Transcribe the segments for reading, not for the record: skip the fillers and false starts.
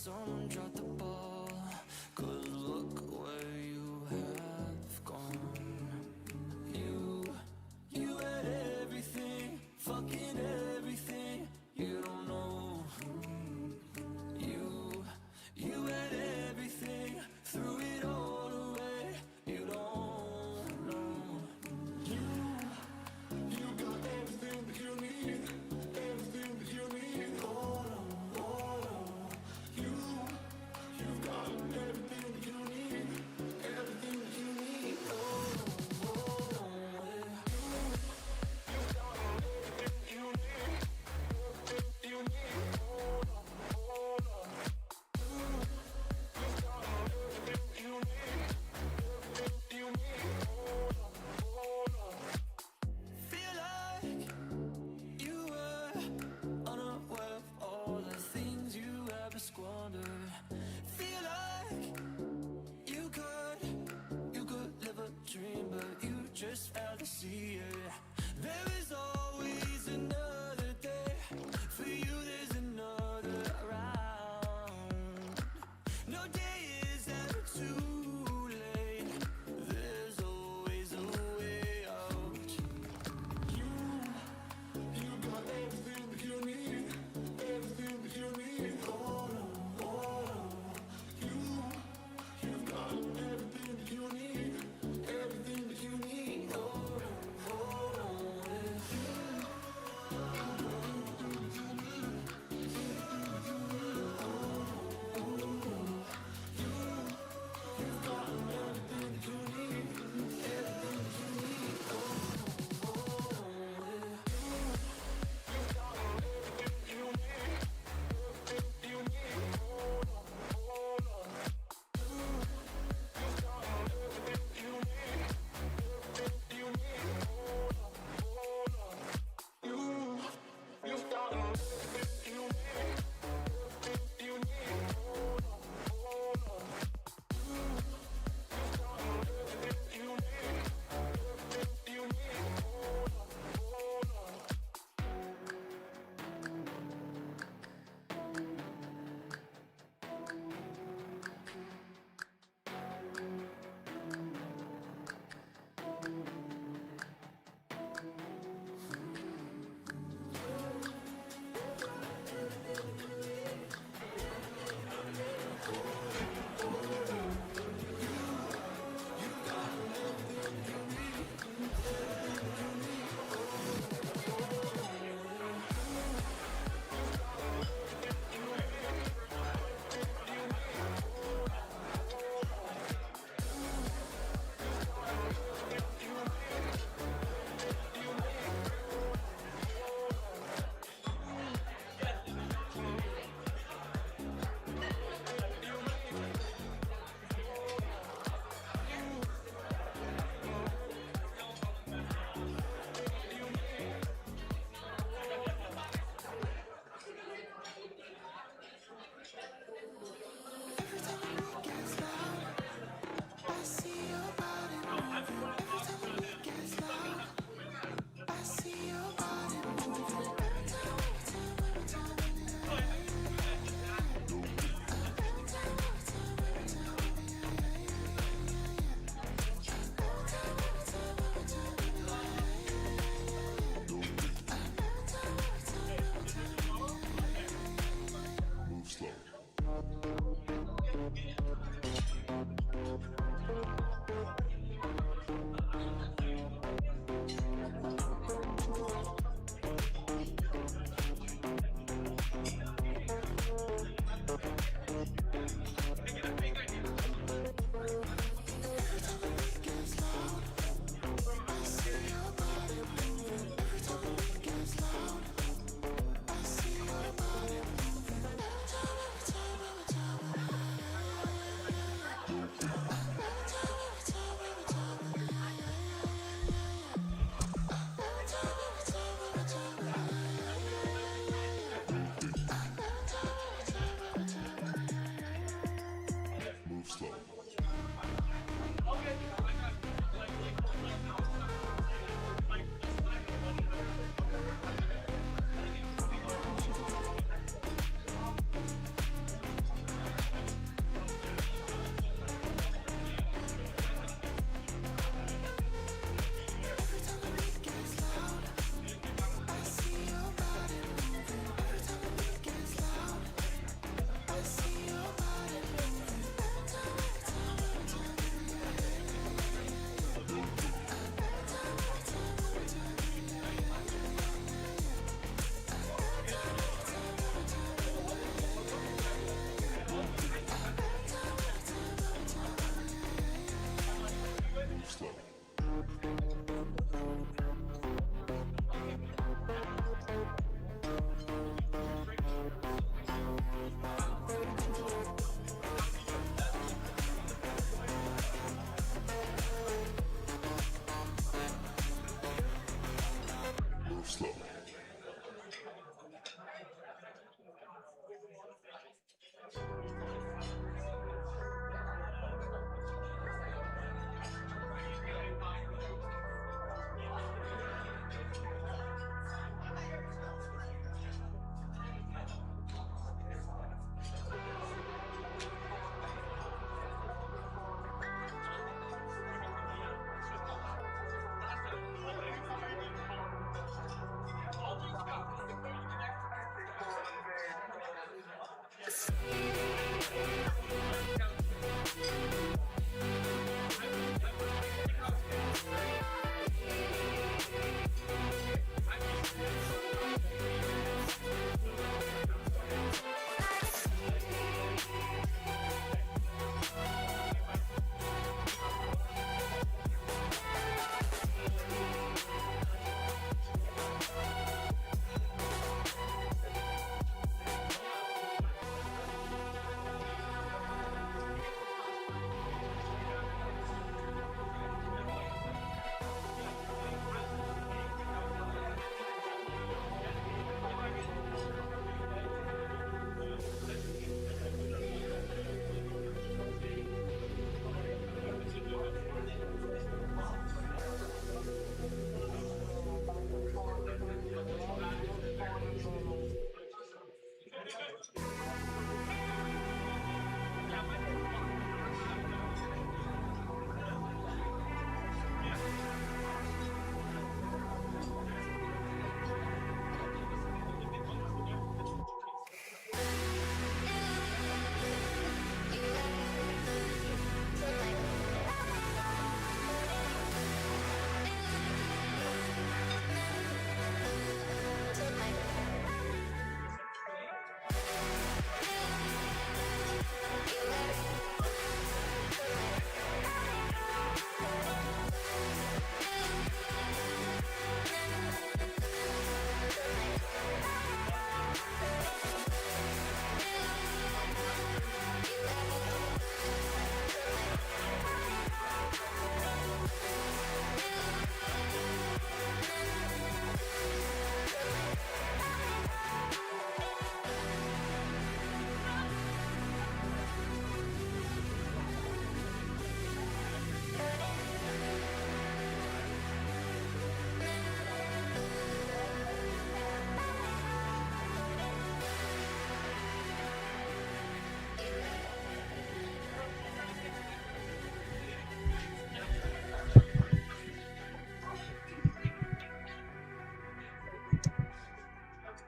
someone dropped the ball. 'Cause look where you have gone. You had everything, fucking everything. You don't know. You had everything, threw it all away. You don't know. You got everything that you need, everything that you need. Hold on, hold on. You've got everything that you need, everything that you need. Hold on, hold on. You've got everything that you need, everything that you need. Hold on, hold on. You've got everything that you need, everything that you need. Hold on, hold on. Feel like you were unaware of all the things you ever squandered. Feel like you could live a dream, but you just failed to see it. There is always another day. For you there's another round. No day is ever too late. There's always a way out. You got everything that you need, everything that you need. Hold on, hold on. You've got everything that you need, everything that you need. Hold on, hold on.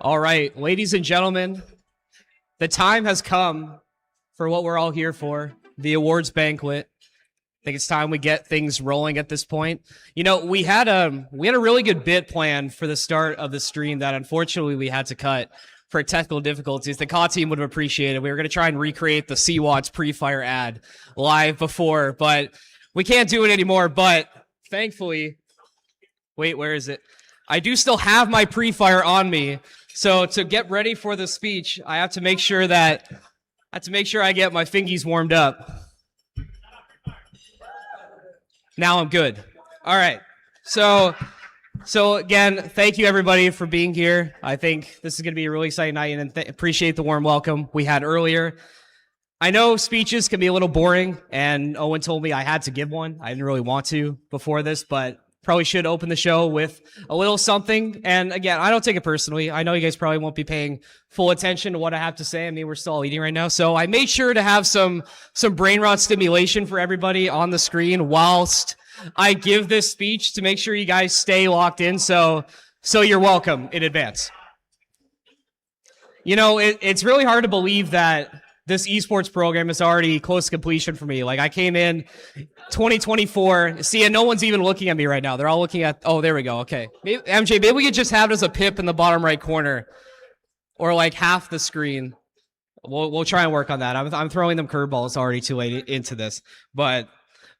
All right, ladies and gentlemen, the time has come for what we're all here for, the awards banquet. I think it's time we get things rolling at this point. You know, we had a really good bit planned for the start of the stream that unfortunately we had to cut for technical difficulties. The CAW team would have appreciated. We were going to try and recreate the C-Watts pre-fire ad live before, but we can't do it anymore. But thankfully, wait, where is it? I do still have my pre-fire on me. So to get ready for the speech, I have to make sure I get my fingies warmed up. Now I'm good. All right. So again, thank you everybody for being here. I think this is going to be a really exciting night, and appreciate the warm welcome we had earlier. I know speeches can be a little boring, and Owen told me I had to give one. I didn't really want to before this, but probably should open the show with a little something. And again, I don't take it personally. I know you guys probably won't be paying full attention to what I have to say. I mean, we're still all eating right now. So I made sure to have some brain rot stimulation for everybody on the screen whilst I give this speech to make sure you guys stay locked in. So you're welcome in advance. You know, it's really hard to believe that this esports program is already close to completion for me. Like, I came in 2024. See, and no one's even looking at me right now. They're all looking at, oh, there we go. Okay. MJ, maybe we could just have it as a pip in the bottom right corner, or like half the screen. We'll try and work on that. I'm throwing them curveballs already too late into this. But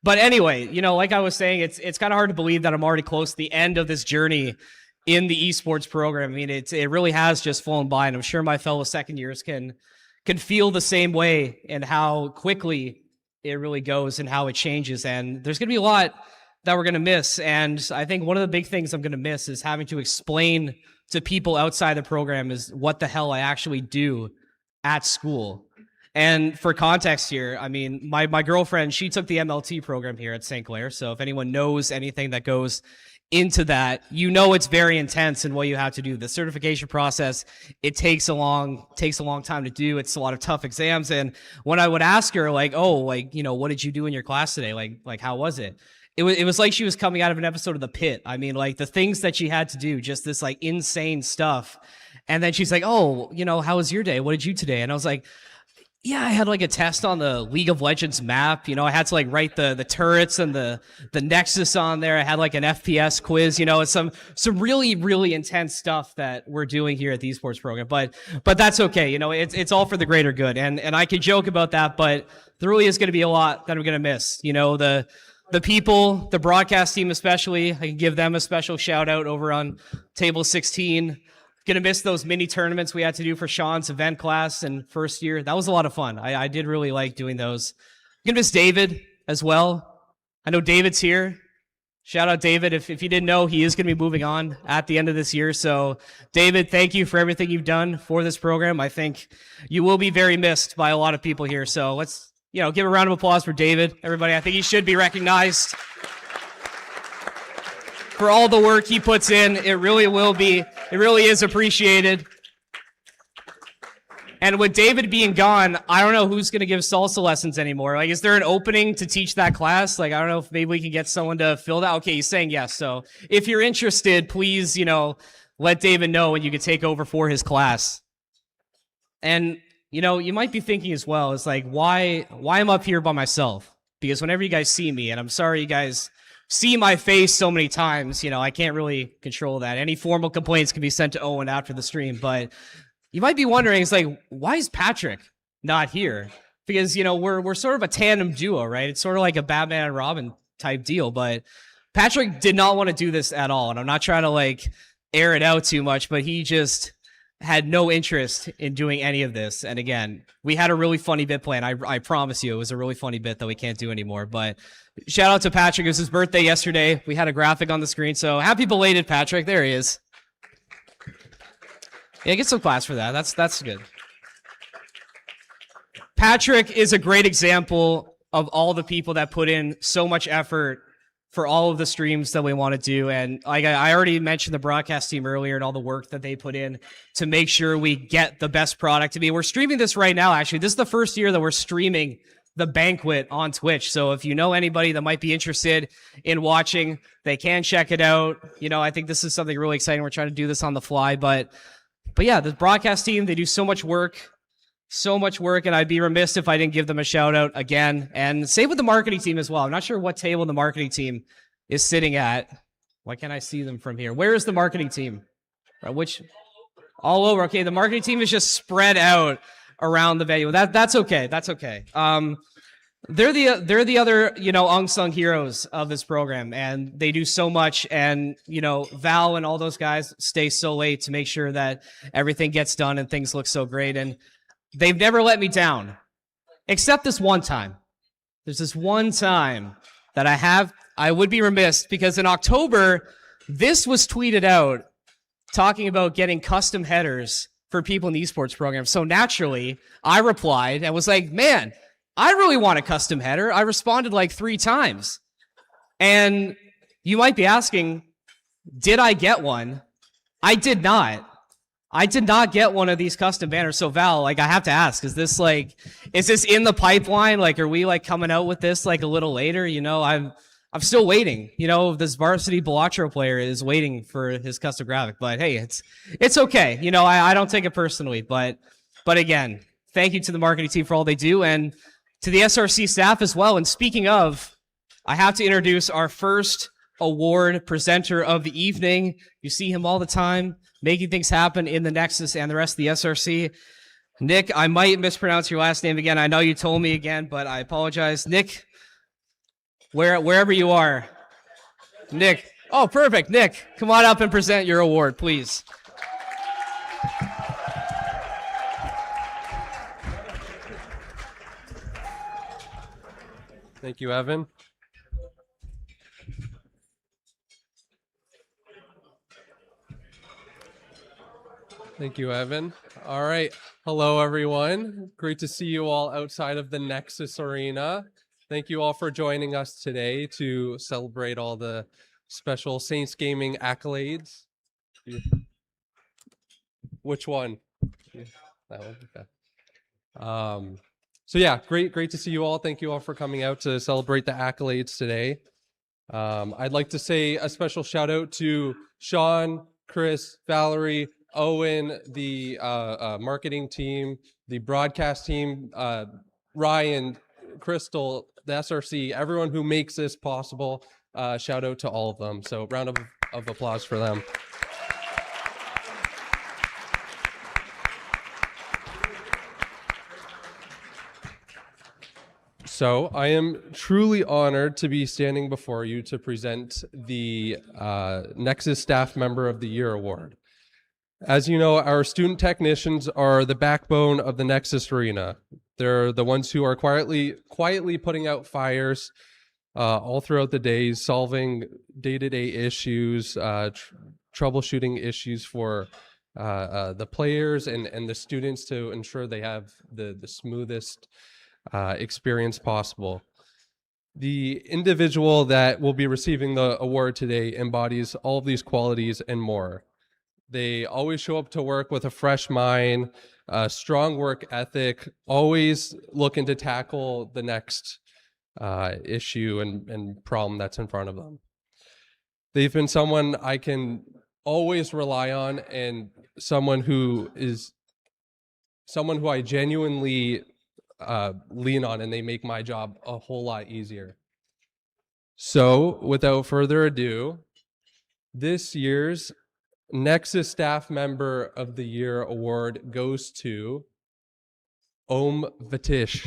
anyway, you know, like I was saying, it's kind of hard to believe that I'm already close to the end of this journey in the esports program. I mean, it really has just flown by, and I'm sure my fellow second years can feel the same way, and how quickly it really goes and how it changes. And there's going to be a lot that we're going to miss. And I think one of the big things I'm going to miss is having to explain to people outside the program is what the hell I actually do at school. And for context here, I mean, my girlfriend, she took the MLT program here at St. Clair. So if anyone knows anything that goes into that, you know it's very intense in what you have to do. The certification process, it takes a long time to do. It's a lot of tough exams. And when I would ask her, like, oh, like, you know, what did you do in your class today? Like how was it? It was like she was coming out of an episode of The Pit. I mean, like the things that she had to do, just this like insane stuff. And then she's like, oh, you know, how was your day? What did you today? And I was like, yeah, I had like a test on the League of Legends map. You know, I had to like write the turrets and the Nexus on there. I had like an FPS quiz. You know, it's some really, really intense stuff that we're doing here at the Esports program. But that's okay. You know, it's all for the greater good. And I can joke about that, but there really is going to be a lot that I'm going to miss. You know, the people, the broadcast team especially, I can give them a special shout out over on table 16. Gonna miss those mini tournaments we had to do for Sean's event class and first year. That was a lot of fun. I did really like doing those. Gonna miss David as well. I know David's here. Shout out David. If you didn't know, he is gonna be moving on at the end of this year. So David, thank you for everything you've done for this program. I think you will be very missed by a lot of people here. So let's, you know, give a round of applause for David. Everybody, I think he should be recognized for all the work he puts in. It really is appreciated. And with David being gone, I don't know who's going to give salsa lessons anymore. Like, is there an opening to teach that class? Like, I don't know if maybe we can get someone to fill that. Okay, he's saying yes. So if you're interested, please, you know, let David know and you can take over for his class. And, you know, you might be thinking as well, it's like, why I'm up here by myself? Because whenever you guys see me, and I'm sorry you guys see my face so many times, you know, I can't really control that. Any formal complaints can be sent to Owen after the stream, but you might be wondering, it's like, why is Patrick not here? Because, you know, we're sort of a tandem duo, right? It's sort of like a Batman and Robin type deal, but Patrick did not want to do this at all. And I'm not trying to like air it out too much, but he just had no interest in doing any of this. And again, we had a really funny bit planned. I promise you, it was a really funny bit that we can't do anymore. But shout out to Patrick. It was his birthday yesterday. We had a graphic on the screen. So happy belated, Patrick. There he is. Yeah, get some claps for that. That's good. Patrick is a great example of all the people that put in so much effort for all of the streams that we want to do. And like I already mentioned the broadcast team earlier and all the work that they put in to make sure we get the best product. I mean, we're streaming this right now, actually. This is the first year that we're streaming the banquet on Twitch. So if you know anybody that might be interested in watching, they can check it out. You know, I think this is something really exciting. We're trying to do this on the fly, but yeah, the broadcast team, they do so much work, and I'd be remiss if I didn't give them a shout out again. And same with the marketing team as well. I'm not sure what table the marketing team is sitting at. Why can't I see them from here? Where is the marketing team? Which all over. Okay, the marketing team is just spread out around the venue. That's okay. That's okay. They're the other, you know, unsung heroes of this program, and they do so much. And, you know, Val and all those guys stay so late to make sure that everything gets done and things look so great. And they've never let me down, except this one time. There's this one time that I would be remiss, because in October, this was tweeted out talking about getting custom headers for people in the esports program. So naturally, I replied and was like, man, I really want a custom header. I responded like 3 times. And you might be asking, did I get one? I did not. I did not get one of these custom banners. So Val, like, I have to ask, is this in the pipeline? Like, are we like coming out with this like a little later? You know, I'm still waiting. You know, this varsity Balatro player is waiting for his custom graphic, but hey, it's okay. You know, I don't take it personally, but again, thank you to the marketing team for all they do, and to the SRC staff as well. And speaking of, I have to introduce our first award presenter of the evening. You see him all the time, making things happen in the Nexus and the rest of the SRC. Nick, I might mispronounce your last name again. I know you told me again, but I apologize. Nick, wherever you are. Nick. Oh, perfect. Nick, come on up and present your award, please. Thank you, Evan. Thank you, Evan. All right. Hello, everyone. Great to see you all outside of the Nexus Arena. Thank you all for joining us today to celebrate all the special Saints Gaming accolades. Which one? That one. Okay. So yeah, great to see you all. Thank you all for coming out to celebrate the accolades today. I'd like to say a special shout out to Sean, Chris, Valerie, Owen, the marketing team, the broadcast team, Ryan, Crystal, the SRC, everyone who makes this possible. Shout out to all of them. So round of applause for them. So I am truly honored to be standing before you to present the Nexus Staff Member of the Year Award. As you know, our student technicians are the backbone of the Nexus Arena. They're the ones who are quietly putting out fires all throughout the day, solving day-to-day issues, troubleshooting issues for the players and the students to ensure they have the smoothest experience possible. The individual that will be receiving the award today embodies all of these qualities and more. They always show up to work with a fresh mind, a strong work ethic, always looking to tackle the next issue and problem that's in front of them. They've been someone I can always rely on, and someone who I genuinely lean on, and they make my job a whole lot easier. So without further ado, this year's Nexus Staff Member of the Year Award goes to Om Vatish.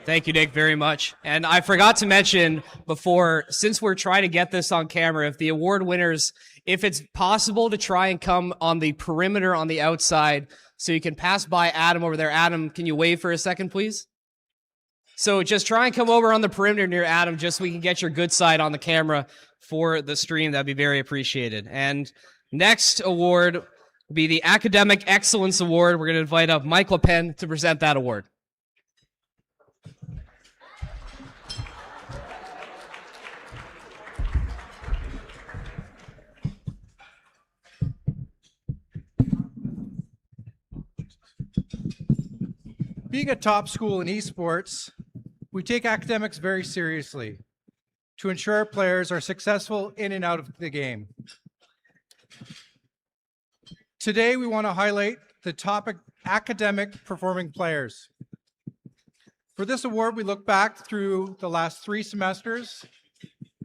Thank you, Nick, very much. And I forgot to mention before, since we're trying to get this on camera, if the award winners, if it's possible to try and come on the perimeter on the outside so you can pass by Adam over there. Adam, can you wave for a second, please? So just try and come over on the perimeter near Adam just so we can get your good side on the camera for the stream. That'd be very appreciated. And next award will be the Academic Excellence Award. We're going to invite up Mike LePen to present that award. Being a top school in esports, we take academics very seriously to ensure our players are successful in and out of the game. Today, we want to highlight the top academic performing players. For this award, we look back through the last 3 semesters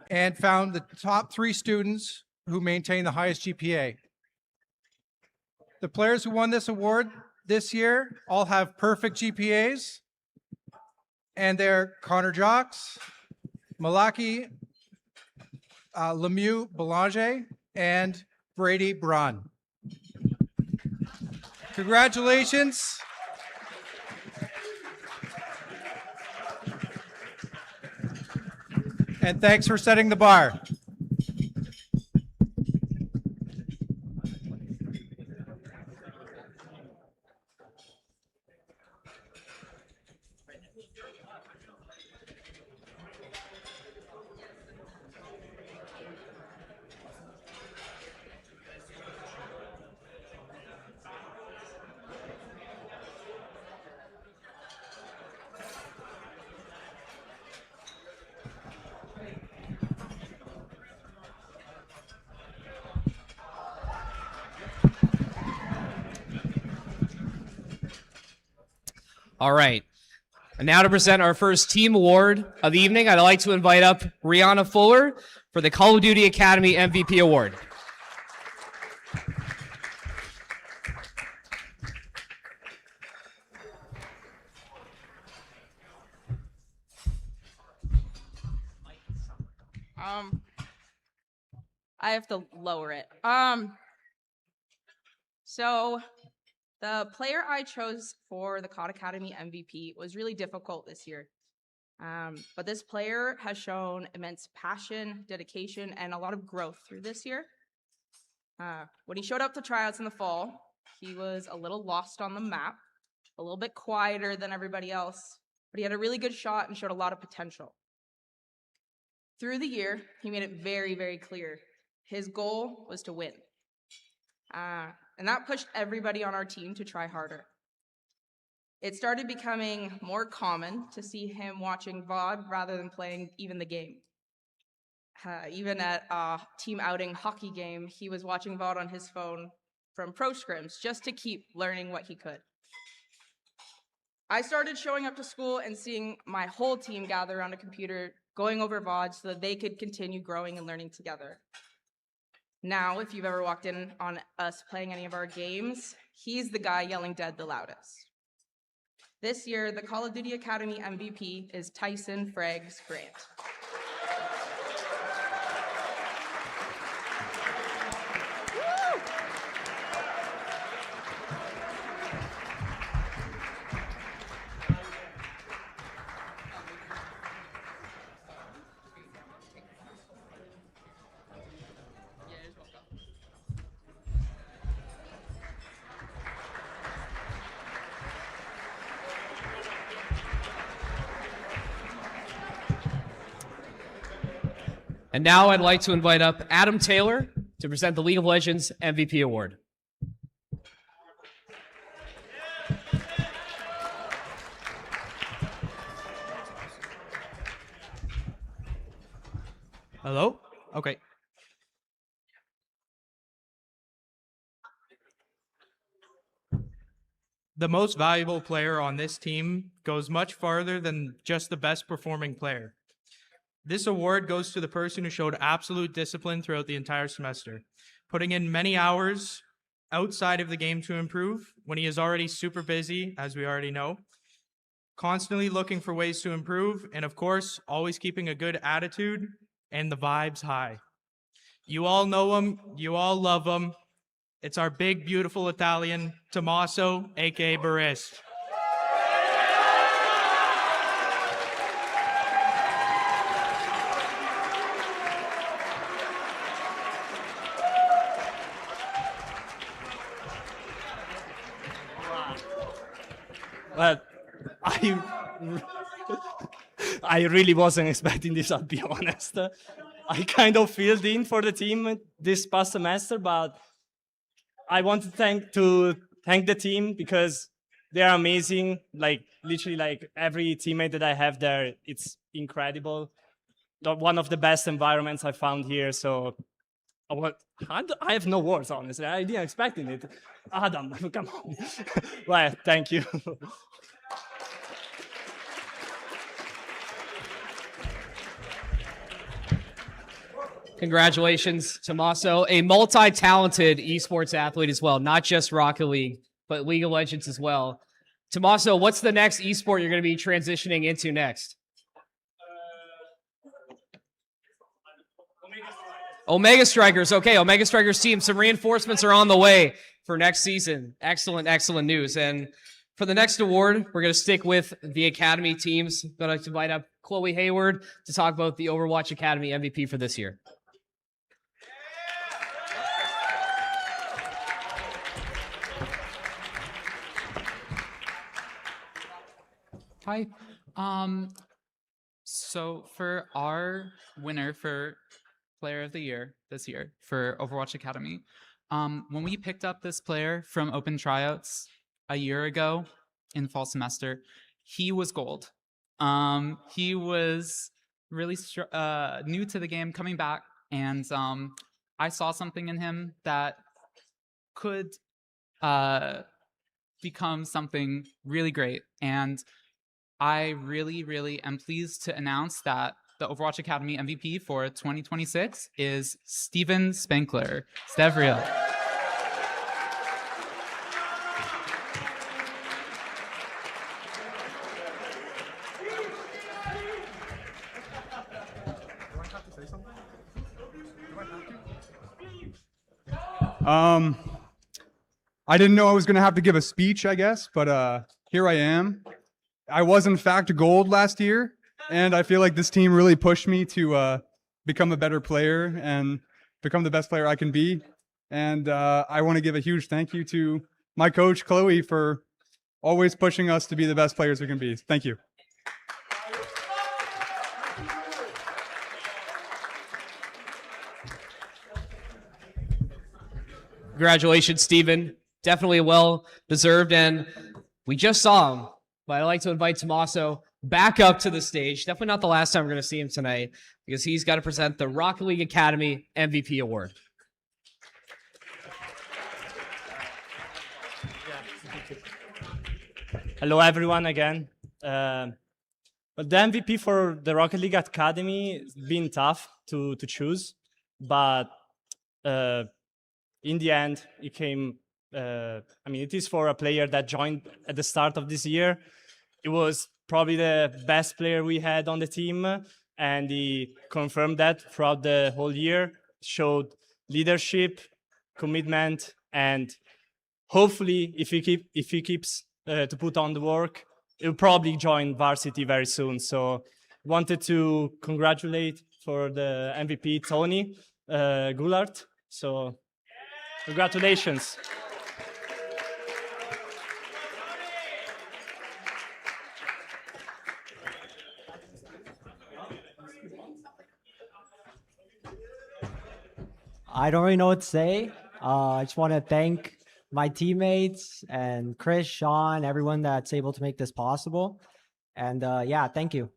and found the top 3 students who maintain the highest GPA. The players who won this award this year all have perfect GPAs, and they're Connor Jocks, Malaki Lemieux Belanger, and Brady Braun. Congratulations. And thanks for setting the bar. All right. And now to present our first team award of the evening, I'd like to invite up Rihanna Fuller for the Call of Duty Academy MVP Award. I have to lower it. So the player I chose for the COD Academy MVP was really difficult this year. But this player has shown immense passion, dedication, and a lot of growth through this year. When he showed up to tryouts in the fall, he was a little lost on the map, a little bit quieter than everybody else, but he had a really good shot and showed a lot of potential. Through the year, he made it very, very clear. His goal was to win. And that pushed everybody on our team to try harder. It started becoming more common to see him watching VOD rather than playing even the game. Even at a team outing hockey game, he was watching VOD on his phone from pro scrims just to keep learning what he could. I started showing up to school and seeing my whole team gather around a computer, going over VOD so that they could continue growing and learning together. Now, if you've ever walked in on us playing any of our games, he's the guy yelling dead the loudest. This year, the Call of Duty Academy MVP is Tyson Frags Grant. And now I'd like to invite up Adam Taylor to present the League of Legends MVP Award. Hello? Okay. The most valuable player on this team goes much farther than just the best performing player. This award goes to the person who showed absolute discipline throughout the entire semester, putting in many hours outside of the game to improve when he is already super busy, as we already know, constantly looking for ways to improve, and of course, always keeping a good attitude and the vibes high. You all know him, you all love him. It's our big, beautiful Italian, Tommaso, aka Barist. Well, I really wasn't expecting this, I'll be honest. I kind of filled in for the team this past semester, but I want to thank the team because they are amazing. Like literally, like every teammate that I have there, it's incredible. One of the best environments I found here. So I have no words, honestly. I didn't expect it. Adam, come on. Well, thank you. Congratulations, Tommaso, a multi-talented esports athlete as well, not just Rocket League, but League of Legends as well. Tommaso, what's the next esport you're going to be transitioning into next? Omega Strikers. Okay, Omega Strikers team, some reinforcements are on the way for next season. Excellent, excellent news. And for the next award, we're going to stick with the Academy teams. I'd like to invite up Chloe Hayward to talk about the Overwatch Academy MVP for this year. Hi. So for our winner for Player of the Year this year for Overwatch Academy, when we picked up this player from open tryouts a year ago in fall semester, he was gold. He was really new to the game, coming back, and I saw something in him that could become something really great. And I really am pleased to announce that the Overwatch Academy MVP for 2026 is Steven Spenkler. Stavriel. I didn't know I was going to have to give a speech, I guess, but here I am. I was, in fact, gold last year, and I feel like this team really pushed me to become a better player and become the best player I can be. And I want to give a huge thank you to my coach, Chloe, for always pushing us to be the best players we can be. Thank you. Congratulations, Steven. Definitely well deserved. And we just saw him, but I'd like to invite Tommaso back up to the stage. Definitely not the last time we're going to see him tonight, because he's got to present the Rocket League Academy MVP Award. Hello, everyone, again. But the MVP for the Rocket League Academy has been tough to choose, but in the end, it came. It is for a player that joined at the start of this year. It was probably the best player we had on the team, and he confirmed that throughout the whole year. Showed leadership, commitment, and hopefully, if he keeps to put on the work, he'll probably join varsity very soon. So, wanted to congratulate for the MVP Tony Goulart. So, congratulations. I don't really know what to say. I just want to thank my teammates and Chris, Sean, everyone that's able to make this possible. And yeah, thank you.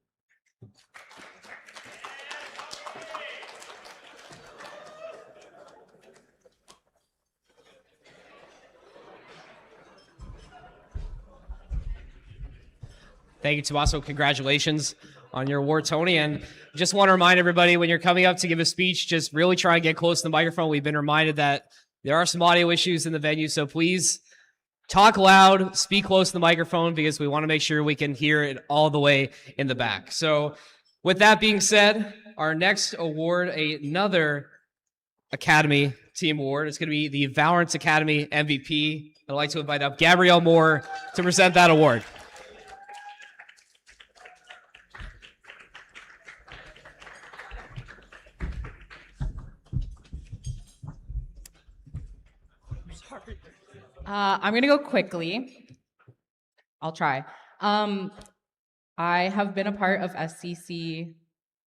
Thank you, Tommaso. Congratulations on your award, Tony. And just want to remind everybody, when you're coming up to give a speech, just really try and get close to the microphone. We've been reminded that there are some audio issues in the venue, so please talk loud, speak close to the microphone, because we want to make sure we can hear it all the way in the back. So with that being said, our next award, another Academy Team Award, is going to be the Valorant Academy MVP. I'd like to invite up Gabrielle Moore to present that award. I'm going to go quickly. I'll try. I have been a part of SCC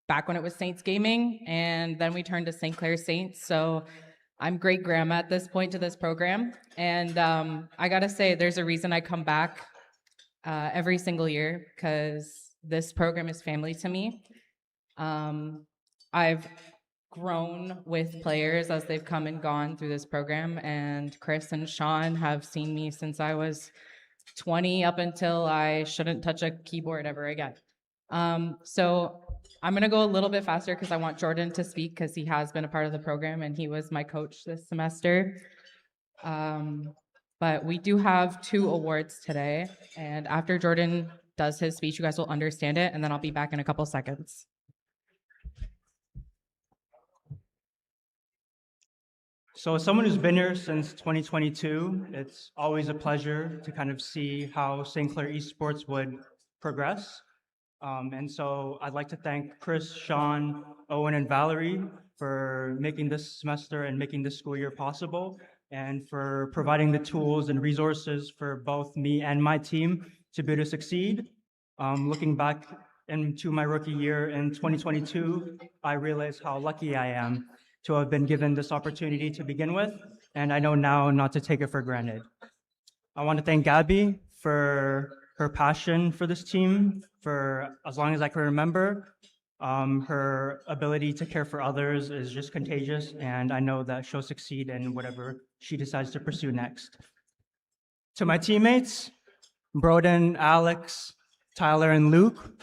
back when it was Saints Gaming, and then we turned to St. Clair Saints. So I'm great grandma at this point to this program. And I got to say, there's a reason I come back every single year, because this program is family to me. I've grown with players as they've come and gone through this program, and Chris and Sean have seen me since I was 20 up until I shouldn't touch a keyboard ever again. So I'm going to go a little bit faster because I want Jordan to speak, because he has been a part of the program and he was my coach this semester. But we do have 2 awards today, and after Jordan does his speech, you guys will understand it, and then I'll be back in a couple seconds. So as someone who's been here since 2022, it's always a pleasure to kind of see how St. Clair Esports would progress. And so I'd like to thank Chris, Sean, Owen, and Valerie for making this semester and making this school year possible, and for providing the tools and resources for both me and my team to be able to succeed. Looking back into my rookie year in 2022, I realized how lucky I am to have been given this opportunity to begin with, and I know now not to take it for granted. I want to thank Gabby for her passion for this team for as long as I can remember. Her ability to care for others is just contagious, and I know that she'll succeed in whatever she decides to pursue next. To my teammates, Broden, Alex, Tyler and Luke.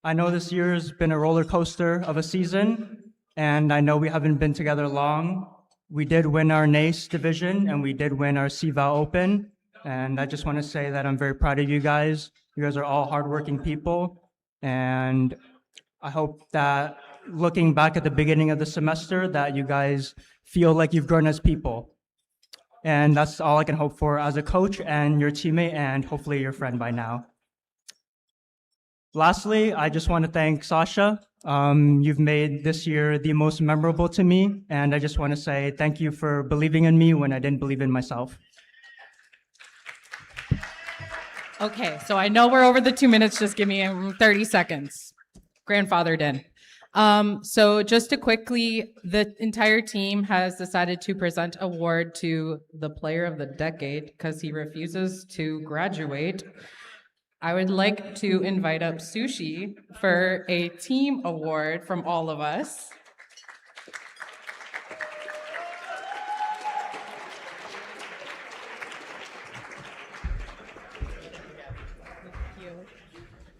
I know this year's been a roller coaster of a season, and I know we haven't been together long. We did win our NACE division, and we did win our CVAL Open, and I just want to say that I'm very proud of you guys. You guys are all hardworking people, and I hope that looking back at the beginning of the semester, that you guys feel like you've grown as people. And that's all I can hope for as a coach and your teammate and hopefully your friend by now. Lastly, I just want to thank Sasha. You've made this year the most memorable to me, and I just want to say thank you for believing in me when I didn't believe in myself. Okay, so I know we're over the 2 minutes. Just give me 30 seconds. Grandfathered in. So just to quickly, the entire team has decided to present award to the player of the decade because he refuses to graduate. I would like to invite up Sushi for a team award from all of us.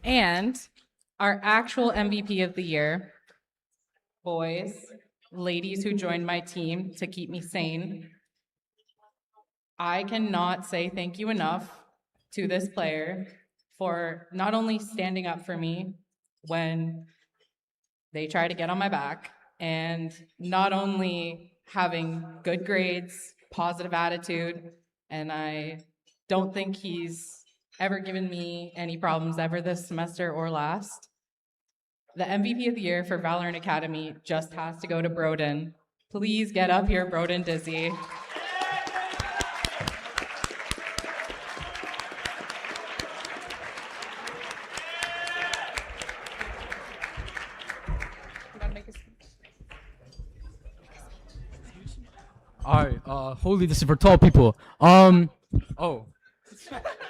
And our actual MVP of the year, boys, ladies who joined my team to keep me sane. I cannot say thank you enough to this player for not only standing up for me when they try to get on my back, and not only having good grades, positive attitude, and I don't think he's ever given me any problems ever this semester or last. The MVP of the year for Valorant Academy just has to go to Broden. Please get up here, Broden Dizzy. All right, holy, this is for tall people. Oh.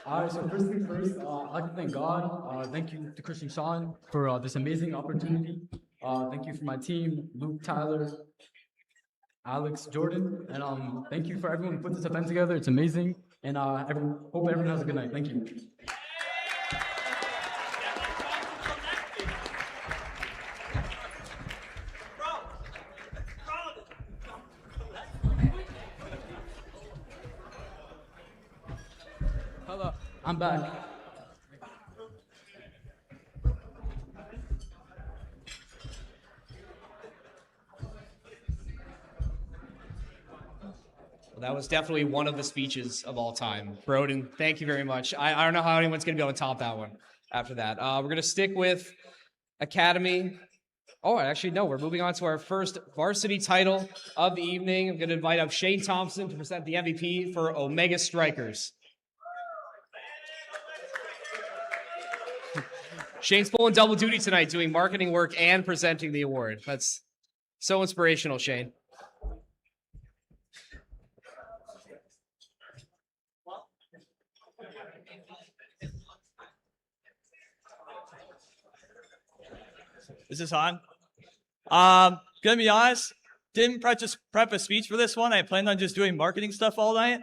All right, so first things first, I'd like to thank God. Thank you to Christian Sean for this amazing opportunity. Thank you for my team, Luke, Tyler, Alex, Jordan, and thank you for everyone who put this event together. It's amazing, and hope everyone has a good night. Thank you. Hello, I'm back. That was definitely one of the speeches of all time. Broden, thank you very much. I don't know how anyone's going to be able to top that one after that. We're going to stick with Academy. Oh, actually, no, we're moving on to our first varsity title of the evening. I'm going to invite up Shane Thompson to present the MVP for Omega Strikers. Shane's pulling double duty tonight, doing marketing work and presenting the award. That's so inspirational, Shane. Is this on? Gonna be honest, didn't prep a speech for this one. I planned on just doing marketing stuff all night.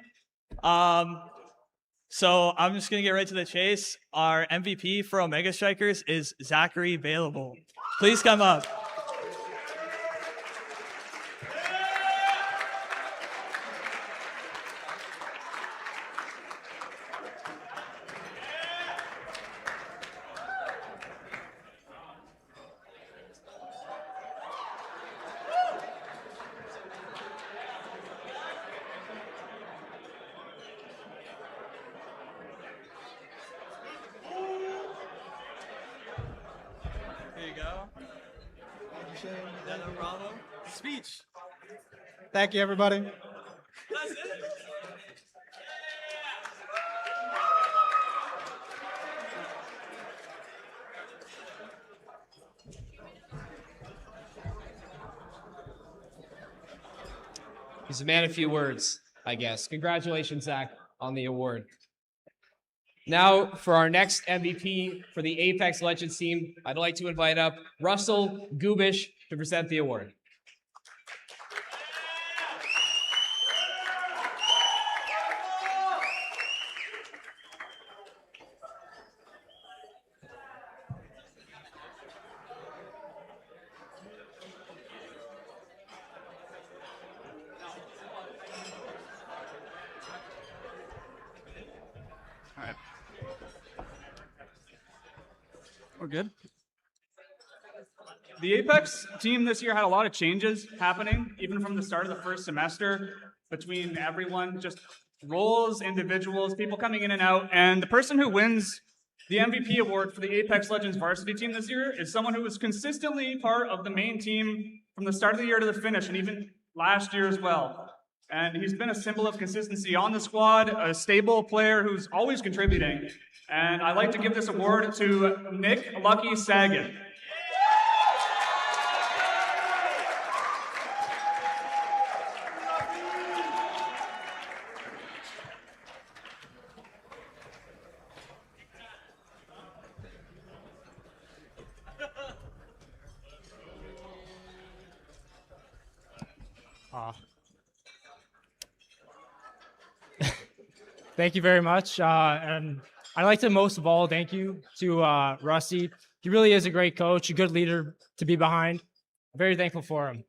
So I'm just gonna get right to the chase. Our MVP for Omega Strikers is Zachary Bailable. Please come up. There you go. No problem. Speech. Thank you, everybody. That's it. He's a man of few words, I guess. Congratulations, Zach, on the award. Now, for our next MVP for the Apex Legends team, I'd like to invite up Russell Gubish to present the award. good. The Apex team this year had a lot of changes happening, even from the start of the first semester, between everyone, just roles, individuals, people coming in and out. And the person who wins the MVP award for the Apex Legends varsity team this year is someone who was consistently part of the main team from the start of the year to the finish, and even last year as well. And he's been a symbol of consistency on the squad, a stable player who's always contributing. And I'd like to give this award to Nick Lucky Sagan. Thank you very much. And I'd like to most of all thank you to Rusty. He really is a great coach, a good leader to be behind. Very thankful for him.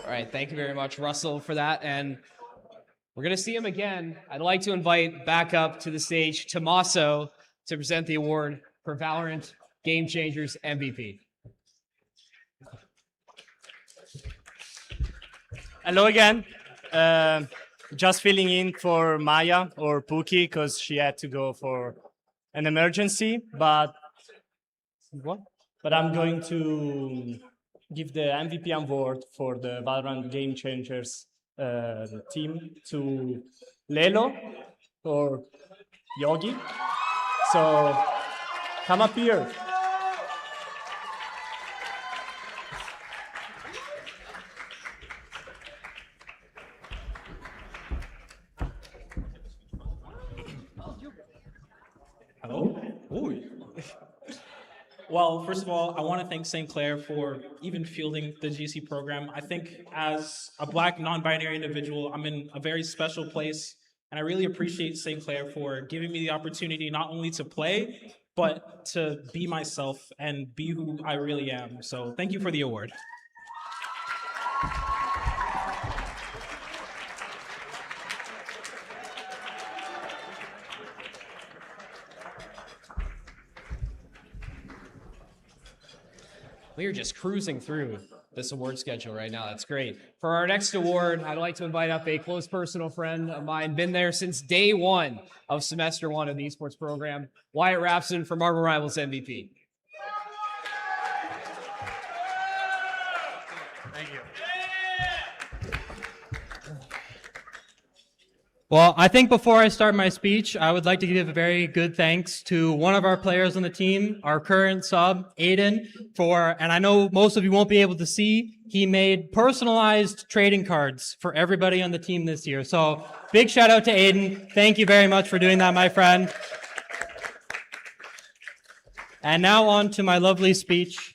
All right, thank you very much, Russell, for that. And we're going to see him again. I'd like to invite back up to the stage Tommaso to present the award for Valorant Game Changers MVP. Hello again. Just filling in for Maya or Pookie because she had to go for an emergency. But I'm going to give the MVP award for the Valorant Game Changers team to Lelo or Yogi. So come up here. Hello? Ooh. Well, first of all, I want to thank St. Clair for even fielding the GC program. I think as a Black non-binary individual, I'm in a very special place, and I really appreciate St. Clair for giving me the opportunity not only to play, but to be myself and be who I really am. So thank you for the award. We are just cruising through this award schedule right now. That's great. For our next award, I'd like to invite up a close personal friend of mine, been there since day one of semester one of the esports program, Wyatt Rapson for Marvel Rivals MVP. Thank you. Well, I think before I start my speech, I would like to give a very good thanks to one of our players on the team, our current sub, Aiden, and I know most of you won't be able to see, he made personalized trading cards for everybody on the team this year. So big shout out to Aiden. Thank you very much for doing that, my friend. And now on to my lovely speech.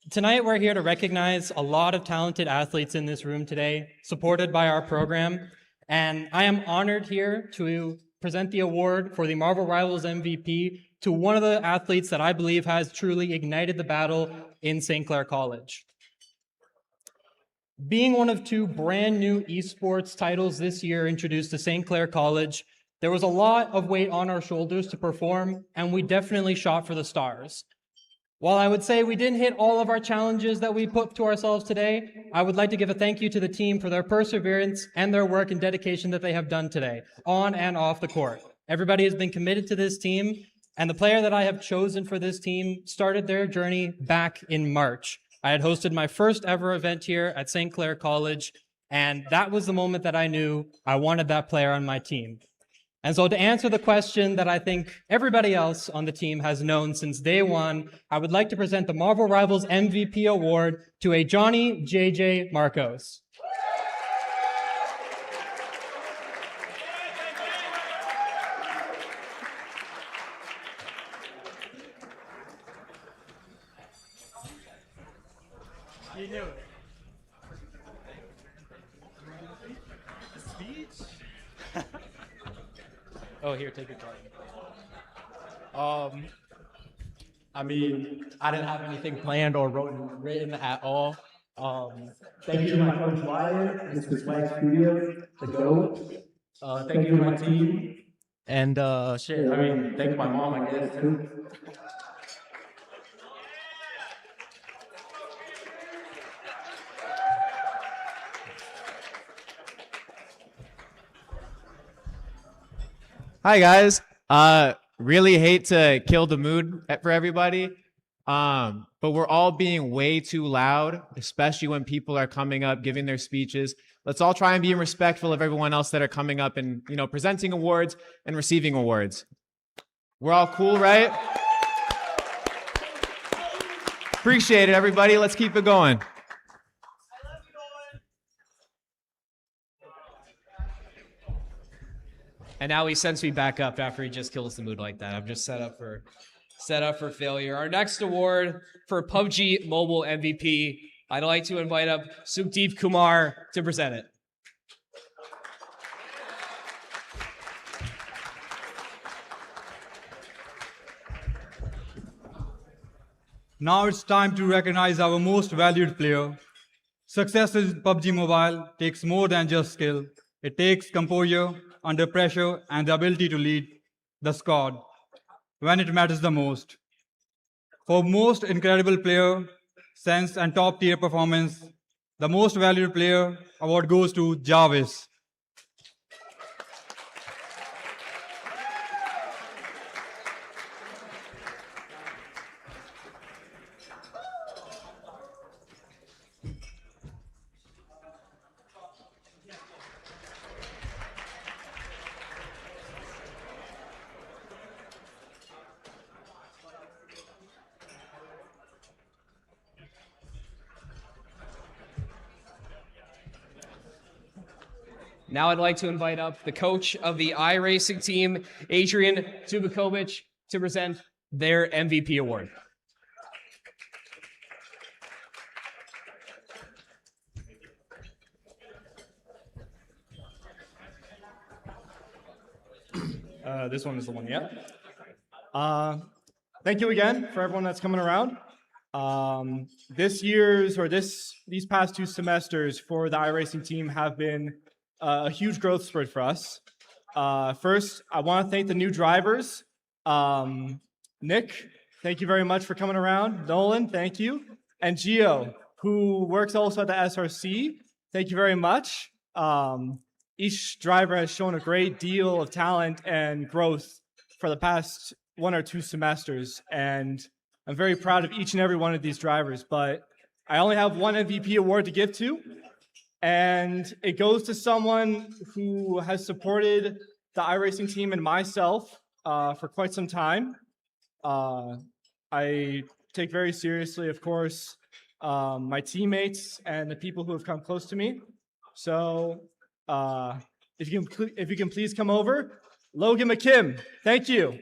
Tonight, we're here to recognize a lot of talented athletes in this room today, supported by our program. And I am honored here to present the award for the Marvel Rivals MVP to one of the athletes that I believe has truly ignited the battle in St. Clair College. Being one of two brand new esports titles this year introduced to St. Clair College, there was a lot of weight on our shoulders to perform, and we definitely shot for the stars. While I would say we didn't hit all of our challenges that we put to ourselves today, I would like to give a thank you to the team for their perseverance and their work and dedication that they have done today, on and off the court. Everybody has been committed to this team, and the player that I have chosen for this team started their journey back in March. I had hosted my first ever event here at St. Clair College, and that was the moment that I knew I wanted that player on my team. And so to answer the question that I think everybody else on the team has known since day one, I would like to present the Marvel Rivals MVP award to a Johnny JJ Marcos. You knew it. A speech? Oh, here, take your card. I mean, I didn't have anything planned or written at all. Thank you to my coach Wyatt, Mr. Swag Studio, the GOAT. Thank you to my team. And shit, I mean, thank my mom, I guess, too. Hi guys. Really hate to kill the mood for everybody. But we're all being way too loud, especially when people are coming up giving their speeches. Let's all try and be respectful of everyone else that are coming up and, presenting awards and receiving awards. We're all cool, right? Appreciate it, everybody. Let's keep it going. And now he sends me back up after he just kills the mood like that. I'm just set up for failure. Our next award for PUBG Mobile MVP, I'd like to invite up Sukhdeep Kumar to present it. Now it's time to recognize our most valued player. Success in PUBG Mobile takes more than just skill. It takes composure under pressure and the ability to lead the squad when it matters the most. For most incredible player, sense and top tier performance, the most valued player award goes to Jarvis. Now I'd like to invite up the coach of the iRacing team, Adrian Tubakovic, to present their MVP award. This one is the one, yeah. Thank you again for everyone that's coming around. These past 2 semesters for the iRacing team have been a huge growth spurt for us. First, I want to thank the new drivers. Nick, thank you very much for coming around. Nolan, thank you. And Gio, who works also at the SRC, thank you very much. Each driver has shown a great deal of talent and growth for the past 1 or 2 semesters, and I'm very proud of each and every one of these drivers, but I only have one MVP award to give to, and it goes to someone who has supported the iRacing team and myself for quite some time. I take very seriously, of course, my teammates and the people who have come close to me. So if you can please come over, Logan McKim, thank you.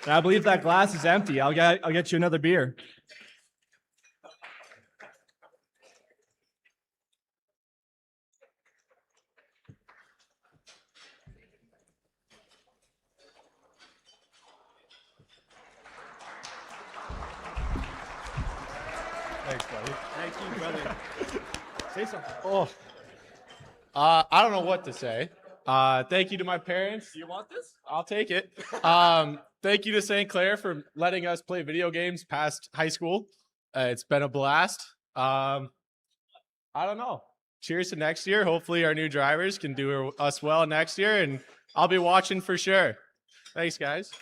And I believe that glass is empty. I'll get you another beer. Thanks, buddy. Thank you, brother. Say something. Oh, I don't know what to say. Thank you to my parents. Do you want this? I'll take it. Thank you to St. Clair for letting us play video games past high school. It's been a blast. I don't know. Cheers to next year. Hopefully our new drivers can do us well next year, and I'll be watching for sure. Thanks, guys.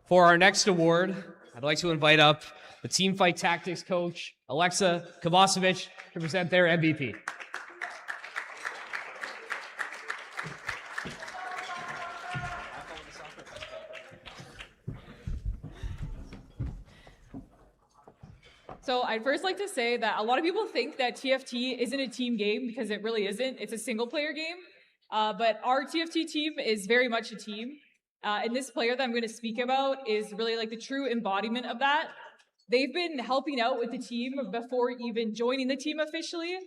For our next award, I'd like to invite up the Teamfight Tactics coach, Alexa Kovacevic, to present their MVP. So I'd first like to say that a lot of people think that TFT isn't a team game because it really isn't. It's a single player game. But our TFT team is very much a team. And this player that I'm going to speak about is really like the true embodiment of that. They've been helping out with the team before even joining the team officially.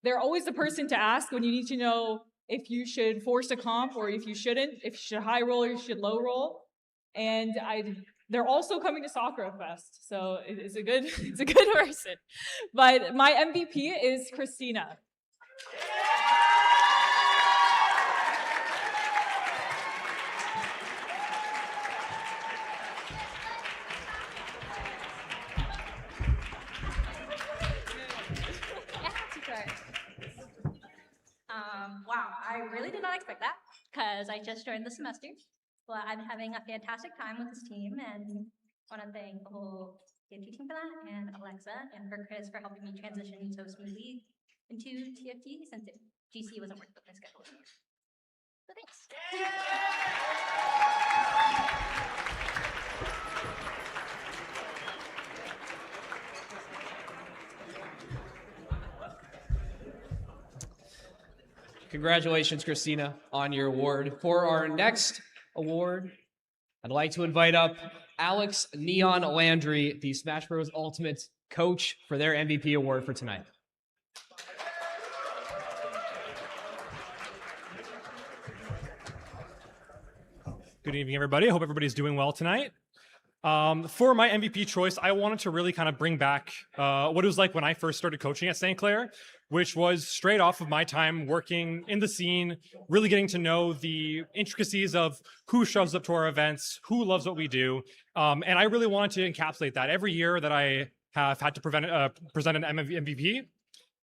They're always the person to ask when you need to know if you should force a comp or if you shouldn't, if you should high roll or you should low roll. And they're also coming to Soccer Fest, so it's a good person. But my MVP is Christina. Wow, I really did not expect that because I just joined the semester. But I'm having a fantastic time with this team and want to thank the whole TFT team for that and Alexa and for Chris for helping me transition so smoothly into TFT since GC wasn't working with my schedule. So thanks. Congratulations, Christina, on your award. For our next award, I'd like to invite up Alex Neon Landry, the Smash Bros. Ultimate coach, for their MVP award for tonight. Good evening, everybody. I hope everybody's doing well tonight. For my MVP choice, I wanted to really kind of bring back what it was like when I first started coaching at St. Clair, which was straight off of my time working in the scene, really getting to know the intricacies of who shows up to our events, who loves what we do. And I really wanted to encapsulate that. Every year that I have had to present an MVP,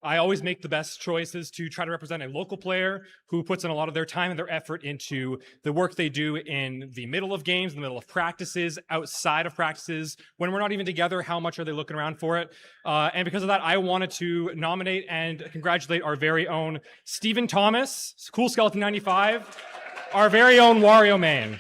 I always make the best choices to try to represent a local player who puts in a lot of their time and their effort into the work they do in the middle of games, in the middle of practices, outside of practices. When we're not even together, how much are they looking around for it? And because of that, I wanted to nominate and congratulate our very own Stephen Thomas, Cool Skeleton 95, our very own Wario Man.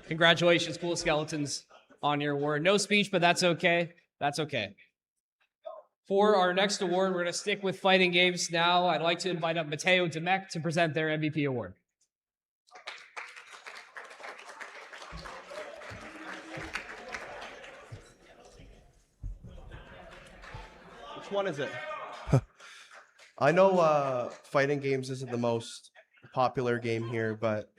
Congratulations, Cool Skeletons, on your award. No speech, but that's okay. That's okay. For our next award, we're going to stick with fighting games now. I'd like to invite up Mateo Demek to present their MVP award. Which one is it? I know fighting games isn't the most popular game here, but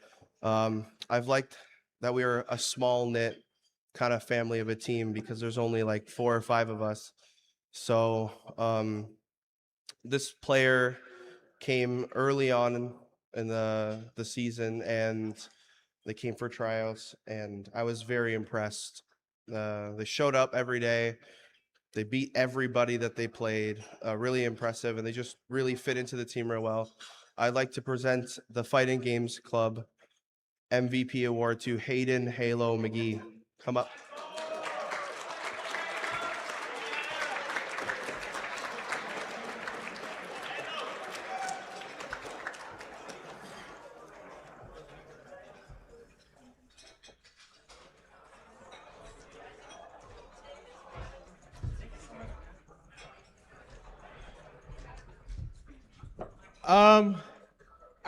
I've liked that we are a small knit kind of family of a team because there's only like 4 or 5 of us. So this player came early on in the season and they came for tryouts and I was very impressed. They showed up every day. They beat everybody that they played, really impressive, and they just really fit into the team real well. I'd like to present the Fighting Games Club MVP award to Hayden Halo McGee. Come up.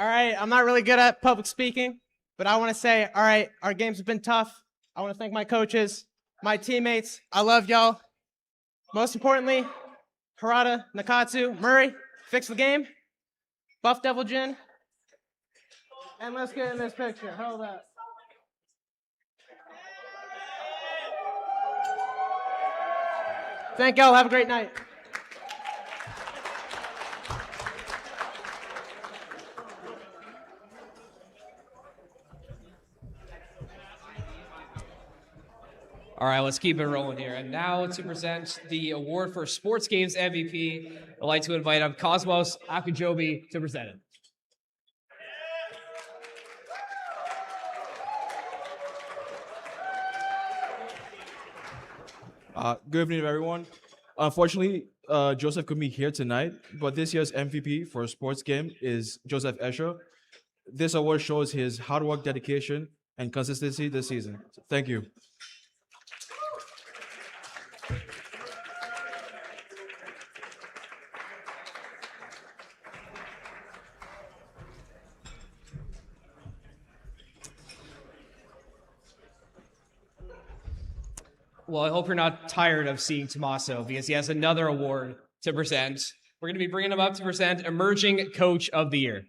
All right, I'm not really good at public speaking, but I want to say, all right, our games have been tough. I want to thank my coaches, my teammates. I love y'all. Most importantly, Harada, Nakatsu, Murray, fix the game. Buff Devil Jin. And let's get in this picture. Hold up. Thank y'all. Have a great night. All right, let's keep it rolling here. And now to present the award for Sports Games MVP, I'd like to invite up Cosmos Akujobi to present it. Good evening, everyone. Unfortunately, Joseph couldn't be here tonight, but this year's MVP for a sports game is Joseph Escher. This award shows his hard work, dedication, and consistency this season. So thank you. Well, I hope you're not tired of seeing Tommaso because he has another award to present. We're going to be bringing him up to present Emerging Coach of the Year.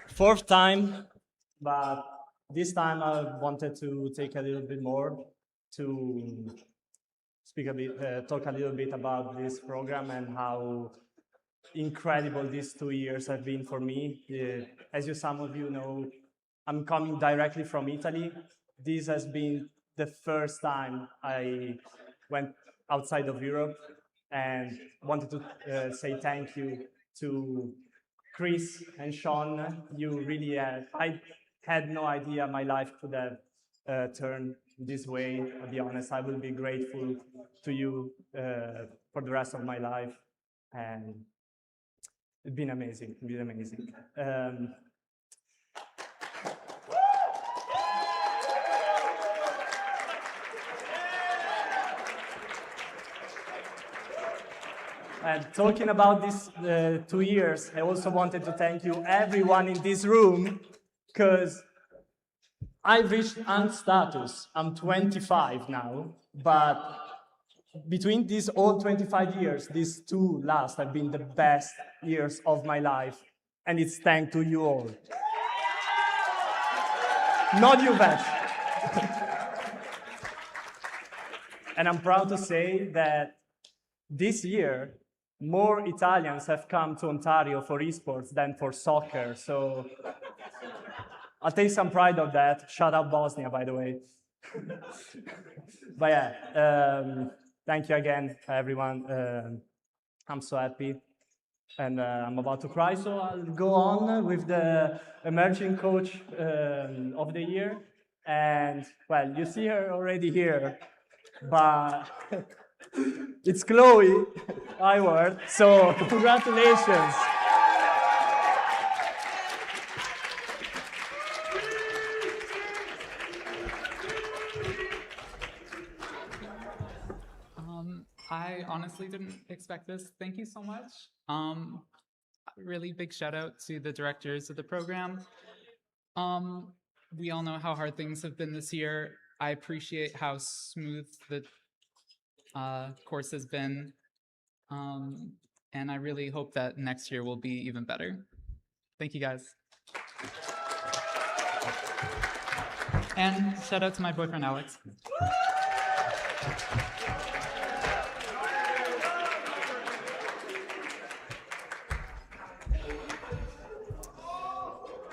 Fourth time, but this time I wanted to take a little bit more to speak a bit, talk a little bit about this program and how incredible these 2 years have been for me. As some of you know, I'm coming directly from Italy. This has been the first time I went outside of Europe, and wanted to say thank you to Chris and Sean. You really I had no idea my life could have turned this way. To be honest, I will be grateful to you for the rest of my life, and it's been amazing. It's been amazing. And talking about these 2 years, I also wanted to thank you, everyone in this room, because I've reached aunt status. I'm 25 now, but between these all 25 years, these 2 last have been the best years of my life, and it's thanks to you all. Not you, Vets. And I'm proud to say that this year, more Italians have come to Ontario for esports than for soccer, so I'll take some pride of that. Shout out Bosnia, by the way. But yeah, thank you again, everyone. I'm so happy, and I'm about to cry, so I'll go on with the emerging coach of the year. And well, you see her already here, but it's Chloe Iward, so congratulations. I honestly didn't expect this. Thank you so much. Really big shout out to the directors of the program. We all know how hard things have been this year. I appreciate how smooth the course has been. And I really hope that next year will be even better. Thank you guys. And shout out to my boyfriend, Alex.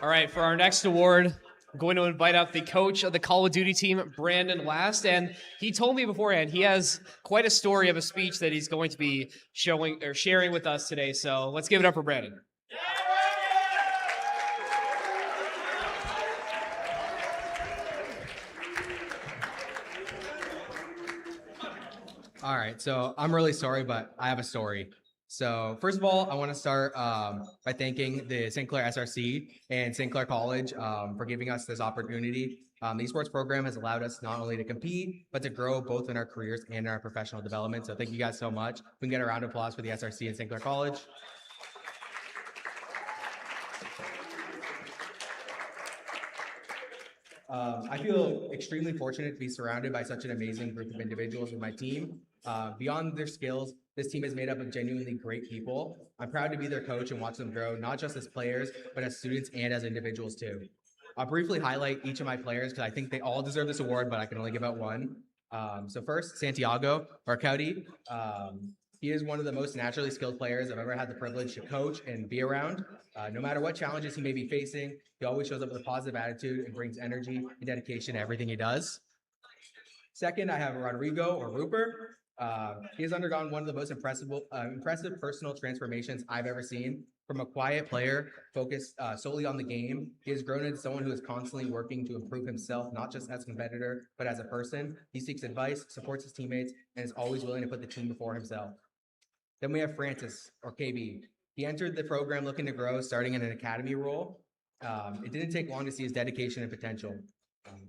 All right, for our next award, I'm going to invite up the coach of the Call of Duty team, Brandon Last. And he told me beforehand he has quite a story of a speech that he's going to be showing or sharing with us today. So let's give it up for Brandon. All right, so I'm really sorry, but I have a story. So first of all, I want to start by thanking the St. Clair SRC and St. Clair College for giving us this opportunity. The esports program has allowed us not only to compete, but to grow both in our careers and in our professional development. So thank you guys so much. We can get a round of applause for the SRC and St. Clair College. I feel extremely fortunate to be surrounded by such an amazing group of individuals in my team. Beyond their skills, this team is made up of genuinely great people. I'm proud to be their coach and watch them grow, not just as players, but as students and as individuals too. I'll briefly highlight each of my players because I think they all deserve this award, but I can only give out one. So first, Santiago Barcaudi. He is one of the most naturally skilled players I've ever had the privilege to coach and be around. No matter what challenges he may be facing, he always shows up with a positive attitude and brings energy and dedication to everything he does. Second, I have Rodrigo or Rupert. He has undergone one of the most impressive personal transformations I've ever seen. From a quiet player focused solely on the game, he has grown into someone who is constantly working to improve himself, not just as a competitor, but as a person. He seeks advice, supports his teammates, and is always willing to put the team before himself. Then we have Francis, or KB. He entered the program looking to grow, starting in an academy role. It didn't take long to see his dedication and potential.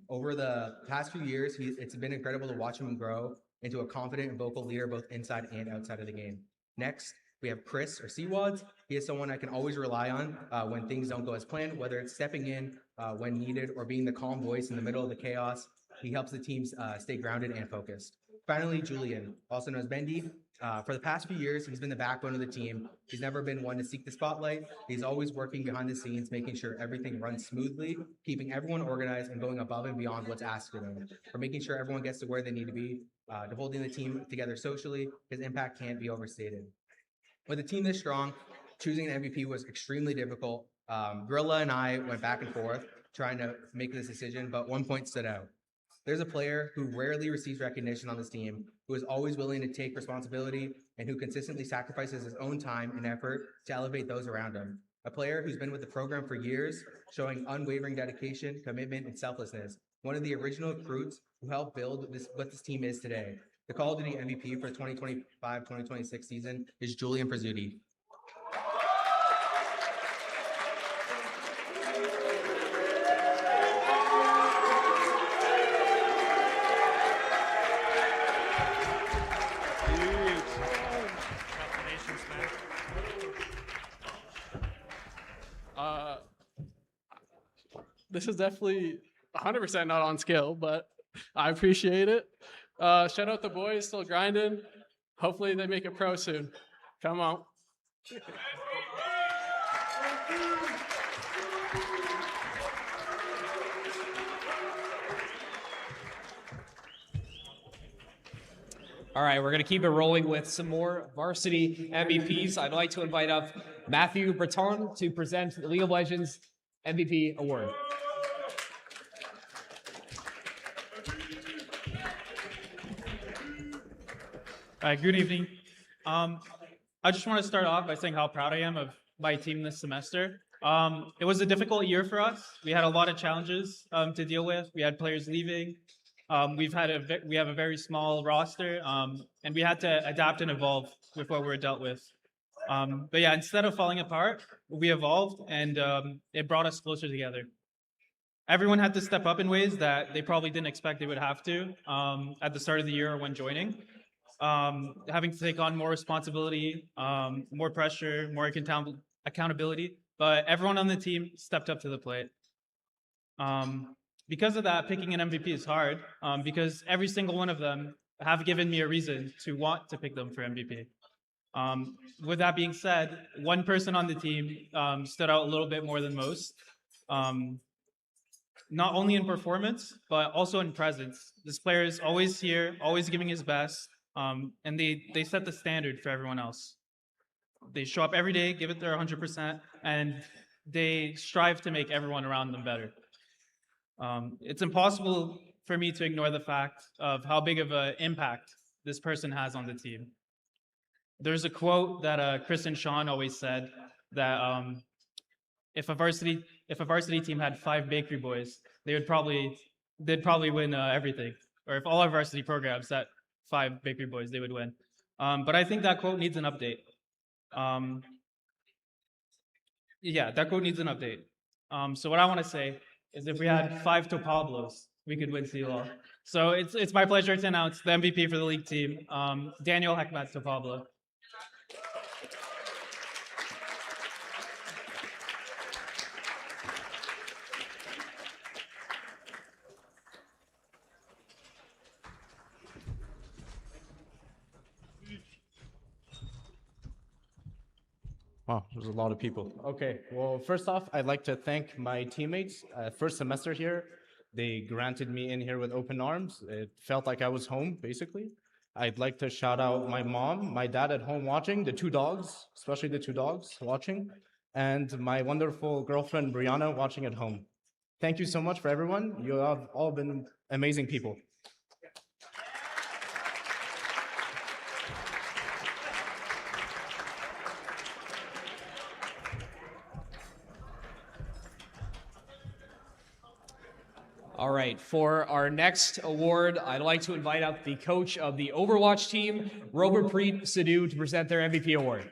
Over the past few years, it's been incredible to watch him grow into a confident and vocal leader both inside and outside of the game. Next, we have Chris, or Seawads. He is someone I can always rely on when things don't go as planned, whether it's stepping in when needed or being the calm voice in the middle of the chaos. He helps the teams stay grounded and focused. Finally, Julian, also known as Bendy. For the past few years, he's been the backbone of the team. He's never been one to seek the spotlight. He's always working behind the scenes, making sure everything runs smoothly, keeping everyone organized, and going above and beyond what's asked of him. For making sure everyone gets to where they need to be, to holding the team together socially. His impact can't be overstated. With a team this strong, choosing an MVP was extremely difficult. Gorilla and I went back and forth trying to make this decision, but one point stood out. There's a player who rarely receives recognition on this team, who is always willing to take responsibility and who consistently sacrifices his own time and effort to elevate those around him. A player who's been with the program for years, showing unwavering dedication, commitment, and selflessness. One of the original recruits who helped build what this team is today. The Call of Duty MVP for the 2025-2026 season is Julian Prezzuti. This is definitely 100% not on skill, but I appreciate it. Shout out the boys, still grinding. Hopefully they make it pro soon. Come on. All right, we're going to keep it rolling with some more varsity MVPs. I'd like to invite up Matthew Breton to present the League of Legends MVP award. Good evening. I just want to start off by saying how proud I am of my team this semester. It was a difficult year for us. We had a lot of challenges to deal with. We had players leaving. We have a very small roster, and we had to adapt and evolve with what we were dealt with. But yeah, instead of falling apart, we evolved, and it brought us closer together. Everyone had to step up in ways that they probably didn't expect they would have to at the start of the year or when joining. Having to take on more responsibility, more pressure, more accountability, but everyone on the team stepped up to the plate. Because of that, picking an MVP is hard because every single one of them have given me a reason to want to pick them for MVP. With that being said, one person on the team stood out a little bit more than most, not only in performance, but also in presence. This player is always here, always giving his best. And they set the standard for everyone else. They show up every day, give it their 100%, and they strive to make everyone around them better. It's impossible for me to ignore the fact of how big of an impact this person has on the team. There's a quote that Chris and Sean always said that if a varsity team had 5 bakery boys, they'd probably win everything. Or if all our varsity programs had 5 bakery boys, they would win. But I think that quote needs an update. Yeah, that quote needs an update. So what I want to say is if we had 5 Topablos, we could win CLL. So it's my pleasure to announce the MVP for the league team, Daniel Hekmat Topablo. Wow, there's a lot of people. Okay, well, first off, I'd like to thank my teammates. First semester here, they granted me in here with open arms. It felt like I was home, basically. I'd like to shout out my mom, my dad at home watching, the 2 dogs, especially the 2 dogs watching, and my wonderful girlfriend, Brianna, watching at home. Thank you so much for everyone. You have all been amazing people. All right, for our next award, I'd like to invite up the coach of the Overwatch team, Robert-Preet Sidhu, to present their MVP award.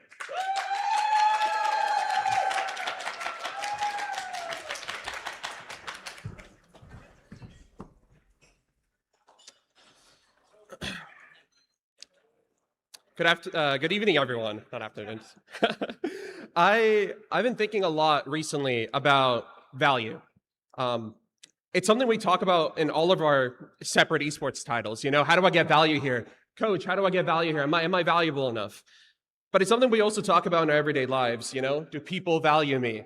Good evening, everyone. Not afternoon. I've been thinking a lot recently about value. It's something we talk about in all of our separate esports titles. You know, how do I get value here? Coach, how do I get value here? Am I valuable enough? But it's something we also talk about in our everyday lives. You know, do people value me?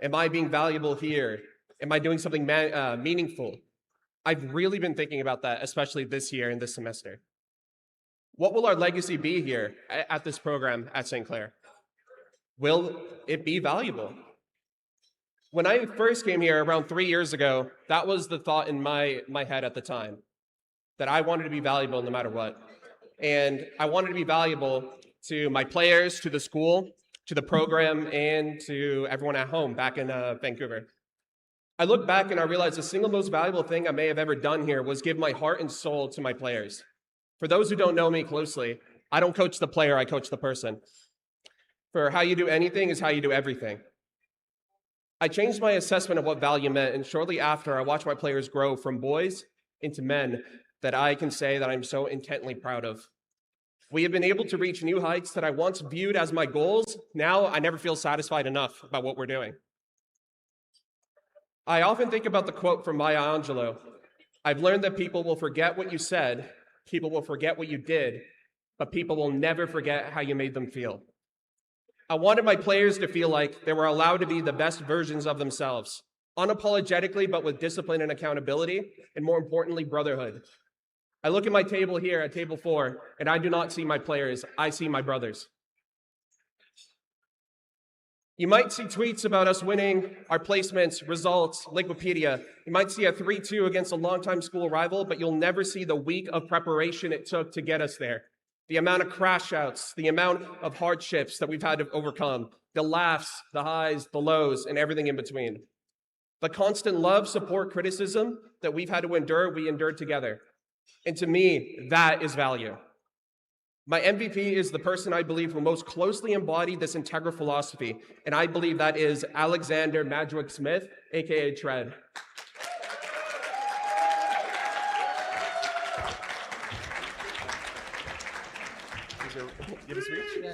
Am I being valuable here? Am I doing something meaningful? I've really been thinking about that, especially this year and this semester. What will our legacy be here at this program at St. Clair? Will it be valuable? When I first came here around 3 years ago, that was the thought in my head at the time, that I wanted to be valuable no matter what. And I wanted to be valuable to my players, to the school, to the program, and to everyone at home back in Vancouver. I look back and I realize the single most valuable thing I may have ever done here was give my heart and soul to my players. For those who don't know me closely, I don't coach the player, I coach the person. For how you do anything is how you do everything. I changed my assessment of what value meant, and shortly after, I watched my players grow from boys into men that I can say that I'm so intently proud of. We have been able to reach new heights that I once viewed as my goals. Now I never feel satisfied enough about what we're doing. I often think about the quote from Maya Angelou. I've learned that people will forget what you said, people will forget what you did, but people will never forget how you made them feel. I wanted my players to feel like they were allowed to be the best versions of themselves, unapologetically, but with discipline and accountability, and more importantly, brotherhood. I look at my table here at table 4, and I do not see my players, I see my brothers. You might see tweets about us winning, our placements, results, Liquipedia. You might see a 3-2 against a longtime school rival, but you'll never see the week of preparation it took to get us there. The amount of crash outs, the amount of hardships that we've had to overcome, the laughs, the highs, the lows, and everything in between. The constant love, support, criticism that we've had to endure, we endured together. And to me, that is value. My MVP is the person I believe who most closely embodied this integral philosophy, and I believe that is Alexander Madgwick Smith, aka Tread. Give a speech?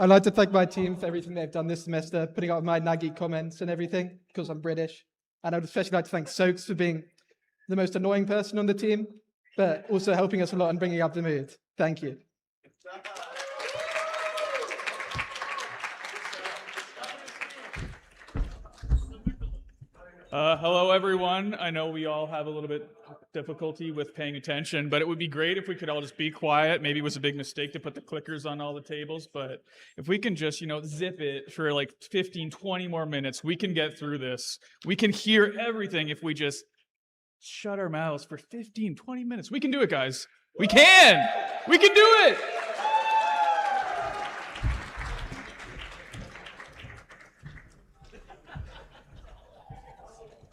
I'd like to thank my team for everything they've done this semester, putting up my naggy comments and everything, because I'm British. And I'd especially like to thank Soaks for being the most annoying person on the team, but also helping us a lot and bringing up the mood. Thank you. Hello, everyone. I know we all have a little bit difficulty with paying attention, but it would be great if we could all just be quiet. Maybe it was a big mistake to put the clickers on all the tables, but if we can just, zip it for like 15, 20 more minutes, we can get through this. We can hear everything if we just shut our mouths for 15, 20 minutes. We can do it, guys. We can! We can do it!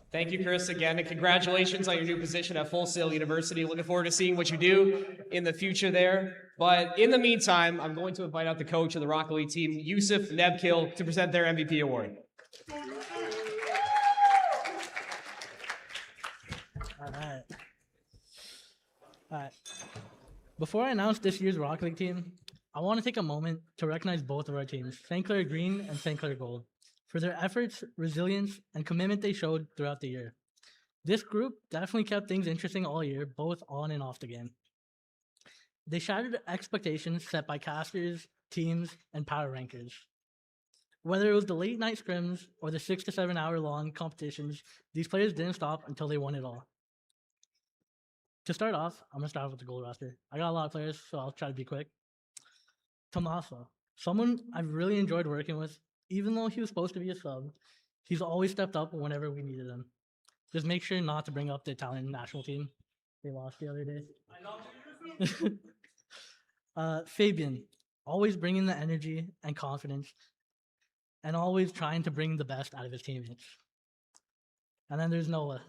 Thank you, Chris, again, and congratulations on your new position at Full Sail University. Looking forward to seeing what you do in the future there. But in the meantime, I'm going to invite out the coach of the Rocket League team, Yusuf Nebkil, to present their MVP award. All right. Before I announce this year's Rocket League team, I want to take a moment to recognize both of our teams, St. Clair Green and St. Clair Gold, for their efforts, resilience, and commitment they showed throughout the year. This group definitely kept things interesting all year, both on and off the game. They shattered expectations set by casters, teams, and power rankers. Whether it was the late night scrims or the 6 to 7 hour long competitions, these players didn't stop until they won it all. To start off, I'm going to start off with the gold roster. I got a lot of players, so I'll try to be quick. Tomasa, someone I've really enjoyed working with. Even though he was supposed to be a sub, he's always stepped up whenever we needed him. Just make sure not to bring up the Italian national team. They lost the other day. Fabian, always bringing the energy and confidence, and always trying to bring the best out of his teammates. And then there's Noah,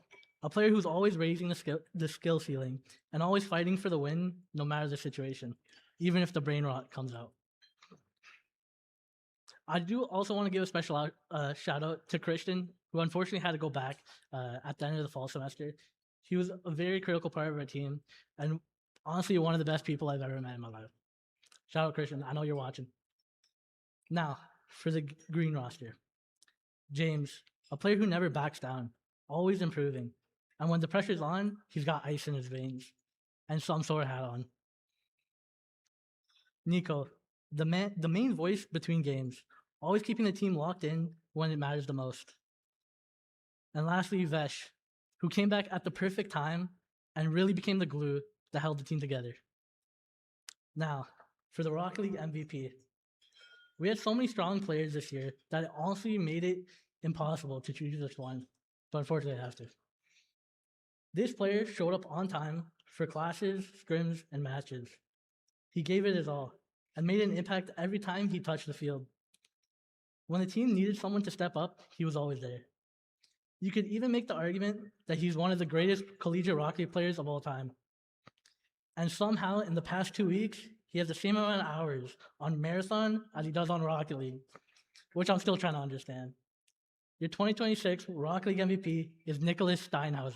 A player who's always raising the skill ceiling and always fighting for the win, no matter the situation, even if the brain rot comes out. I do also want to give a special shout out to Christian, who unfortunately had to go back at the end of the fall semester. He was a very critical part of our team, and honestly, one of the best people I've ever met in my life. Shout out, Christian. I know you're watching. Now, for the green roster. James, a player who never backs down, always improving. And when the pressure's on, he's got ice in his veins and some sort of hat on. Nico, the main voice between games, always keeping the team locked in when it matters the most. And lastly, Vesh, who came back at the perfect time and really became the glue that held the team together. Now, for the Rocket League MVP. We had so many strong players this year that it honestly made it impossible to choose just one, but unfortunately I have to. This player showed up on time for classes, scrims, and matches. He gave it his all and made an impact every time he touched the field. When the team needed someone to step up, he was always there. You could even make the argument that he's one of the greatest collegiate Rocket League players of all time. And somehow, in the past 2 weeks, he has the same amount of hours on Marathon as he does on Rocket League, which I'm still trying to understand. Your 2026 Rocket League MVP is Nicholas Steinhauser.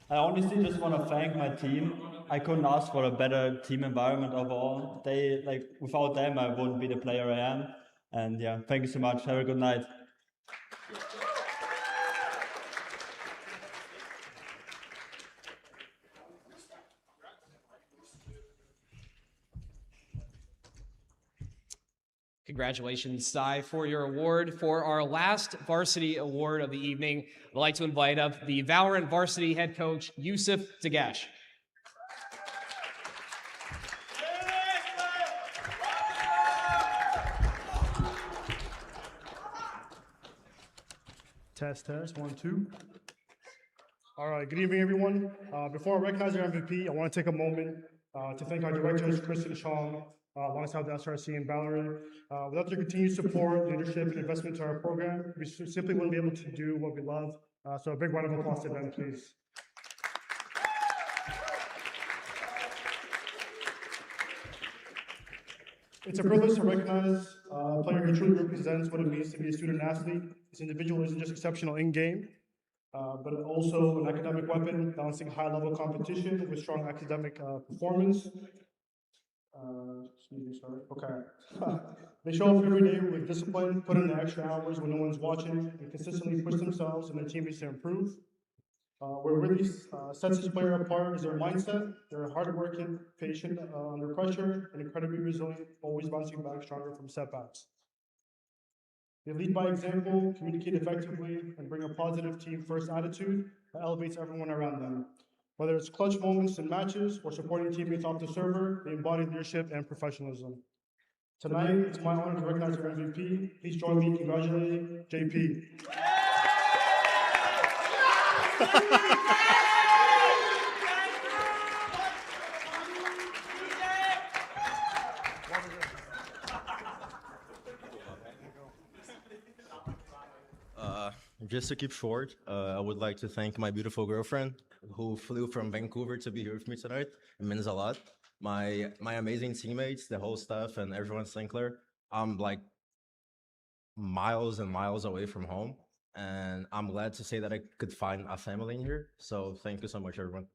I honestly just want to thank my team. I couldn't ask for a better team environment overall. Without them, I wouldn't be the player I am. And yeah, thank you so much. Have a good night. Congratulations, Sai, for your award. For our last varsity award of the evening, I'd like to invite up the Valorant varsity head coach, Yusuf Dagash. Test, 1, 2. All right, good evening, everyone. Before I recognize our MVP, I want to take a moment to thank our directors, Chris and Sean, alongside the SRC and Valerie. Without their continued support, leadership, and investment to our program, we simply wouldn't be able to do what we love. So a big round of applause to them, please. It's a privilege to recognize a player who truly represents what it means to be a student athlete. This individual isn't just exceptional in-game, but also an academic weapon, balancing high-level competition with strong academic performance. Excuse me, sorry. Okay. They show up every day with discipline, put in the extra hours when no one's watching, and consistently push themselves and their teammates to improve. What really sets this player apart is their mindset. They're hardworking, patient under pressure, and incredibly resilient, always bouncing back stronger from setbacks. They lead by example, communicate effectively, and bring a positive team-first attitude that elevates everyone around them. Whether it's clutch moments in matches or supporting teammates off the server, they embody leadership and professionalism. Tonight, it's my honor to recognize our MVP. Please join me in congratulating JP. Just to keep short, I would like to thank my beautiful girlfriend who flew from Vancouver to be here with me tonight. It means a lot. My amazing teammates, the whole staff, and everyone at St. Clair. I'm like miles and miles away from home, and I'm glad to say that I could find a family in here. So thank you so much, everyone.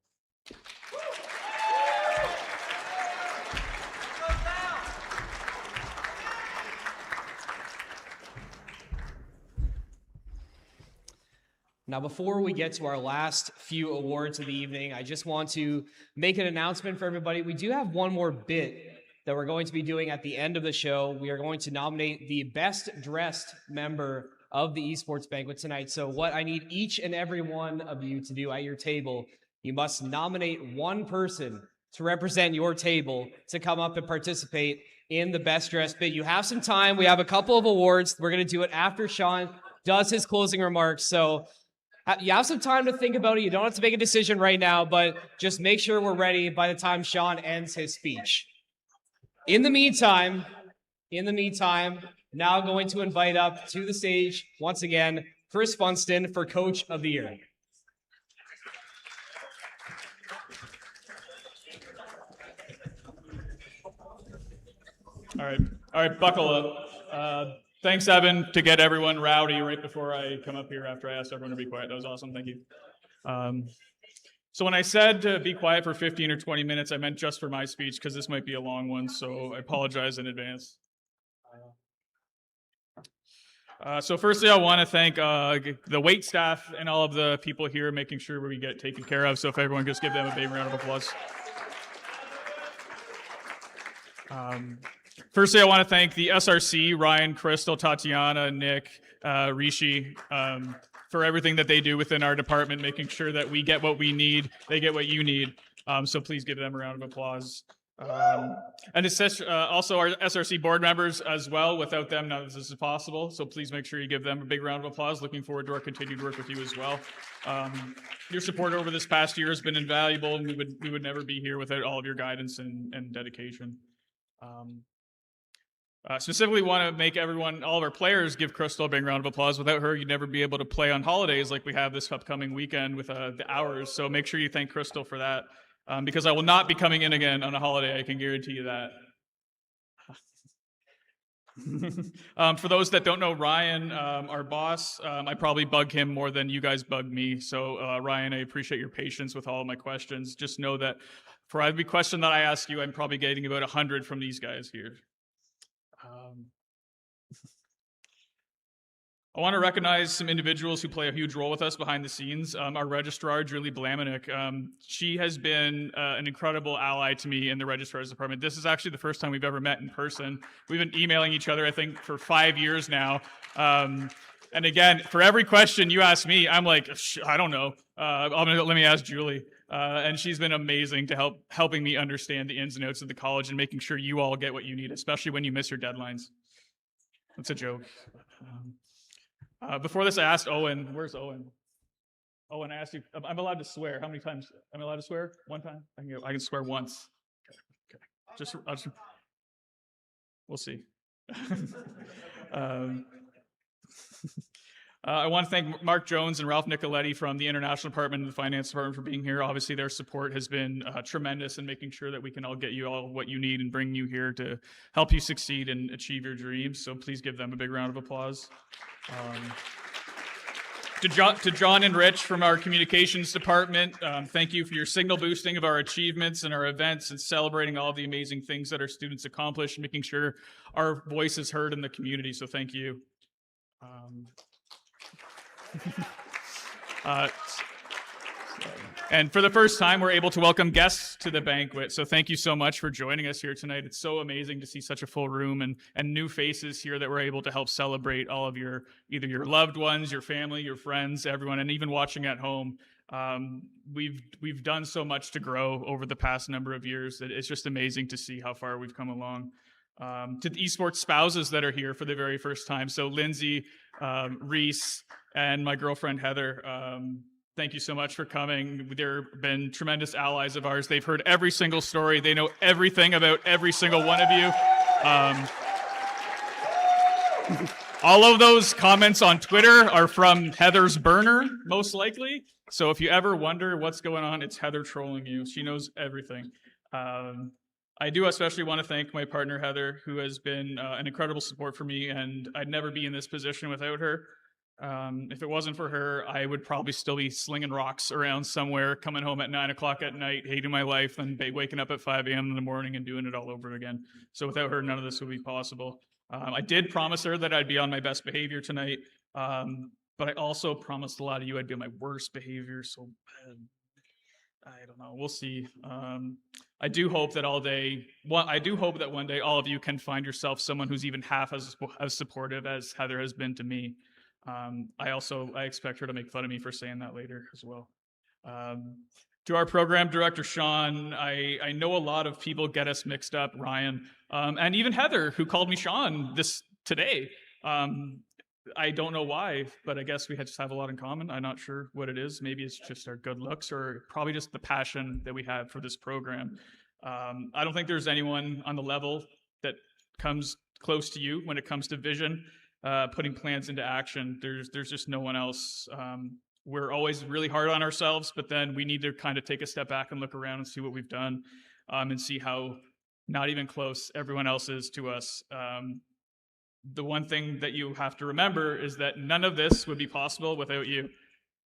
Now, before we get to our last few awards of the evening, I just want to make an announcement for everybody. We do have one more bit that we're going to be doing at the end of the show. We are going to nominate the best dressed member of the Esports Banquet tonight. So what I need each and every one of you to do at your table, you must nominate one person to represent your table to come up and participate in the best dressed bit. You have some time. We have a couple of awards. We're going to do it after Sean does his closing remarks. So You have some time to think about it. You don't have to make a decision right now, but just make sure we're ready by the time Sean ends his speech. In the meantime, now going to invite up to the stage once again, Chris Funston for Coach of the Year. All right, buckle up. Thanks, Evan, to get everyone rowdy right before I come up here after I asked everyone to be quiet. That was awesome. Thank you. So when I said to be quiet for 15 or 20 minutes, I meant just for my speech because this might be a long one, so I apologize in advance. So firstly, I want to thank the wait staff and all of the people here making sure we get taken care of. So if everyone just give them a big round of applause. Firstly, I want to thank the SRC, Ryan, Crystal, Tatiana, Nick, Rishi, for everything that they do within our department, making sure that we get what we need, they get what you need. So please give them a round of applause. And it's also our SRC board members as well. Without them, none of this is possible. So please make sure you give them a big round of applause. Looking forward to our continued work with you as well. Your support over this past year has been invaluable, and we would never be here without all of your guidance and dedication. Specifically want to make all of our players give Crystal a big round of applause. Without her, you'd never be able to play on holidays like we have this upcoming weekend with the hours. So make sure you thank Crystal for that, because I will not be coming in again on a holiday. I can guarantee you that. For those that don't know Ryan, our boss, I probably bug him more than you guys bug me. So Ryan, I appreciate your patience with all of my questions. Just know that for every question that I ask you, I'm probably getting about 100 from these guys here. I want to recognize some individuals who play a huge role with us behind the scenes. Our registrar, Julie Blamenik, she has been an incredible ally to me in the registrar's department. This is actually the first time we've ever met in person. We've been emailing each other, I think, for 5 years now. And again, for every question you ask me, I'm like, I don't know. Let me ask Julie. And she's been amazing to helping me understand the ins and outs of the college and making sure you all get what you need, especially when you miss your deadlines. That's a joke. Before this, I asked Owen, where's Owen? Owen, I asked you, I'm allowed to swear. How many times? I'm allowed to swear? One time? I can swear once. Okay. We'll see. I want to thank Mark Jones and Ralph Nicoletti from the International Department and the Finance Department for being here. Obviously, their support has been tremendous in making sure that we can all get you all what you need and bring you here to help you succeed and achieve your dreams. So please give them a big round of applause. To John and Rich from our communications department, thank you for your signal boosting of our achievements and our events and celebrating all of the amazing things that our students accomplish and making sure our voice is heard in the community. So thank you. And for the first time, we're able to welcome guests to the banquet. So thank you so much for joining us here tonight. It's so amazing to see such a full room and new faces here that we're able to help celebrate all of either your loved ones, your family, your friends, everyone, and even watching at home. We've done so much to grow over the past number of years that it's just amazing to see how far we've come along. To the esports spouses that are here for the very first time. So Lindsay, Reese, and my girlfriend Heather, thank you so much for coming. They've been tremendous allies of ours. They've heard every single story. They know everything about every single one of you. All of those comments on Twitter are from Heather's burner, most likely. So if you ever wonder what's going on, it's Heather trolling you. She knows everything. I do especially want to thank my partner, Heather, who has been an incredible support for me, and I'd never be in this position without her. If it wasn't for her, I would probably still be slinging rocks around somewhere, coming home at 9 o'clock at night, hating my life, and waking up at 5 a.m. in the morning and doing it all over again. So without her, none of this would be possible. I did promise her that I'd be on my best behavior tonight, but I also promised a lot of you I'd be on my worst behavior, so I don't know. We'll see. I do hope that one day all of you can find yourself someone who's even half as supportive as Heather has been to me. I expect her to make fun of me for saying that later as well. To our program director, Sean, I know a lot of people get us mixed up, Ryan, and even Heather, who called me Sean today. I don't know why, but I guess we just have a lot in common. I'm not sure what it is. Maybe it's just our good looks, or probably just the passion that we have for this program. I don't think there's anyone on the level that comes close to you when it comes to vision, putting plans into action. There's just no one else. We're always really hard on ourselves, but then we need to kind of take a step back and look around and see what we've done, and see how not even close everyone else is to us. The one thing that you have to remember is that none of this would be possible without you.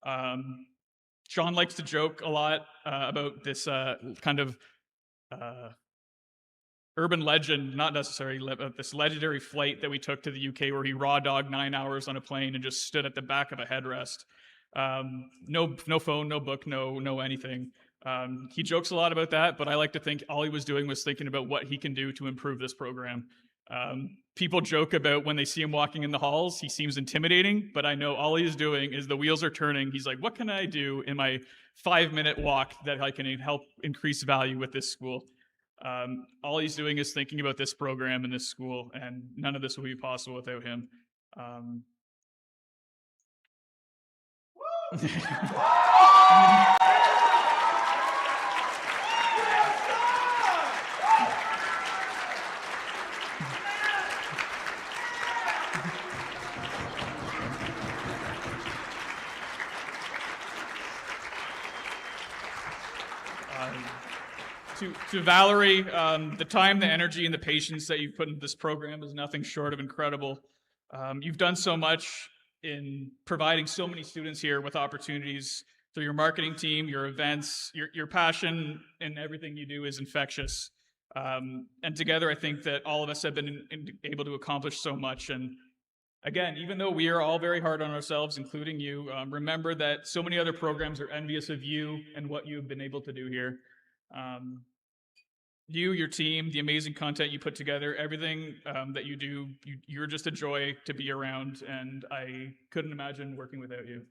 Sean likes to joke a lot about this kind of urban legend, not necessarily this legendary flight that we took to the UK where he raw dogged 9 hours on a plane and just stood at the back of a headrest. No phone, no book, no anything. He jokes a lot about that, but I like to think all he was doing was thinking about what he can do to improve this program. People joke about when they see him walking in the halls, he seems intimidating, but I know all he's doing is the wheels are turning. He's like, what can I do in my 5-minute walk that I can help increase value with this school? All he's doing is thinking about this program and this school, and none of this will be possible without him. To Valerie, the time, the energy, and the patience that you've put into this program is nothing short of incredible. You've done so much in providing so many students here with opportunities through your marketing team, your events, your passion, and everything you do is infectious. And together, I think that all of us have been able to accomplish so much. And again, even though we are all very hard on ourselves, including you, remember that so many other programs are envious of you and what you've been able to do here. You, your team, the amazing content you put together, everything that you do, you're just a joy to be around, and I couldn't imagine working without you.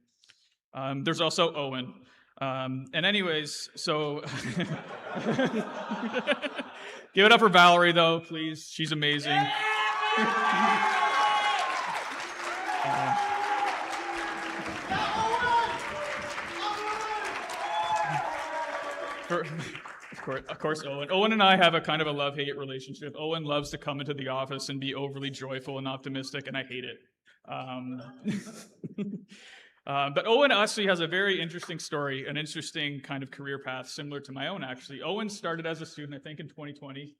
There's also Owen. And anyways, so give it up for Valerie, though, please. She's amazing. Of course, Owen. Owen and I have a kind of a love-hate relationship. Owen loves to come into the office and be overly joyful and optimistic, and I hate it. But Owen actually has a very interesting story, an interesting kind of career path, similar to my own, actually. Owen started as a student, I think, in 2020.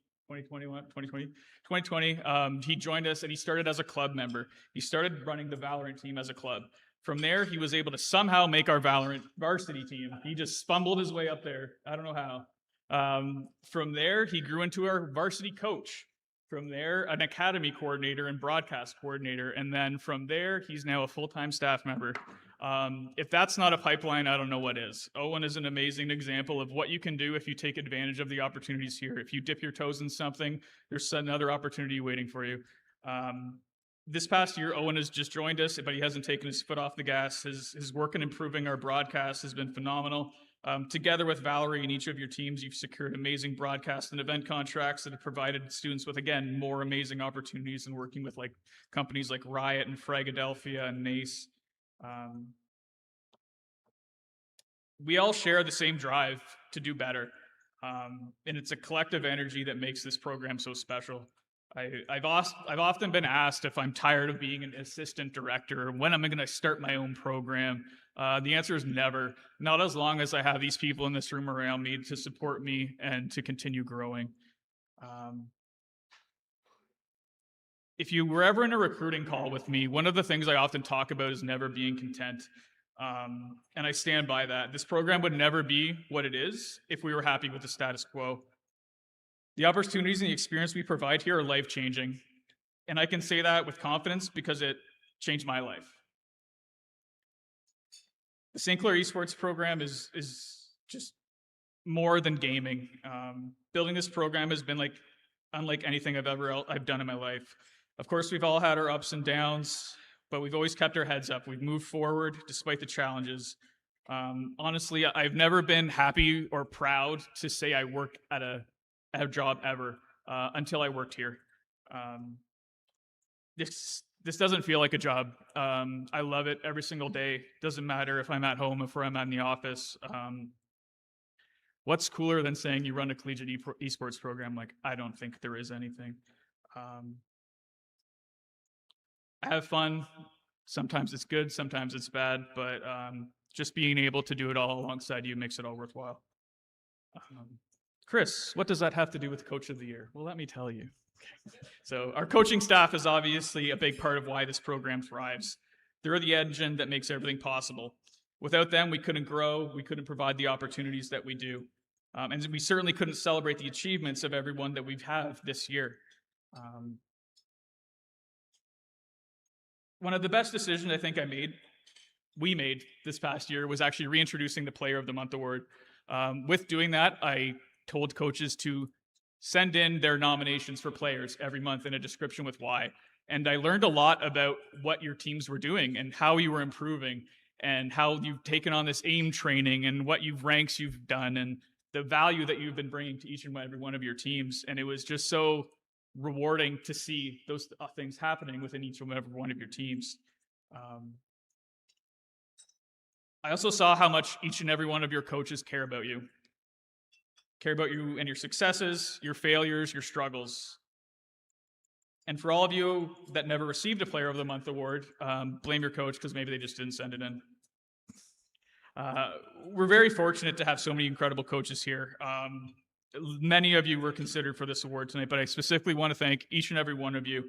He joined us, and he started as a club member. He started running the Valorant team as a club. From there, he was able to somehow make our Valorant varsity team. He just fumbled his way up there. I don't know how. From there, he grew into our varsity coach. From there, an academy coordinator and broadcast coordinator. And then from there, he's now a full-time staff member. If that's not a pipeline, I don't know what is. Owen is an amazing example of what you can do if you take advantage of the opportunities here. If you dip your toes in something, there's another opportunity waiting for you. This past year, Owen has just joined us, but he hasn't taken his foot off the gas. His work in improving our broadcast has been phenomenal. Together with Valerie and each of your teams, you've secured amazing broadcast and event contracts that have provided students with, again, more amazing opportunities in working with companies like Riot and Fragadelphia and NACE. We all share the same drive to do better, and it's a collective energy that makes this program so special. I've often been asked if I'm tired of being an assistant director, when am I going to start my own program? The answer is never. Not as long as I have these people in this room around me to support me and to continue growing. If you were ever in a recruiting call with me, one of the things I often talk about is never being content. And I stand by that. This program would never be what it is if we were happy with the status quo. The opportunities and the experience we provide here are life-changing. And I can say that with confidence because it changed my life. The St. Clair Esports program is just more than gaming. Building this program has been unlike anything I've done in my life. Of course, we've all had our ups and downs, but we've always kept our heads up. We've moved forward despite the challenges. Honestly, I've never been happy or proud to say I work at a job ever until I worked here. this doesn't feel like a job. I love it every single day. Doesn't matter if I'm at home, if I'm in the office. What's cooler than saying you run a collegiate esports program? Like, I don't think there is anything. I have fun. Sometimes it's good, sometimes it's bad, but just being able to do it all alongside you makes it all worthwhile. Chris, what does that have to do with Coach of the Year? Well, let me tell you. So our coaching staff is obviously a big part of why this program thrives. They're the engine that makes everything possible. Without them, we couldn't grow, we couldn't provide the opportunities that we do. And we certainly couldn't celebrate the achievements of everyone that we've had this year. One of the best decisions I think we made this past year was actually reintroducing the Player of the Month award. With doing that, I told coaches to send in their nominations for players every month in a description with why. And I learned a lot about what your teams were doing and how you were improving and how you've taken on this AIM training and what ranks you've done and the value that you've been bringing to each and every one of your teams. And it was just so rewarding to see those things happening within each and every one of your teams. I also saw how much each and every one of your coaches care about you and your successes, your failures, your struggles. And for all of you that never received a Player of the Month award, blame your coach because maybe they just didn't send it in. We're very fortunate to have so many incredible coaches here. Many of you were considered for this award tonight, but I specifically want to thank each and every one of you.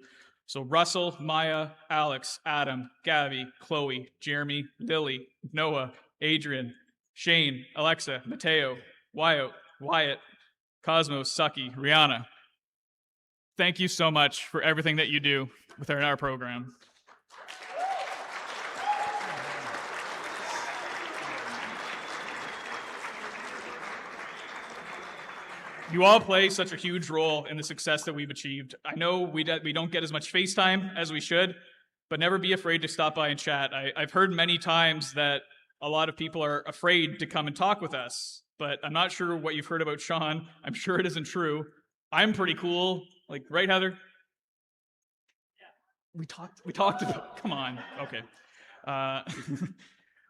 So Russell, Maya, Alex, Adam, Gabby, Chloe, Jeremy, Lily, Noah, Adrian, Shane, Alexa, Mateo, Wyatt, Cosmos, Sucky, Rihanna. Thank you so much for everything that you do within our program. You all play such a huge role in the success that we've achieved. I know we don't get as much FaceTime as we should, but never be afraid to stop by and chat. I've heard many times that a lot of people are afraid to come and talk with us, but I'm not sure what you've heard about Sean. I'm sure it isn't true. I'm pretty cool. Like, right, Heather? We talked about, come on. Okay.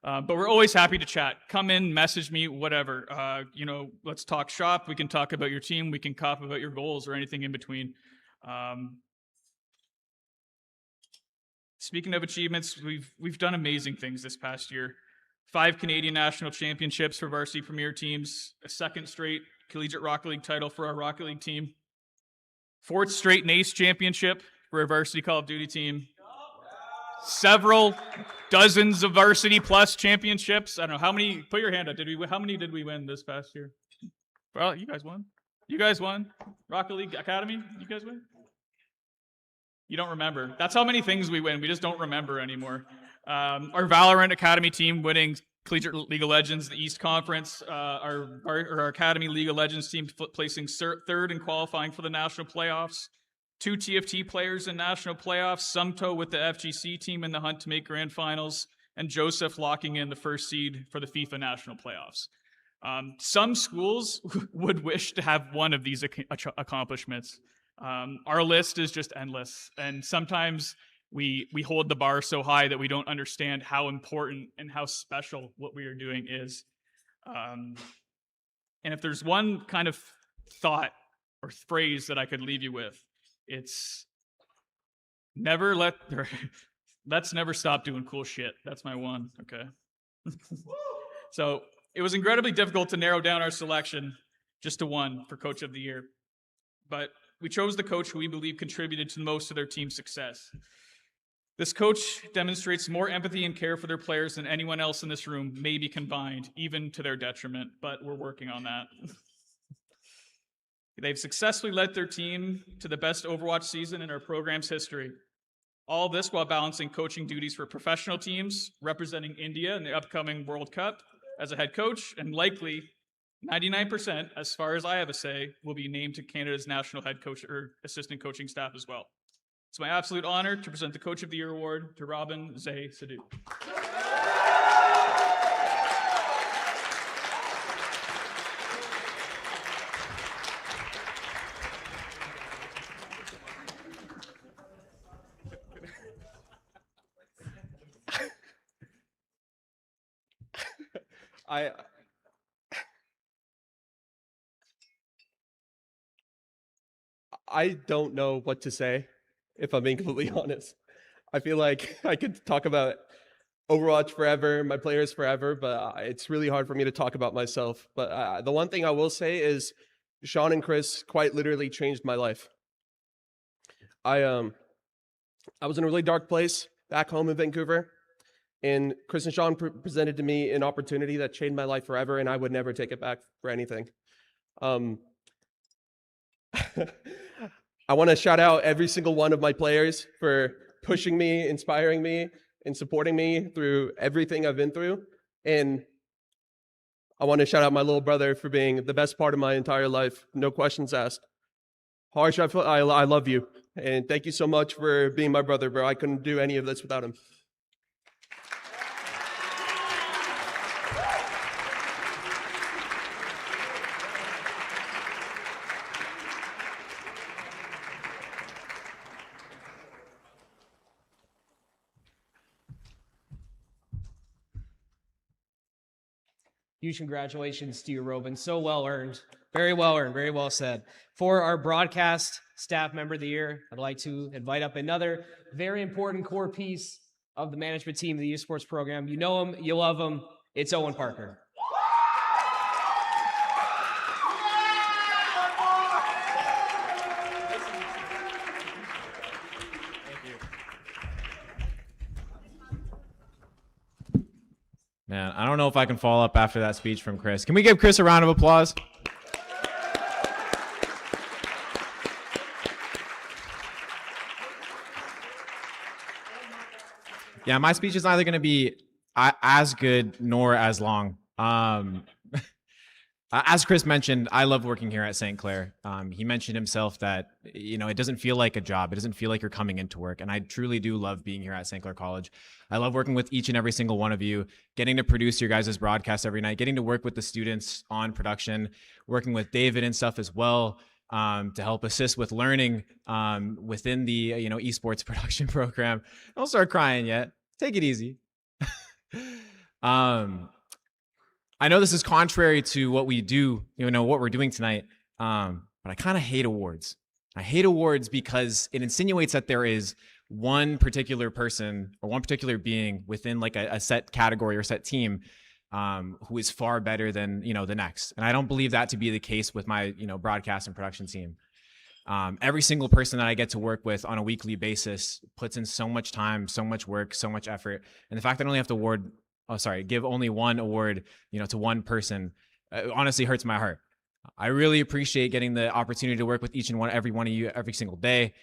But we're always happy to chat. Come in, message me, whatever. Let's talk shop. We can talk about your team. We can talk about your goals or anything in between. Speaking of achievements, we've done amazing things this past year. 5 Canadian national championships for varsity premier teams, a second straight collegiate Rocket League title for our Rocket League team, 4th straight NACE championship for our varsity Call of Duty team, several dozens of varsity plus championships. I don't know how many. Put your hand up. How many did we win this past year? Well, you guys won. You guys won. Rocket League Academy. You guys win. You don't remember. That's how many things we win. We just don't remember anymore. Our Valorant Academy team winning Collegiate League of Legends, the East Conference. Our Academy League of Legends team placing 3rd and qualifying for the national playoffs. 2 TFT players in national playoffs, Sumto with the FGC team in the hunt to make grand finals, and Joseph locking in the 1st seed for the FIFA national playoffs. Some schools would wish to have one of these accomplishments. Our list is just endless, and sometimes we hold the bar so high that we don't understand how important and how special what we are doing is. And if there's one kind of thought or phrase that I could leave you with, it's let's never stop doing cool shit. That's my one, okay? So it was incredibly difficult to narrow down our selection just to one for Coach of the Year. But we chose the coach who we believe contributed to most of their team's success. This coach demonstrates more empathy and care for their players than anyone else in this room, maybe combined, even to their detriment, but we're working on that. They've successfully led their team to the best Overwatch season in our program's history. All this while balancing coaching duties for professional teams, representing India in the upcoming World Cup as a head coach, and likely 99%, as far as I have a say, will be named to Canada's national head coach or assistant coaching staff as well. It's my absolute honor to present the Coach of the Year award to Robin Zay Sadhu. I don't know what to say, if I'm being completely honest. I feel like I could talk about Overwatch forever, my players forever, but it's really hard for me to talk about myself. But the one thing I will say is Sean and Chris quite literally changed my life. I was in a really dark place back home in Vancouver, and Chris and Sean presented to me an opportunity that changed my life forever, and I would never take it back for anything. I want to shout out every single one of my players for pushing me, inspiring me, and supporting me through everything I've been through. And I want to shout out my little brother for being the best part of my entire life. No questions asked. Harsh, I love you. And thank you so much for being my brother, bro. I couldn't do any of this without him. Huge congratulations to you, Robin. So well earned. Very well earned. Very well said. For our broadcast staff member of the year, I'd like to invite up another very important core piece of the management team of the Esports program. You know him, you love him. It's Owen Parker. Man, I don't know if I can follow up after that speech from Chris. Can we give Chris a round of applause? Yeah, my speech is neither going to be as good nor as long. As Chris mentioned, I love working here at St. Clair. He mentioned himself that, it doesn't feel like a job. It doesn't feel like you're coming into work. And I truly do love being here at St. Clair College. I love working with each and every single one of you, getting to produce your guys' broadcasts every night, getting to work with the students on production, working with David and stuff as well, to help assist with learning within the, esports production program. Don't start crying yet. Take it easy. I know this is contrary to what we do, what we're doing tonight, but I kind of hate awards. I hate awards because it insinuates that there is one particular person or one particular being within like a set category or set team who is far better than, the next. And I don't believe that to be the case with my, broadcast and production team. Every single person that I get to work with on a weekly basis puts in so much time, so much work, so much effort. And the fact that I only have to give only one award, to one person, honestly hurts my heart. I really appreciate getting the opportunity to work with every one of you every single day.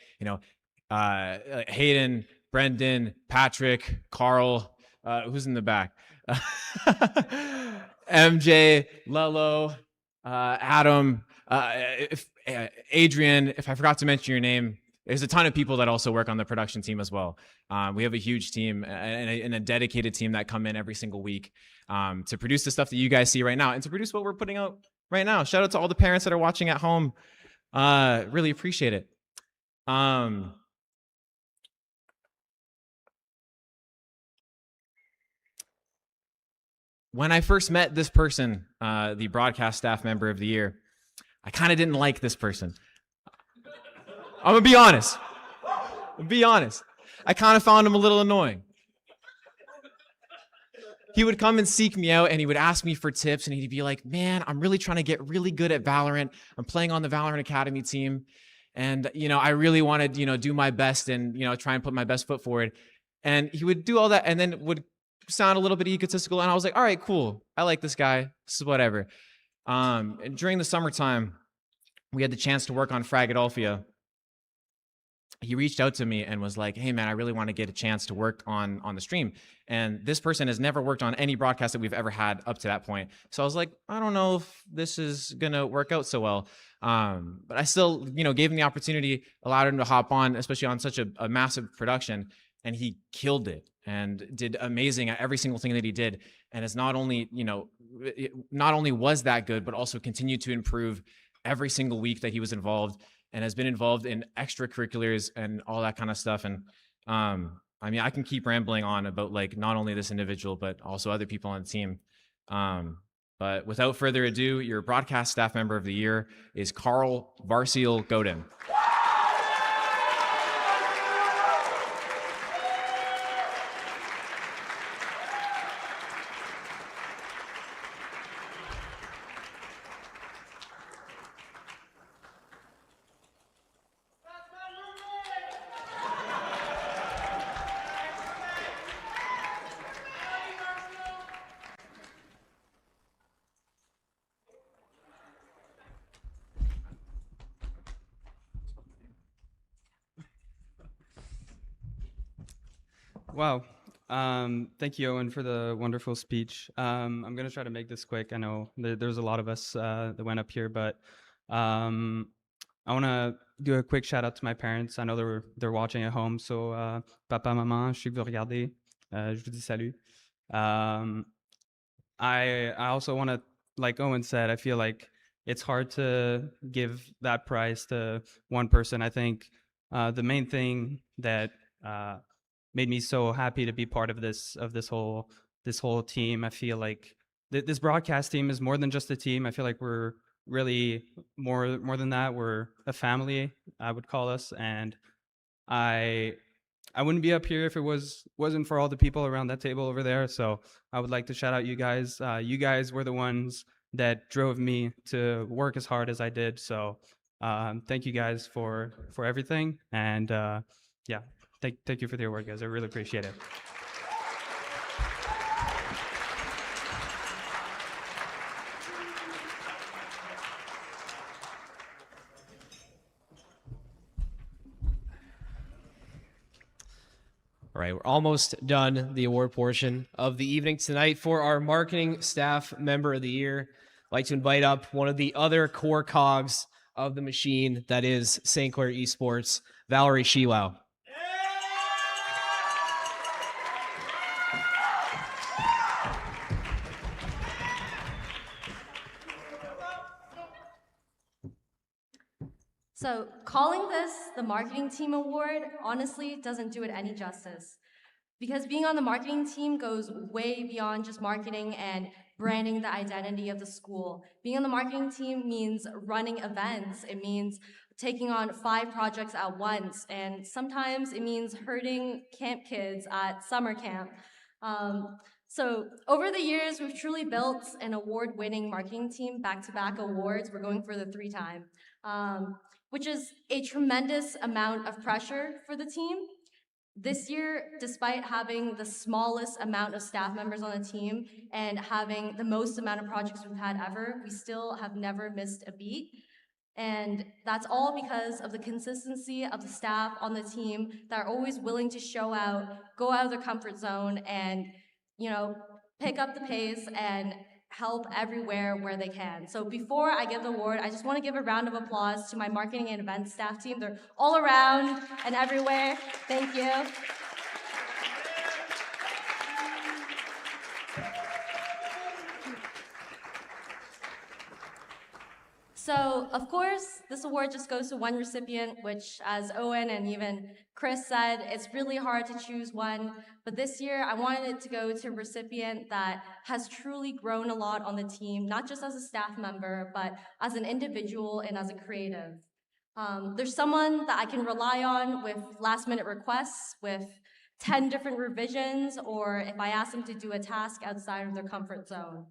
Hayden, Brendan, Patrick, Carl, who's in the back? MJ, Lello, Adam, Adrian, if I forgot to mention your name, there's a ton of people that also work on the production team as well. We have a huge team and a dedicated team that come in every single week to produce the stuff that you guys see right now and to produce what we're putting out right now. Shout out to all the parents that are watching at home. Really appreciate it. When I first met this person, the broadcast staff member of the year, I kind of didn't like this person. I'm going to be honest. I kind of found him a little annoying. He would come and seek me out and he would ask me for tips and he'd be like, man, I'm really trying to get really good at Valorant. I'm playing on the Valorant Academy team. And, I really want to, do my best and, try and put my best foot forward. And he would do all that and then would sound a little bit egotistical. And I was like, all right, cool. I like this guy. This is whatever. And during the summertime, we had the chance to work on Fragadolphia. He reached out to me and was like, hey man, I really want to get a chance to work on the stream. And this person has never worked on any broadcast that we've ever had up to that point. So I was like, I don't know if this is going to work out so well. But I still, gave him the opportunity, allowed him to hop on, especially on such a massive production. And he killed it and did amazing at every single thing that he did. And it's not only, not only was that good, but also continued to improve every single week that he was involved and has been involved in extracurriculars and all that kind of stuff. And I can keep rambling on about like not only this individual, but also other people on the team. But without further ado, your broadcast staff member of the year is Carl Varsiel Godin. Wow. Thank you, Owen, for the wonderful speech. I'm going to try to make this quick. I know there's a lot of us that went up here, but I want to do a quick shout out to my parents. I know they're watching at home. So, papa, maman, je sais que vous regardez. Je vous dis salut. I also want to, like Owen said, I feel like it's hard to give that prize to one person. I think the main thing that made me so happy to be part of this whole team. I feel like this broadcast team is more than just a team. I feel like we're really more than that. We're a family, I would call us, and I wouldn't be up here if it wasn't for all the people around that table over there. So I would like to shout out you guys. You guys were the ones that drove me to work as hard as I did. So thank you guys for everything, and yeah. Thank you for your work, guys. I really appreciate it. All right, we're almost done the award portion of the evening tonight. For our marketing staff member of the year, I'd like to invite up one of the other core cogs of the machine that is St. Clair Esports, Valerie Shelau. So calling this the Marketing Team Award honestly doesn't do it any justice. Because being on the marketing team goes way beyond just marketing and branding the identity of the school. Being on the marketing team means running events. It means taking on 5 projects at once. And sometimes it means herding camp kids at summer camp. So over the years, we've truly built an award-winning marketing team, back-to-back awards. We're going for the 3-time. Which is a tremendous amount of pressure for the team. This year, despite having the smallest amount of staff members on the team and having the most amount of projects we've had ever, we still have never missed a beat. And that's all because of the consistency of the staff on the team that are always willing to show out, go out of their comfort zone, and pick up the pace and help everywhere where they can. So before I give the award, I just want to give a round of applause to my marketing and events staff team. They're all around and everywhere. Thank you. So, of course, this award just goes to one recipient, which, as Owen and even Chris said, it's really hard to choose one. But this year, I wanted it to go to a recipient that has truly grown a lot on the team, not just as a staff member, but as an individual and as a creative. There's someone that I can rely on with last-minute requests, with 10 different revisions, or if I ask them to do a task outside of their comfort zone.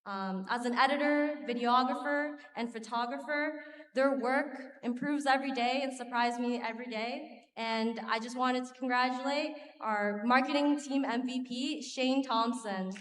As an editor, videographer, and photographer, their work improves every day and surprises me every day. And I just wanted to congratulate our marketing team MVP, Shane Thompson.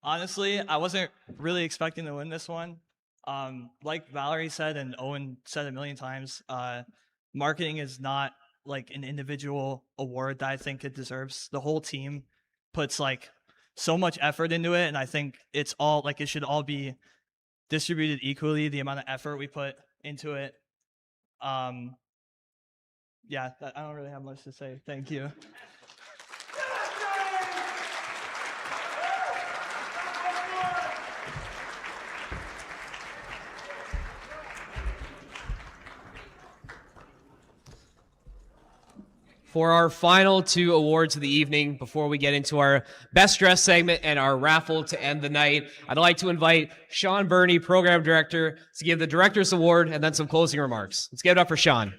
Honestly, I wasn't really expecting to win this one. Like Valerie said and Owen said a million times, marketing is not like an individual award that I think it deserves. The whole team puts like so much effort into it, and I think it's all like it should all be distributed equally, the amount of effort we put into it. Yeah, I don't really have much to say. Thank you. For our final two awards of the evening, before we get into our best dress segment and our raffle to end the night, I'd like to invite Sean Burney, Program Director, to give the Director's Award and then some closing remarks. Let's give it up for Sean.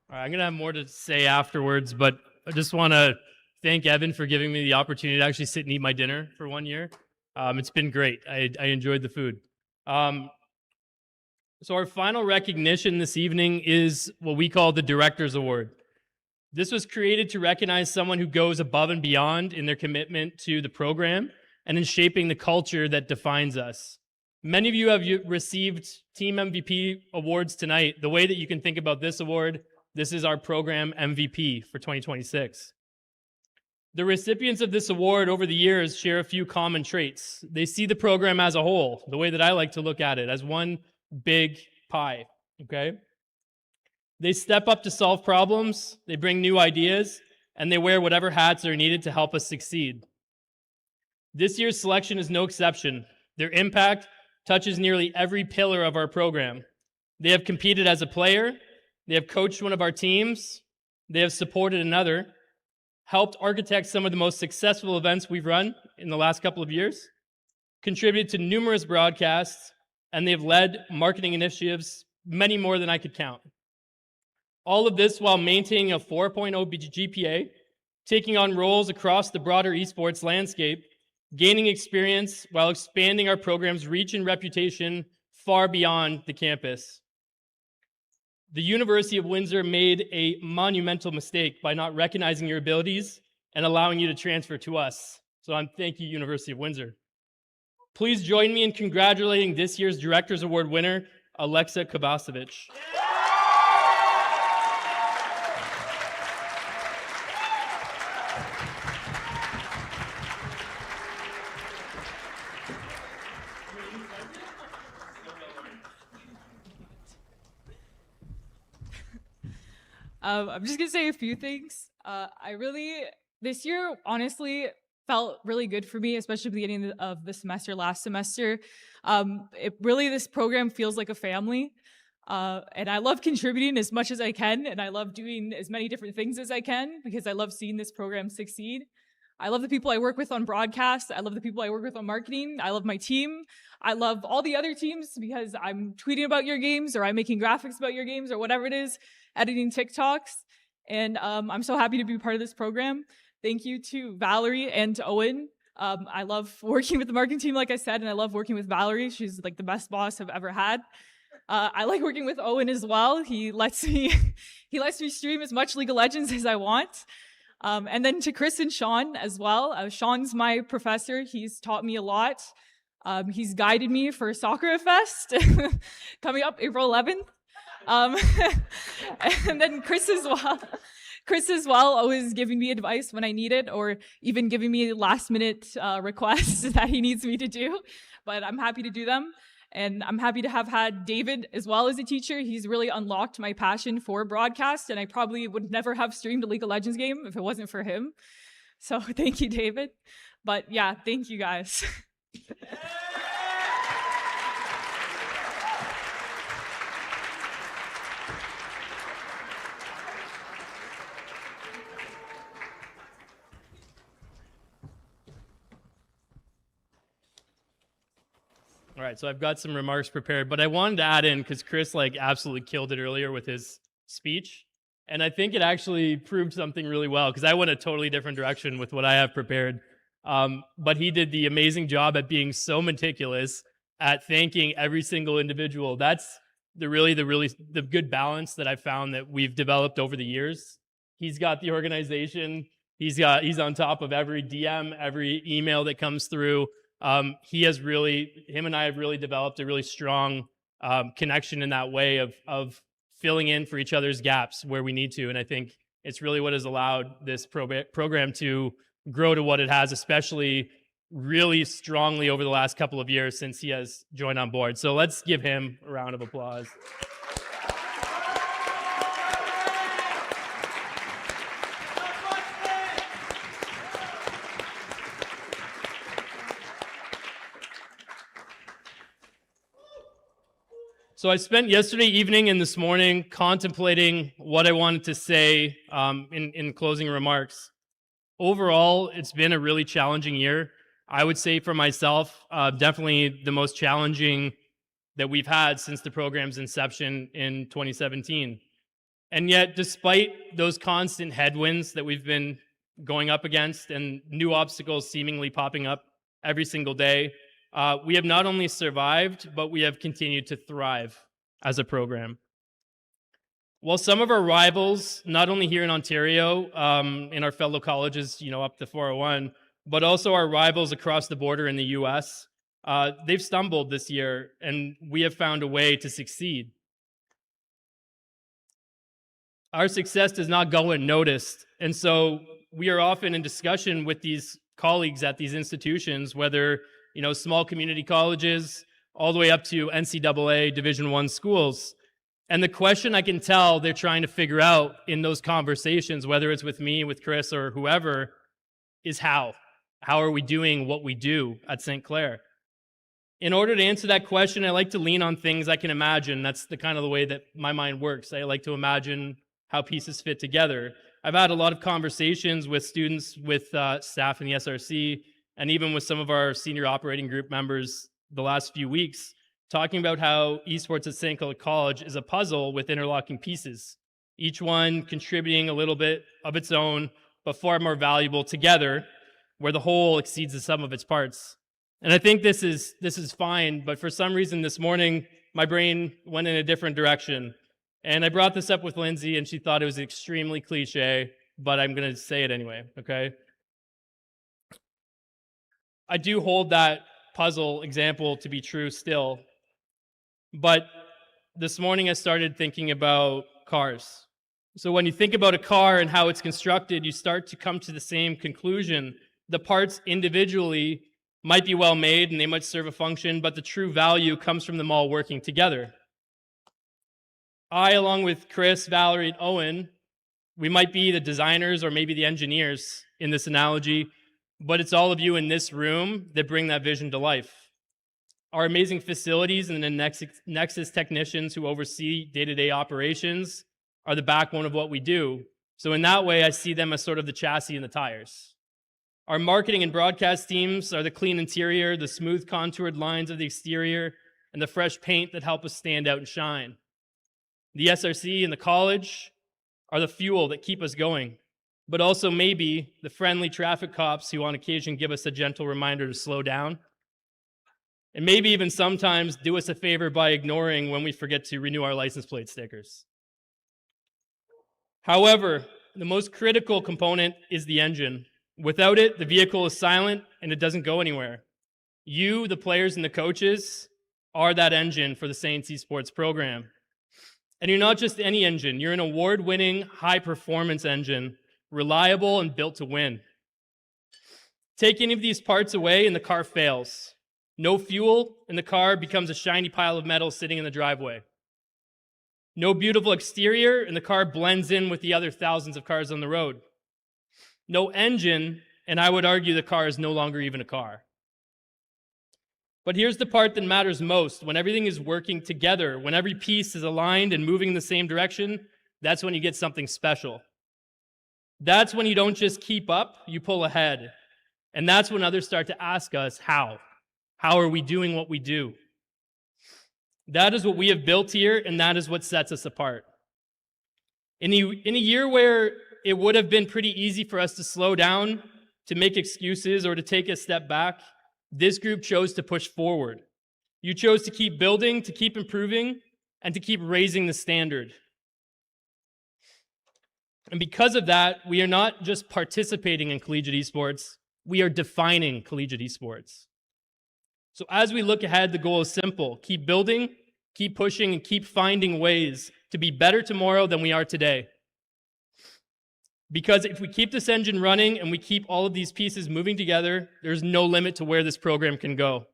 All right, I'm going to have more to say afterwards, but I just want to thank Evan for giving me the opportunity to actually sit and eat my dinner for 1 year. It's been great. I enjoyed the food. So our final recognition this evening is what we call the Director's Award. This was created to recognize someone who goes above and beyond in their commitment to the program and in shaping the culture that defines us. Many of you have received Team MVP awards tonight. The way that you can think about this award, this is our program MVP for 2026. The recipients of this award over the years share a few common traits. They see the program as a whole, the way that I like to look at it, as one big pie, okay? They step up to solve problems, they bring new ideas, and they wear whatever hats are needed to help us succeed. This year's selection is no exception. Their impact touches nearly every pillar of our program. They have competed as a player, they have coached one of our teams, they have supported another, helped architect some of the most successful events we've run in the last couple of years, contributed to numerous broadcasts, and they've led marketing initiatives, many more than I could count. All of this while maintaining a 4.0 GPA, taking on roles across the broader esports landscape, gaining experience while expanding our program's reach and reputation far beyond the campus. The University of Windsor made a monumental mistake by not recognizing your abilities and allowing you to transfer to us. So thank you, University of Windsor. Please join me in congratulating this year's Director's Award winner, Alexa Kovacevic. I'm just gonna say a few things. This year, honestly, felt really good for me, especially at the beginning of the semester, last semester. This program feels like a family. And I love contributing as much as I can, and I love doing as many different things as I can because I love seeing this program succeed. I love the people I work with on broadcast. I love the people I work with on marketing. I love my team. I love all the other teams because I'm tweeting about your games or I'm making graphics about your games or whatever it is, editing TikToks. And I'm so happy to be part of this program. Thank you to Valerie and to Owen. I love working with the marketing team, like I said, and I love working with Valerie. She's like the best boss I've ever had. I like working with Owen as well. He lets me stream as much League of Legends as I want. And then to Chris and Sean as well. Sean's my professor. He's taught me a lot. He's guided me for Soccer Fest coming up April 11th. And then Chris as well. Chris as well, always giving me advice when I need it, or even giving me last minute requests that he needs me to do. But I'm happy to do them. And I'm happy to have had David as well as a teacher. He's really unlocked my passion for broadcast, and I probably would never have streamed a League of Legends game if it wasn't for him. So thank you, David. But yeah, thank you guys. All right, so I've got some remarks prepared, but I wanted to add in because Chris absolutely killed it earlier with his speech. And I think it actually proved something really well because I went a totally different direction with what I have prepared. But he did the amazing job at being so meticulous at thanking every single individual. That's the good balance that I found that we've developed over the years. He's got the organization. He's on top of every DM, every email that comes through. Him and I have really developed a really strong connection in that way of filling in for each other's gaps where we need to. And I think it's really what has allowed this program to grow to what it has, especially really strongly over the last couple of years since he has joined on board. So let's give him a round of applause. So I spent yesterday evening and this morning contemplating what I wanted to say in closing remarks. Overall, it's been a really challenging year. I would say for myself, definitely the most challenging that we've had since the program's inception in 2017. And yet, despite those constant headwinds that we've been going up against and new obstacles seemingly popping up every single day, we have not only survived, but we have continued to thrive as a program. While some of our rivals, not only here in Ontario, in our fellow colleges, up the 401, but also our rivals across the border in the US, they've stumbled this year, and we have found a way to succeed. Our success does not go unnoticed, and so we are often in discussion with these colleagues at these institutions, whether small community colleges, all the way up to NCAA Division I schools. And the question I can tell they're trying to figure out in those conversations, whether it's with me, with Chris, or whoever, is how. How are we doing what we do at St. Clair? In order to answer that question, I like to lean on things I can imagine. That's the kind of the way that my mind works. I like to imagine how pieces fit together. I've had a lot of conversations with students, with staff in the SRC, and even with some of our senior operating group members the last few weeks, talking about how esports at St. Clair College is a puzzle with interlocking pieces, each one contributing a little bit of its own, but far more valuable together, where the whole exceeds the sum of its parts. And I think this is fine, but for some reason this morning, my brain went in a different direction. And I brought this up with Lindsay, and she thought it was extremely cliche, but I'm going to say it anyway, okay? I do hold that puzzle example to be true still, but this morning I started thinking about cars. So when you think about a car and how it's constructed, you start to come to the same conclusion. The parts individually might be well made and they might serve a function, but the true value comes from them all working together. I, along with Chris, Valerie, and Owen, we might be the designers or maybe the engineers in this analogy, but it's all of you in this room that bring that vision to life. Our amazing facilities and the Nexus technicians who oversee day-to-day operations are the backbone of what we do. So in that way, I see them as sort of the chassis and the tires. Our marketing and broadcast teams are the clean interior, the smooth contoured lines of the exterior, and the fresh paint that help us stand out and shine. The SRC and the college are the fuel that keep us going, but also maybe the friendly traffic cops who on occasion give us a gentle reminder to slow down, and maybe even sometimes do us a favor by ignoring when we forget to renew our license plate stickers. However, the most critical component is the engine. Without it, the vehicle is silent and it doesn't go anywhere. You, the players and the coaches, are that engine for the Saints Esports program. And you're not just any engine, you're an award-winning, high-performance engine, reliable and built to win. Take any of these parts away and the car fails. No fuel and the car becomes a shiny pile of metal sitting in the driveway. No beautiful exterior and the car blends in with the other thousands of cars on the road. No engine, and I would argue the car is no longer even a car. But here's the part that matters most. When everything is working together, when every piece is aligned and moving in the same direction, that's when you get something special. That's when you don't just keep up, you pull ahead. And that's when others start to ask us, how? How are we doing what we do? That is what we have built here, and that is what sets us apart. In a year where it would have been pretty easy for us to slow down, to make excuses, or to take a step back, this group chose to push forward. You chose to keep building, to keep improving, and to keep raising the standard. And because of that, we are not just participating in collegiate esports, we are defining collegiate esports. So as we look ahead, the goal is simple. Keep building, keep pushing, and keep finding ways to be better tomorrow than we are today. Because if we keep this engine running and we keep all of these pieces moving together, there's no limit to where this program can go.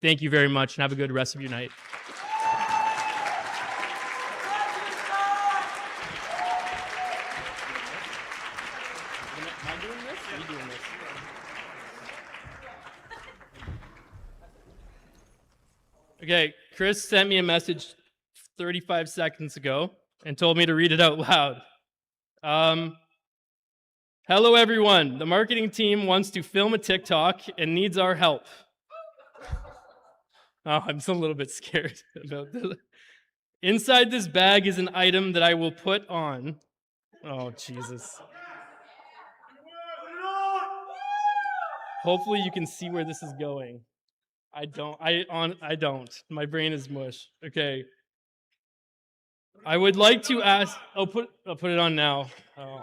Thank you very much, and have a good rest of your night. Okay, Chris sent me a message 35 seconds ago and told me to read it out loud. Hello, everyone. The marketing team wants to film a TikTok and needs our help. Oh, I'm still a little bit scared about this. Inside this bag is an item that I will put on. Oh, Jesus. Hopefully you can see where this is going. I don't. My brain is mush. Okay. I would like to ask. I'll put it on now. Oh.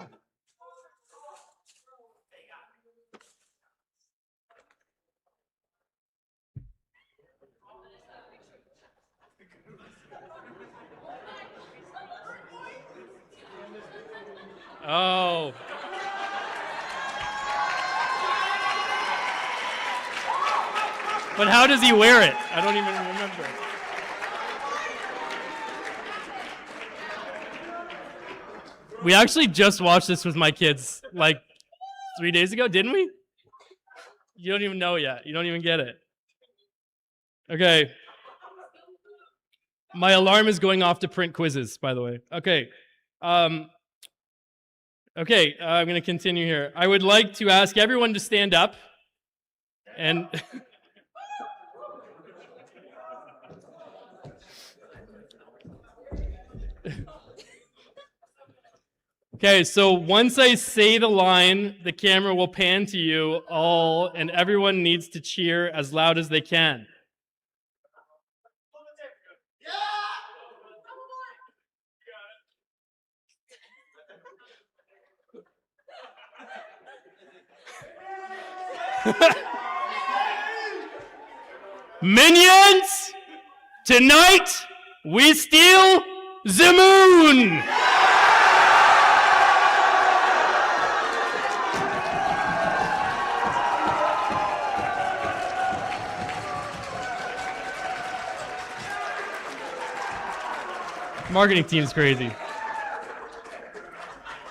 Oh. But how does he wear it? I don't even remember. We actually just watched this with my kids like 3 days ago, didn't we? You don't even know yet. You don't even get it. Okay. My alarm is going off to print quizzes, by the way. Okay. Okay, I'm going to continue here. I would like to ask everyone to stand up and... Okay, so once I say the line, the camera will pan to you all, and everyone needs to cheer as loud as they can. Minions, tonight we steal the moon! Marketing team's crazy.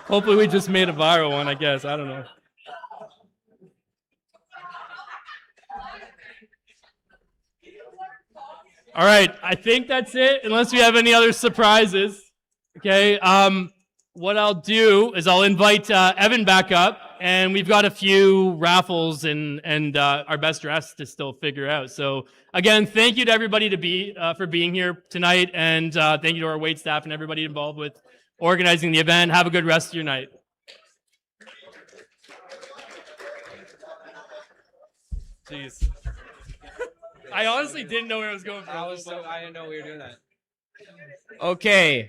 Hopefully we just made a viral one, I guess. I don't know. All right, I think that's it, unless we have any other surprises. Okay, what I'll do is I'll invite Evan back up, and we've got a few raffles and our best dress to still figure out. So again, thank you to everybody for being here tonight, and thank you to our wait staff and everybody involved with organizing the event. Have a good rest of your night. Jeez. I honestly didn't know where I was going from. I didn't know we were doing that. Okay.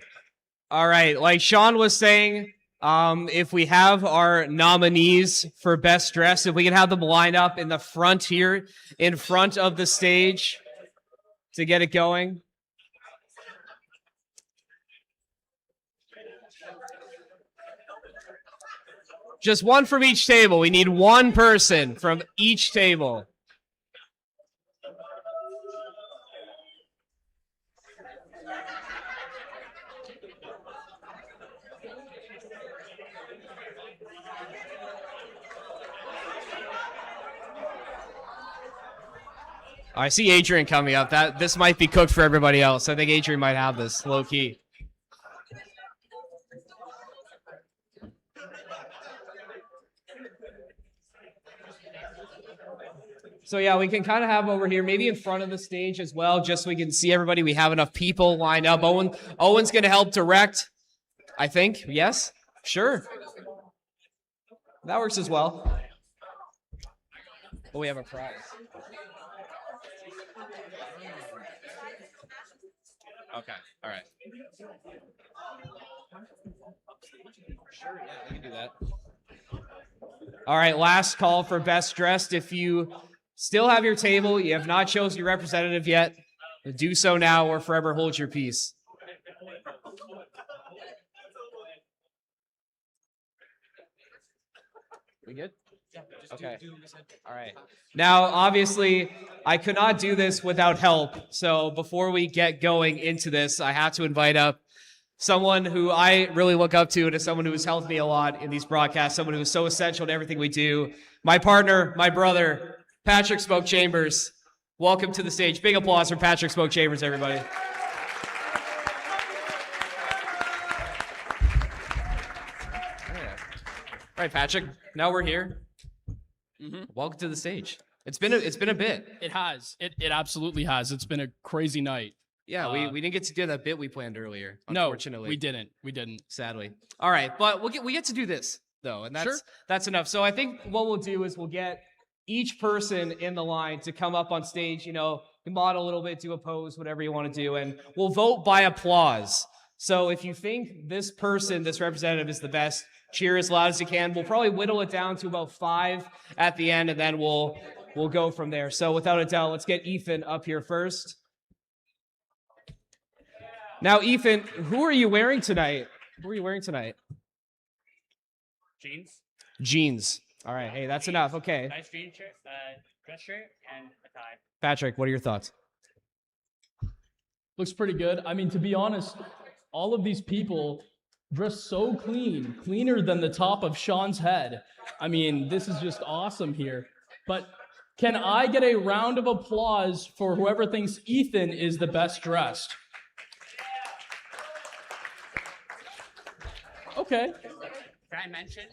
All right. Like Sean was saying, if we have our nominees for best dress, if we can have them lined up in the front here, in front of the stage to get it going. Just one from each table. We need one person from each table. I see Adrian coming up. This might be cooked for everybody else. I think Adrian might have this low key. So yeah, we can kind of have over here, maybe in front of the stage as well, just so we can see everybody. We have enough people lined up. Owen's going to help direct, I think. Yes? Sure. That works as well. But we have a prize. Okay, all right. Sure, yeah, we can do that. All right, last call for best dressed. If you still have your table, you have not chosen your representative yet, do so now or forever hold your peace. We good? Okay. All right. Now, obviously, I could not do this without help. So before we get going into this, I have to invite up someone who I really look up to and is someone who has helped me a lot in these broadcasts, someone who is so essential to everything we do. My partner, my brother, Patrick Smoke Chambers. Welcome to the stage. Big applause for Patrick Smoke Chambers, everybody. right, Patrick. Now we're here. Welcome to the stage. It's been a bit. It has. It absolutely has. It's been a crazy night. Yeah, we didn't get to do that bit we planned earlier. No, Unfortunately, we didn't. We didn't. Sadly. All right, but we get to do this though, and that's enough. So I think what we'll do is we'll get each person in the line to come up on stage. You know, model a little bit, do a pose, whatever you want to do, and we'll vote by applause. So if you think this person, this representative, is the best, cheer as loud as you can. We'll probably whittle it down to about 5 at the end, and then we'll go from there. So without a doubt, let's get Ethan up here first. Now, Ethan, who are you wearing tonight? Who are you wearing tonight? Jeans. Jeans. All right. Hey, that's enough. Okay. Nice jean shirt, dress shirt, and a tie. Patrick, what are your thoughts? Looks pretty good. I mean, to be honest, all of these people dress so clean, cleaner than the top of Sean's head. I mean, this is just awesome here. But can I get a round of applause for whoever thinks Ethan is the best dressed? Okay. Can I mention,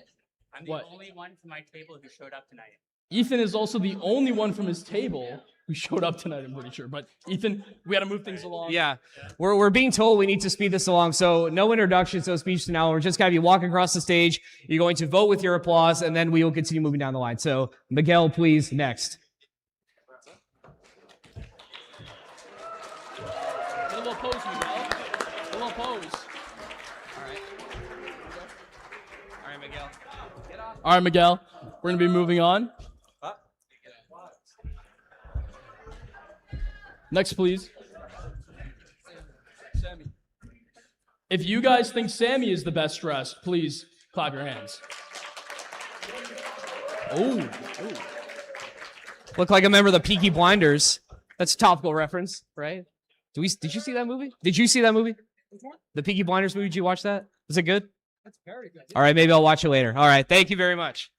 I'm the only one from my table who showed up tonight. Ethan is also the only one from his table who showed up tonight, I'm pretty sure. But Ethan, we got to move things along. Yeah, we're being told we need to speed this along. So no introductions, no speech now. We're just going to be walking across the stage. You're going to vote with your applause, and then we will continue moving down the line. So Miguel, please, next. A little pose, Miguel. A little pose. All right, Miguel. We're going to be moving on. Next, please. If you guys think Sammy is the best dressed, please clap your hands. Oh. Look like a member of the Peaky Blinders. That's a topical reference, right? Did you see that movie? Did you see that movie? The Peaky Blinders movie, did you watch that? Was it good? That's very good. All right, maybe I'll watch it later. All right, thank you very much.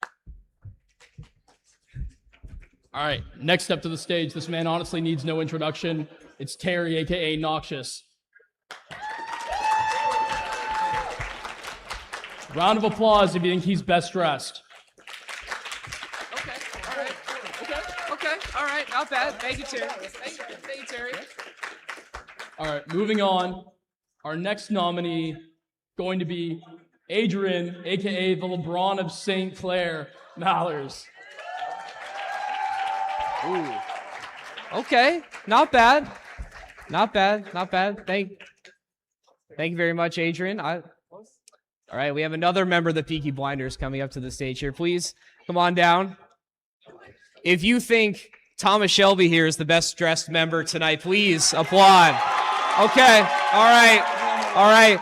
All right, next up to the stage. This man honestly needs no introduction. It's Terry, a.k.a. Noxious. Round of applause if you think he's best dressed. Okay, all right, not bad. Thank you, Terry. Thank you, Terry. All right, moving on. Our next nominee going to be Adrian, a.k.a. the LeBron of St. Clair, Mallers. Ooh. Okay, not bad. Not bad, not bad. Thank you very much, Adrian. All right, we have another member of the Peaky Blinders coming up to the stage here. Please come on down. If you think Thomas Shelby here is the best dressed member tonight, please applaud. Okay, all right.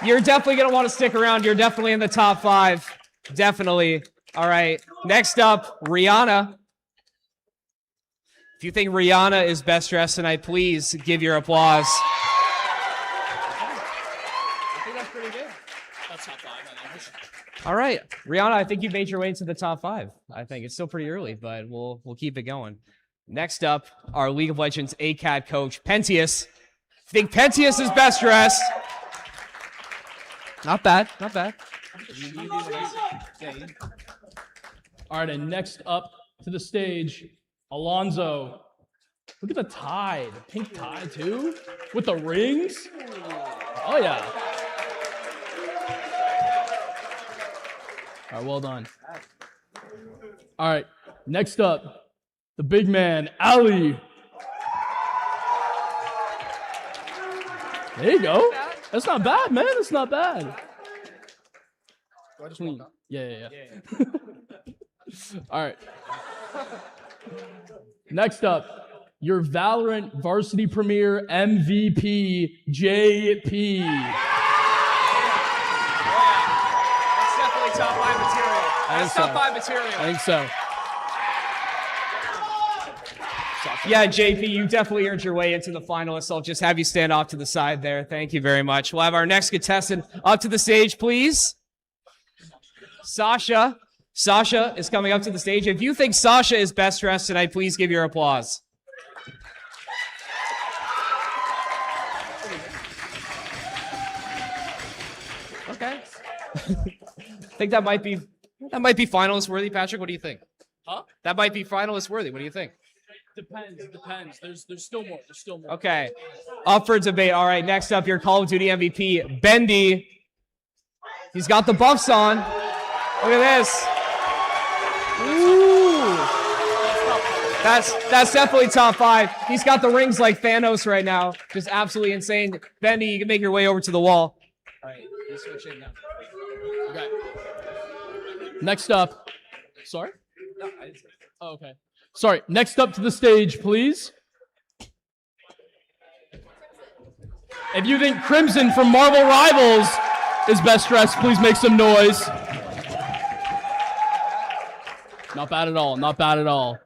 You're definitely going to want to stick around. You're definitely in the top 5. Definitely. All right, next up, Rihanna. If you think Rihanna is best dressed tonight, please give your applause. I think that's pretty good. That's top 5, I think. All right, Rihanna, I think you made your way into the top 5. I think it's still pretty early, but we'll keep it going. Next up, our League of Legends ACAD coach, Pentius. I think Pentius is best dressed. Not bad, not bad. All right, and next up to the stage, Alonzo. Look at the tie, the pink tie too, with the rings. Oh yeah. All right, well done. All right, next up, the big man, Ali. There you go. That's not bad, man. That's not bad. Clean. Yeah. All right. Next up, your Valorant Varsity Premier MVP, JP. That's definitely top 5 material. That's top 5 material. I think so. Yeah, JP, you definitely earned your way into the finalists. I'll just have you stand off to the side there. Thank you very much. We'll have our next contestant up to the stage, please. Sasha. Sasha is coming up to the stage. If you think Sasha is best dressed tonight, please give your applause. Okay. I think that might be That might be finalist worthy, Patrick. What do you think? Huh? That might be finalist worthy. What do you think? Depends. There's still more. There's still more. Okay. Up for debate. All right, next up, your Call of Duty MVP, Bendy. He's got the buffs on. Look at this. Ooh. That's definitely top 5. He's got the rings like Thanos right now. Just absolutely insane. Bendy, you can make your way over to the wall. All right, let's switch in now. Okay. Next up. Sorry? No, I didn't say. Oh, okay. Sorry. Next up to the stage, please. If you think Crimson from Marvel Rivals is best dressed, please make some noise. Not bad at all. Not bad at all.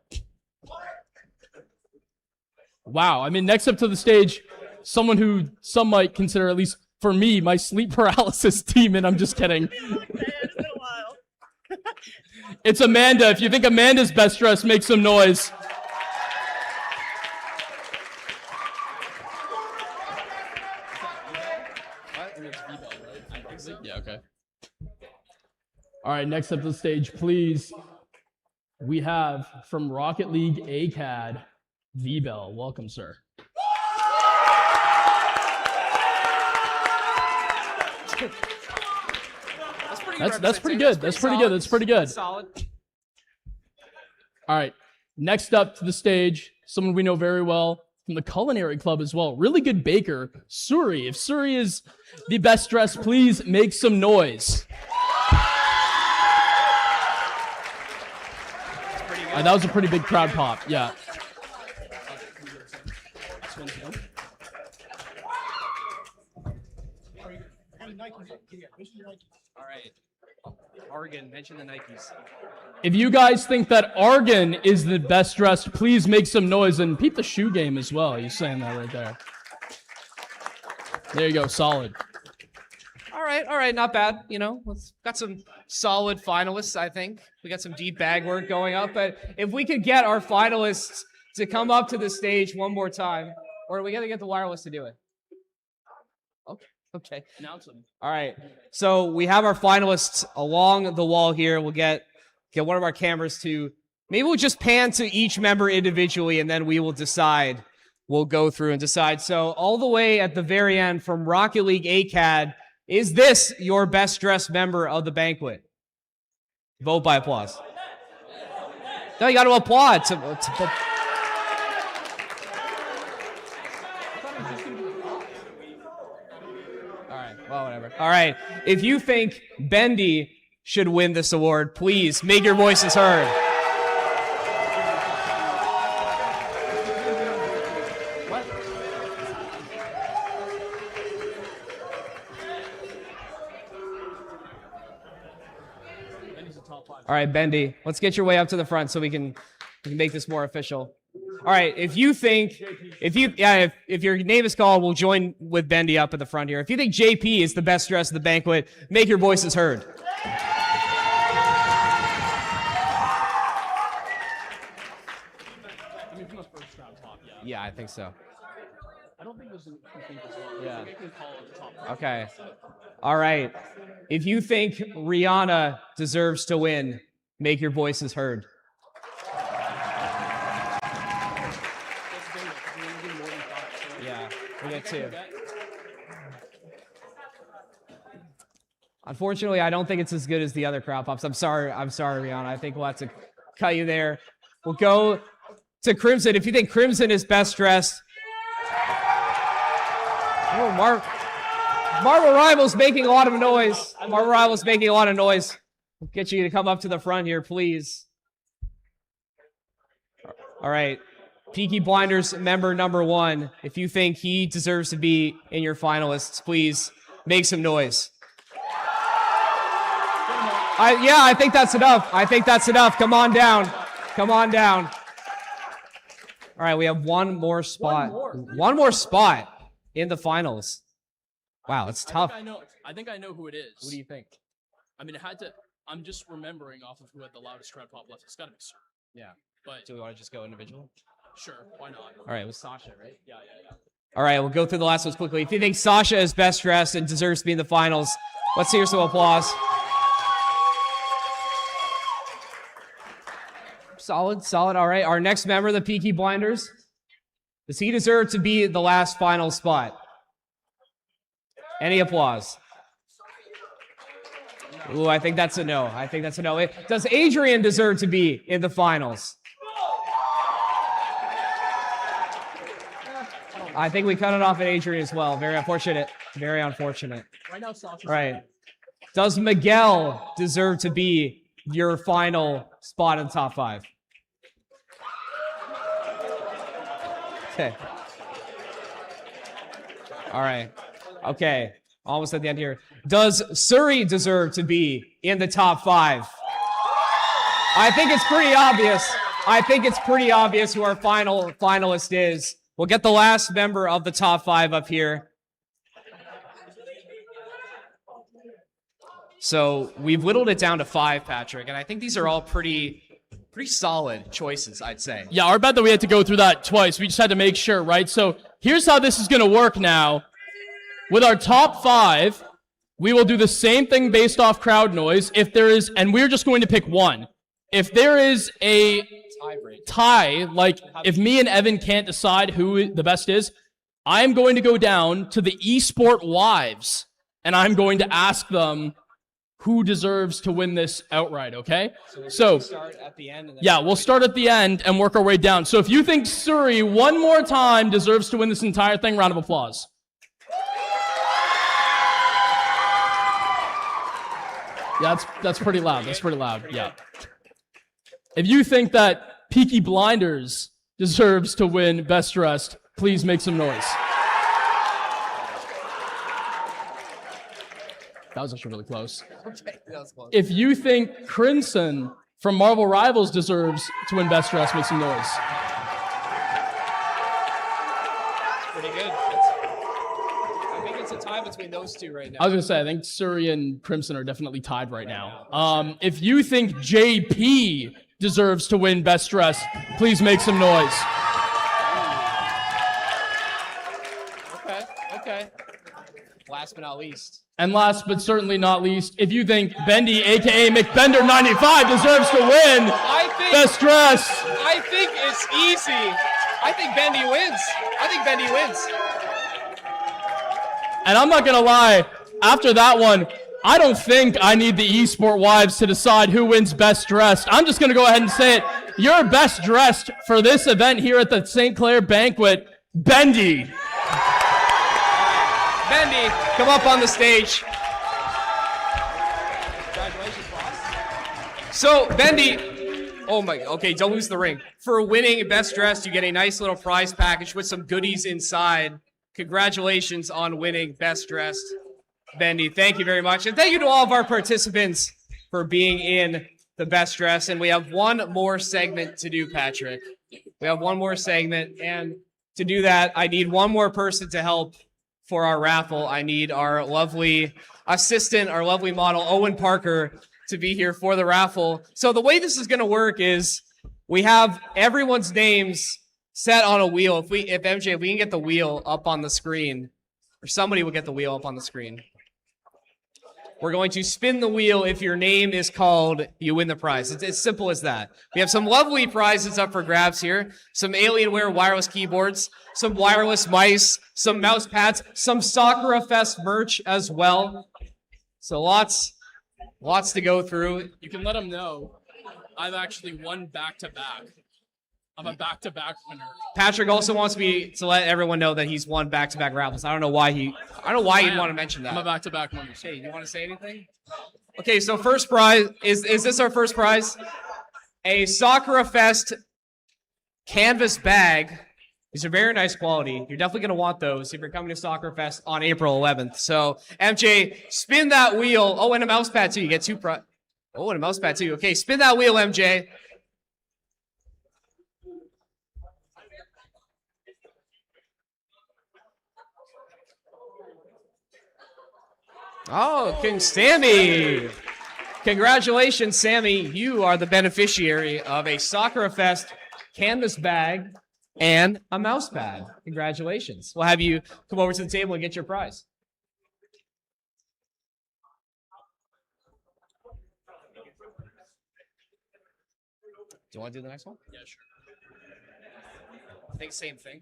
Wow. I mean, next up to the stage, someone who some might consider, at least for me, my sleep paralysis demon. I'm just kidding. It's Amanda. If you think Amanda's best dressed, make some noise. Yeah, okay. All right, next up to the stage, please. We have from Rocket League ACAD, V-Bell. Welcome, sir. That's pretty good. That's pretty good. That's pretty good. Solid. All right. Next up to the stage, someone we know very well from the Culinary Club as well. Really good baker, Suri. If Suri is the best dressed, please make some noise. That was a pretty big crowd pop. Yeah. All right. Argon, mention the Nikes. If you guys think that Argon is the best dressed, please make some noise and peep the shoe game as well. You're saying that right there. There you go. Solid. All right, not bad. You know, got some solid finalists, I think. We got some deep bag work going up, but if we could get our finalists to come up to the stage one more time, or we got to get the wireless to do it. Okay. Announce them. All right. So we have our finalists along the wall here. We'll get one of our cameras to, maybe we'll just pan to each member individually, and then we will decide. We'll go through and decide. So all the way at the very end from Rocket League ACAD, is this your best dressed member of the banquet? Vote by applause. No, you got to applaud. Well, whatever. All right. If you think Bendy should win this award, please make your voices heard. What? All right, Bendy, let's get your way up to the front so we can make this more official. All right, if your name is called, we'll join with Bendy up at the front here. If you think JP is the best dressed of the banquet, make your voices heard. Yeah, I think so. I don't think there's a complete as well. Yeah. I think I can call it the top. Okay. All right. If you think Rihanna deserves to win, make your voices heard. Yeah, we get 2. Unfortunately, I don't think it's as good as the other crowd pops. I'm sorry, Rihanna. I think we'll have to cut you there. We'll go to Crimson. If you think Crimson is best dressed. Oh, Marvel Rivals making a lot of noise. Marvel Rivals making a lot of noise. We'll get you to come up to the front here, please. All right. Peaky Blinders member number 1. If you think he deserves to be in your finalists, please make some noise. I think that's enough. Come on down. All right, we have one more spot. One more spot in the finals. Wow, it's tough. I think I know who it is. What do you think? I mean, I'm just remembering off of who had the loudest crowd pop left. It's got to be Sir. Yeah. But do we want to just go individual? Sure, why not? All right, it was Sasha, right? Yeah. All right, we'll go through the last ones quickly. If you think Sasha is best dressed and deserves to be in the finals, let's hear some applause. solid, solid. All right, our next member of the Peaky Blinders. Does he deserve to be the last final spot? Any applause? Ooh, I think that's a no. I think that's a no. Does Adrian deserve to be in the finals? I think we cut it off at Adrian as well. Very unfortunate. Very unfortunate. Right now, Sasha's All right. Does Miguel deserve to be your final spot in the top 5? Okay. All right. Okay. Almost at the end here. Does Surrey deserve to be in the top 5? I think it's pretty obvious. I think it's pretty obvious who our final finalist is. We'll get the last member of the top 5 up here. So we've whittled it down to 5, Patrick, and I think these are all pretty solid choices, I'd say. Yeah, our bad that we had to go through that twice. We just had to make sure, right? So here's how this is going to work now. With our top 5, we will do the same thing based off crowd noise. If there is, and we're just going to pick one. If there is a tie, like if me and Evan can't decide who the best is, I'm going to go down to the eSport wives, and I'm going to ask them who deserves to win this outright, okay? So start at the end. yeah, we'll start at the end and work our way down. So if you think Surrey one more time deserves to win this entire thing, round of applause. Yeah, that's pretty loud. That's pretty loud. Yeah. If you think that Peaky Blinders deserves to win Best Dressed, please make some noise. That was actually really close. Okay, that was close. If you think Crimson from Marvel Rivals deserves to win Best Dressed, make some noise. Pretty good. I think it's a tie between those two right now. I was going to say, I think Surrey and Crimson are definitely tied right now. If you think JP deserves to win Best Dressed, please make some noise. Okay. Last but not least. And last but certainly not least, if you think Bendy, aka McBender95, deserves to win Best Dressed. I think it's easy. I think Bendy wins. And I'm not going to lie, after that one, I don't think I need the eSport wives to decide who wins Best Dressed. I'm just going to go ahead and say it. Your Best Dressed for this event here at the St. Clair Banquet, Bendy. Bendy, come up on the stage. Congratulations, boss. So, Bendy, okay, don't lose the ring. For winning Best Dressed, you get a nice little prize package with some goodies inside. Congratulations on winning Best Dressed, Bendy. Thank you very much. And thank you to all of our participants for being in the Best Dressed. And we have one more segment to do, Patrick. We have one more segment. And to do that, I need one more person to help for our raffle. I need our lovely assistant, our lovely model, Owen Parker, to be here for the raffle. So the way this is going to work is we have everyone's names set on a wheel. If MJ, if we can get the wheel up on the screen, or somebody will get the wheel up on the screen. We're going to spin the wheel. If your name is called, you win the prize. It's as simple as that. We have some lovely prizes up for grabs here. Some Alienware wireless keyboards, some wireless mice, some mouse pads, some Sakura Fest merch as well. So lots to go through. You can let them know I've actually won back-to-back. I'm a back-to-back winner. Patrick also wants me to let everyone know that he's won back-to-back raffles. I don't know why you'd want to mention that. I'm a back-to-back winner. Hey, you want to say anything? Okay, so first prize, is this our first prize? A Sakura Fest canvas bag. These are very nice quality. You're definitely going to want those if you're coming to Sakura Fest on April 11th. So, MJ, spin that wheel. Oh, and a mouse pad too. You get two Oh, and a mouse pad too. Okay, spin that wheel, MJ. Oh, Sammy. Congratulations, Sammy. You are the beneficiary of a Sakura Fest canvas bag and a mouse pad. Congratulations. We'll have you come over to the table and get your prize. you want to do the next one? Yeah, sure. I think same thing.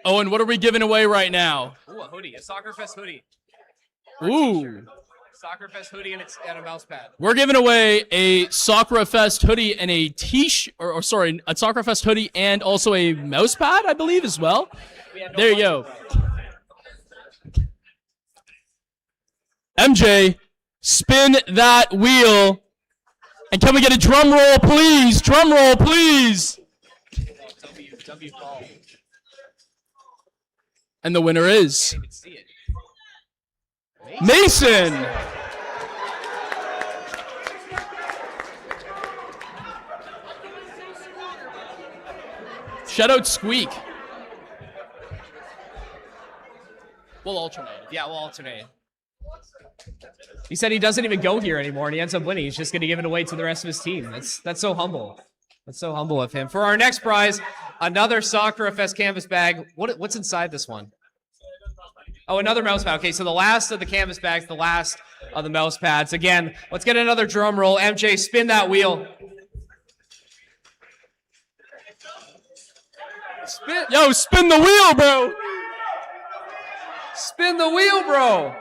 Owen, what are we giving away right now? Ooh, a hoodie, a Soccer Fest hoodie. Ooh. Soccer Fest hoodie and a mouse pad. We're giving away a Sakura Fest hoodie and a a Sakura Fest hoodie and also a mouse pad, I believe, as well. There you go. MJ, spin that wheel. And can we get a drum roll, please? Drum roll, please. W ball. And the winner is Mason. Shout out Squeak. We'll alternate. Yeah, we'll alternate. He said he doesn't even go here anymore, and he ends up winning. He's just going to give it away to the rest of his team. That's so humble. That's so humble of him. For our next prize, another Sakura Fest canvas bag. What's inside this one? Oh, another mouse pad. Okay, so the last of the canvas bags, the last of the mouse pads. Again, let's get another drum roll. MJ, spin that wheel. Spin the wheel, bro. Spin the wheel, bro.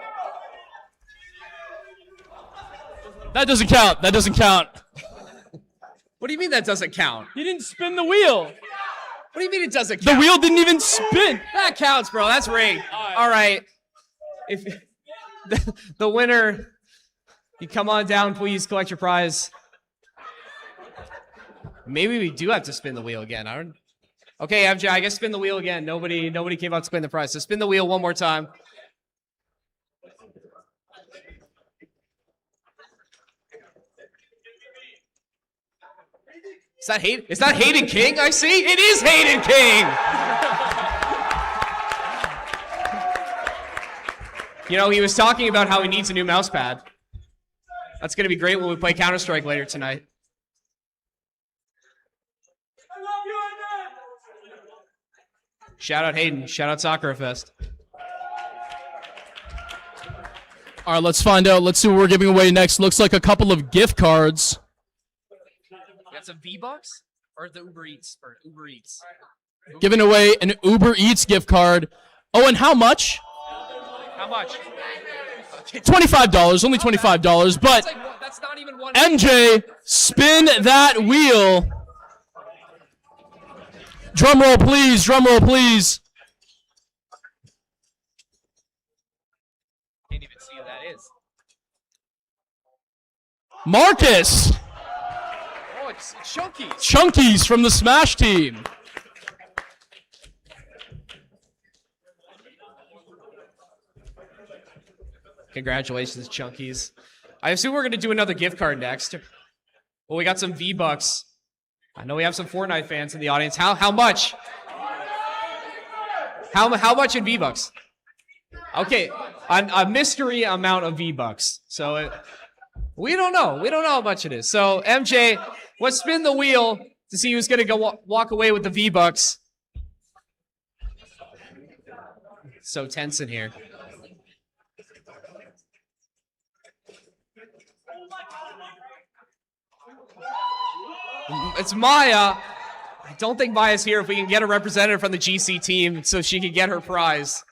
That doesn't count. That doesn't count. What do you mean that doesn't count? He didn't spin the wheel. What do you mean it doesn't count? The wheel didn't even spin. That counts, bro. That's rigged. All right. If the winner, you come on down, please collect your prize. Maybe we do have to spin the wheel again. I don't. Okay, MJ, I guess spin the wheel again. Nobody came out to spin the prize. So spin the wheel one more time. Is that Hayden King I see? It is Hayden King! You know, he was talking about how he needs a new mouse pad. That's going to be great when we play Counter-Strike later tonight. Shout out Hayden. Shout out Sakura Fest. All right, let's find out. Let's see what we're giving away next. Looks like a couple of gift cards. Got some V-Bucks? Or the Uber Eats? Giving away an Uber Eats gift card. Oh, and how much? How much? $25. Only $25. But that's not even one. MJ, spin that wheel. Drum roll, please. Drum roll, please. Can't even see who that is. Marcus. Oh, it's Chunkies. Chunkies from the Smash team. Congratulations, Chunkies. I assume we're going to do another gift card next. Well, we got some V-Bucks. I know we have some Fortnite fans in the audience. How much? How much in V-Bucks? Okay, a mystery amount of V-Bucks. So we don't know. We don't know how much it is. So MJ, let's spin the wheel to see who's going to go walk away with the V-Bucks. So tense in here. It's Maya. I don't think Maya's here. If we can get a representative from the GC team so she can get her prize.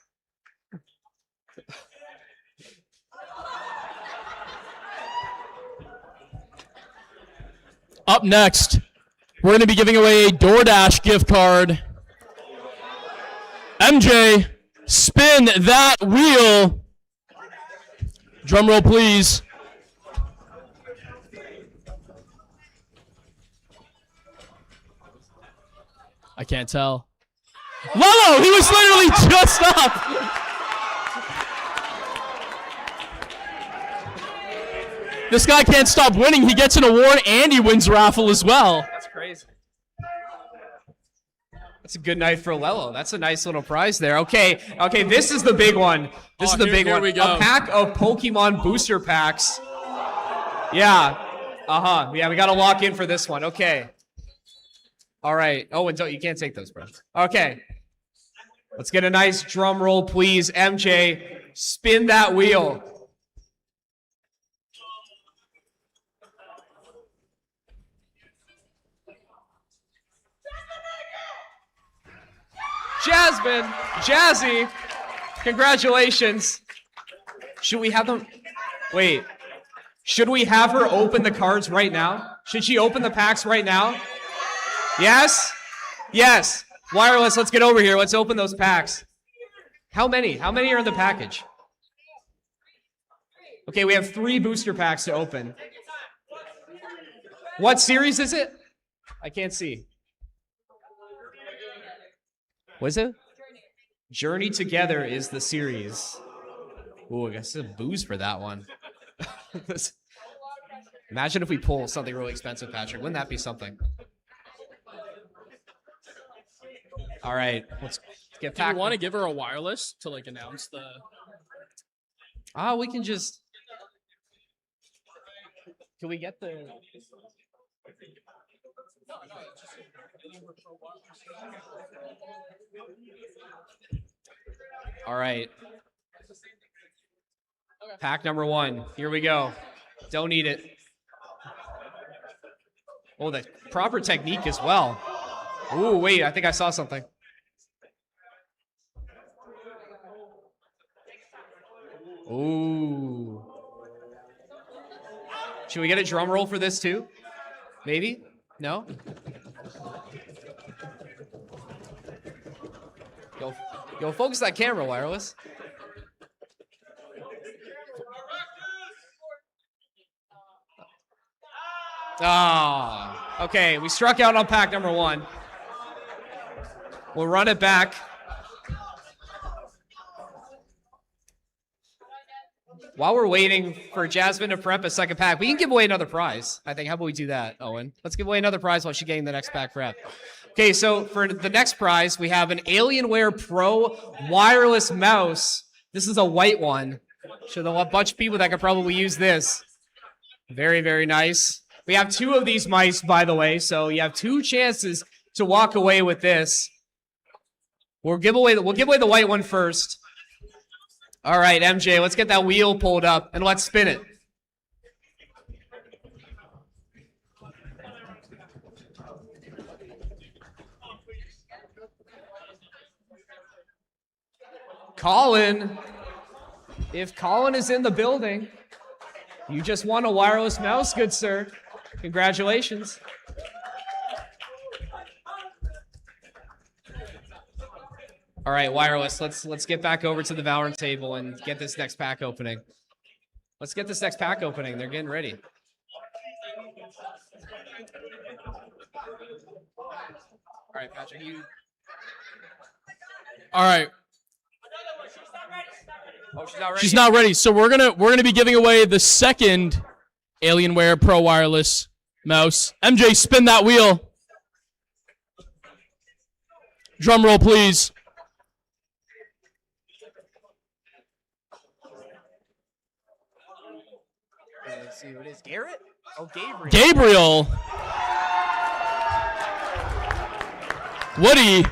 Up next, we're going to be giving away a DoorDash gift card. MJ, spin that wheel. Drum roll, please. I can't tell. Lolo, he was literally just up. This guy can't stop winning. He gets an award and he wins raffle as well. That's crazy. That's a good night for Lelo. That's a nice little prize there. Okay, this is the big one. This is the big one. We go. A pack of Pokemon booster packs. Yeah. Yeah, we got to lock in for this one. Okay. All right. Oh, and you can't take those, bro. Okay. Let's get a nice drum roll, please. MJ, spin that wheel. Jasmine, Jazzy, congratulations. Should we have them? Wait. Should we have her open the cards right now? Should she open the packs right now? Yes? Yes. Wireless, let's get over here. Let's open those packs. How many? How many are in the package? Okay, we have 3 booster packs to open. What series is it? I can't see. What is it? Journey Together is the series. Ooh, I guess a booze for that one. Imagine if we pull something really expensive, Patrick. Wouldn't that be something? All right, let's get Do you back. want to give her a wireless to like announce the? We can just. Can we get the? All right. Pack number 1. Here we go. Don't need it. Oh, the proper technique as well. Ooh, wait, I think I saw something. Ooh. Should we get a drum roll for this too? Maybe? No? Go focus that camera, Wireless. Okay, we struck out on pack number 1. We'll run it back. While we're waiting for Jasmine to prep a second pack, we can give away another prize. I think. How about we do that, Owen? Let's give away another prize while she's getting the next pack prep. Okay, so for the next prize, we have an Alienware Pro wireless mouse. This is a white one. So there's a bunch of people that could probably use this. Very, very nice. We have 2 of these mice, by the way, so you have 2 chances to walk away with this. We'll give away the white one first. All right, MJ, let's get that wheel pulled up and let's spin it. Colin, if Colin is in the building, you just won a wireless mouse, good sir. Congratulations. All right, wireless. Let's get back over to the Valorant table and get this next pack opening. Let's get this next pack opening. They're getting ready. All right, Patrick, you. All right. Oh, she's not ready. She's not ready. So we're gonna be giving away the second Alienware Pro wireless mouse. MJ, spin that wheel. Drum roll, please. Let's see who it is. Garrett? Oh, Gabriel. Gabriel. Woody.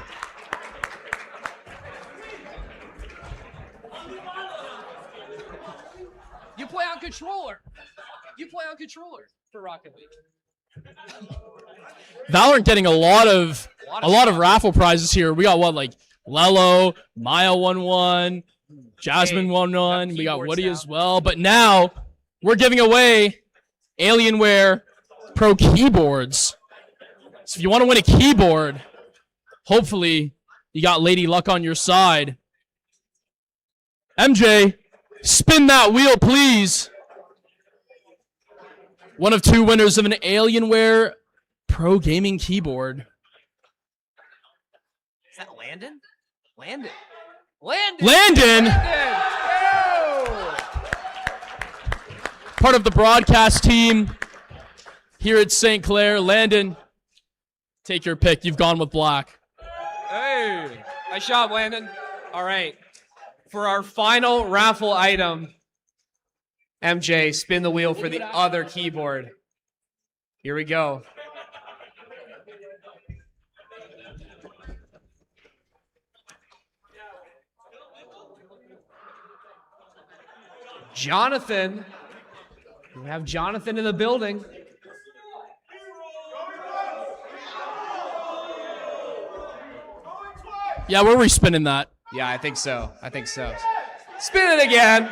You play on controller. You play on controller for Rocket League. Valorant getting a lot of raffle prizes here. We got what, like Lelo, Maya won one, Jasmine won one. We got Woody as well. But now we're giving away Alienware Pro keyboards. So if you want to win a keyboard, hopefully you got Lady Luck on your side. MJ, spin that wheel, please. One of 2 winners of an Alienware Pro gaming keyboard. Is that Landon? Landon. Landon. Landon. Landon. Part of the broadcast team here at St. Clair. Landon, take your pick. You've gone with black. Hey, nice job, Landon. All right. For our final raffle item, MJ, spin the wheel for the other keyboard. Here we go. Jonathan. We have Jonathan in the building. Yeah, we're respinning that. Yeah, I think so. I think so. Spin it again.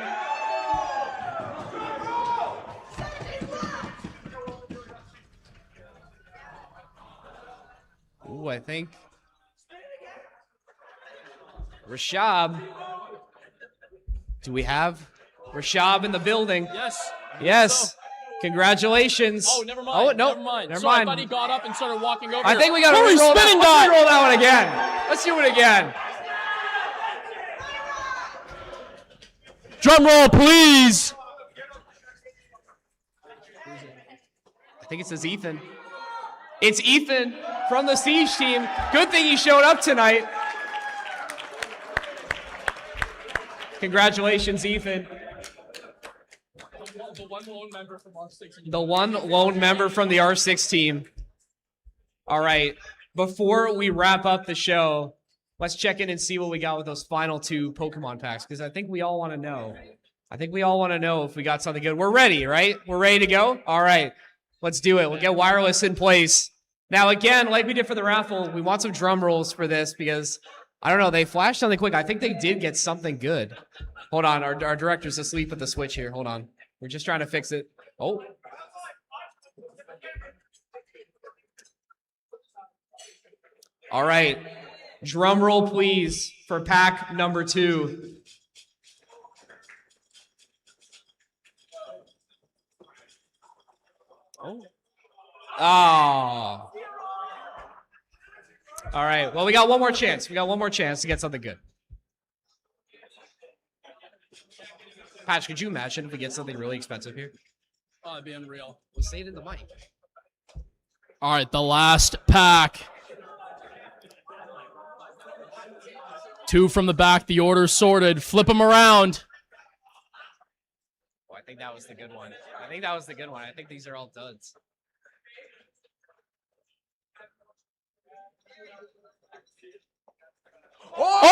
Ooh, I think Rashab. Do we have Rashab in the building? Yes. Yes. Congratulations. Oh, never mind. Oh, no. Never mind. Never Sorry, mind. I thought he got up and started walking over. I think we got to Hurry, roll spinning that. dot. Let's roll that one again. Let's do it again. Drum roll, please. I think it says Ethan. It's Ethan from the Siege team. Good thing he showed up tonight. Congratulations, Ethan. The one lone member from R6. The one lone member from the R6 team. All right. Before we wrap up the show, let's check in and see what we got with those final 2 Pokemon packs, because I think we all want to know. I think we all want to know if we got something good. We're ready, right? We're ready to go? All right. Let's do it. We'll get wireless in place. Now, again, like we did for the raffle, we want some drum rolls for this because, I don't know, they flashed something quick. I think they did get something good. Hold on. Our director's asleep at the switch here. Hold on. We're just trying to fix it. Oh. All right. Drum roll, please, for pack number 2. Oh. Oh. All right. Well, we got one more chance. We got one more chance to get something good. Patch, could you imagine if we get something really expensive here? Oh, it'd be unreal. We'll say it in the mic. All right, the last pack. 2 from the back. The order's sorted. Flip them around. Oh, I think that was the good one. I think that was the good one. I think these are all duds. Oh!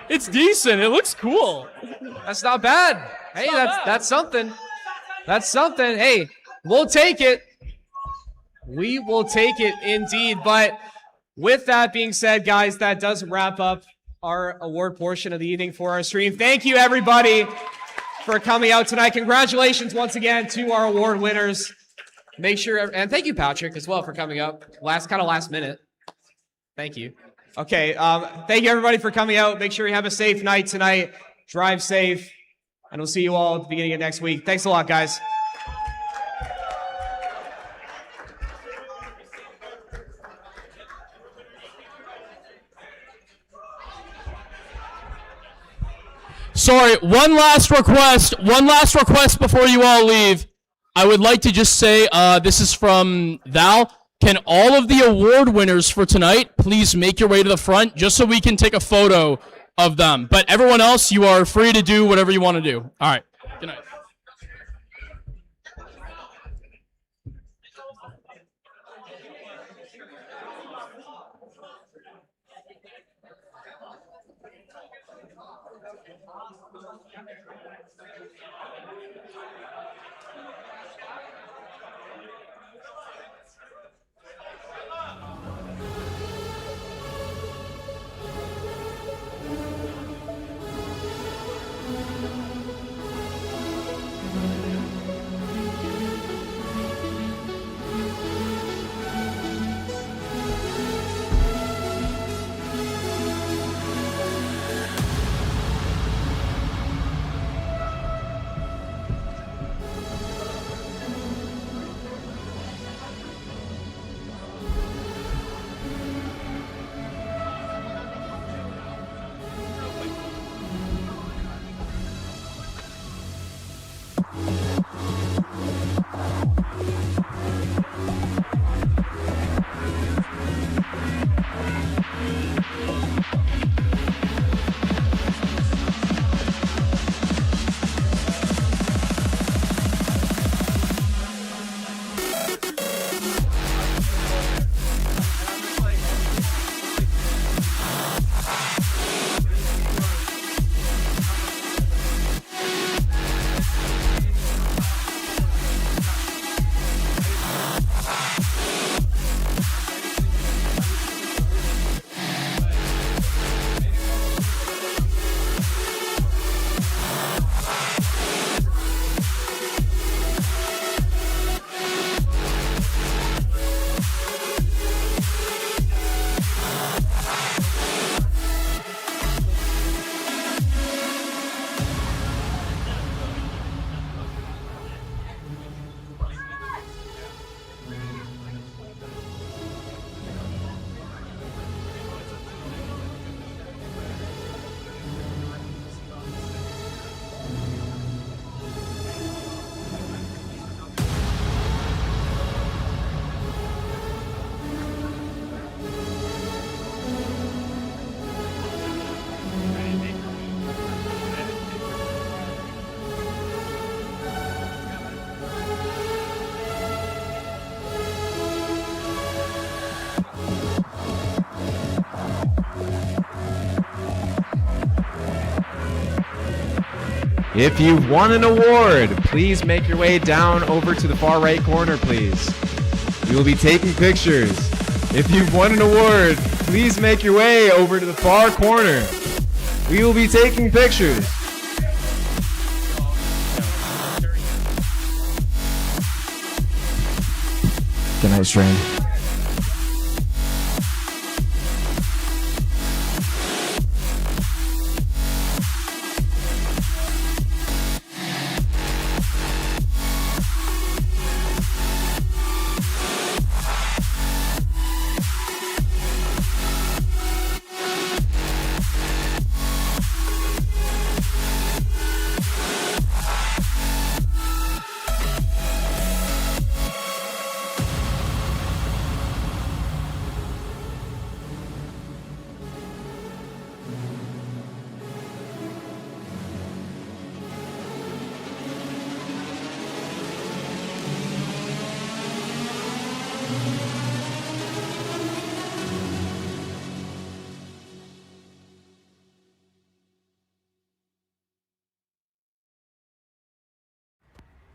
It's decent. It looks cool. That's not bad. Hey, that's something. That's something. Hey, we'll take it. We will take it indeed. But with that being said, guys, that does wrap up our award portion of the evening for our stream. Thank you, everybody, for coming out tonight. Congratulations once again to our award winners. Make sure, and thank you, Patrick, as well, for coming up. Last minute. Thank you. Okay, thank you, everybody, for coming out. Make sure you have a safe night tonight. Drive safe, and we'll see you all at the beginning of next week. Thanks a lot, guys. Sorry, one last request before you all leave. I would like to just say, this is from Val. Can all of the award winners for tonight please make your way to the front just so we can take a photo of them? But everyone else, you are free to do whatever you want to do. All right. Good night. If you've won an award, please make your way down over to the far right corner, please. We will be taking pictures. If you've won an award, please make your way over to the far corner. We will be taking pictures. Good night, Strand.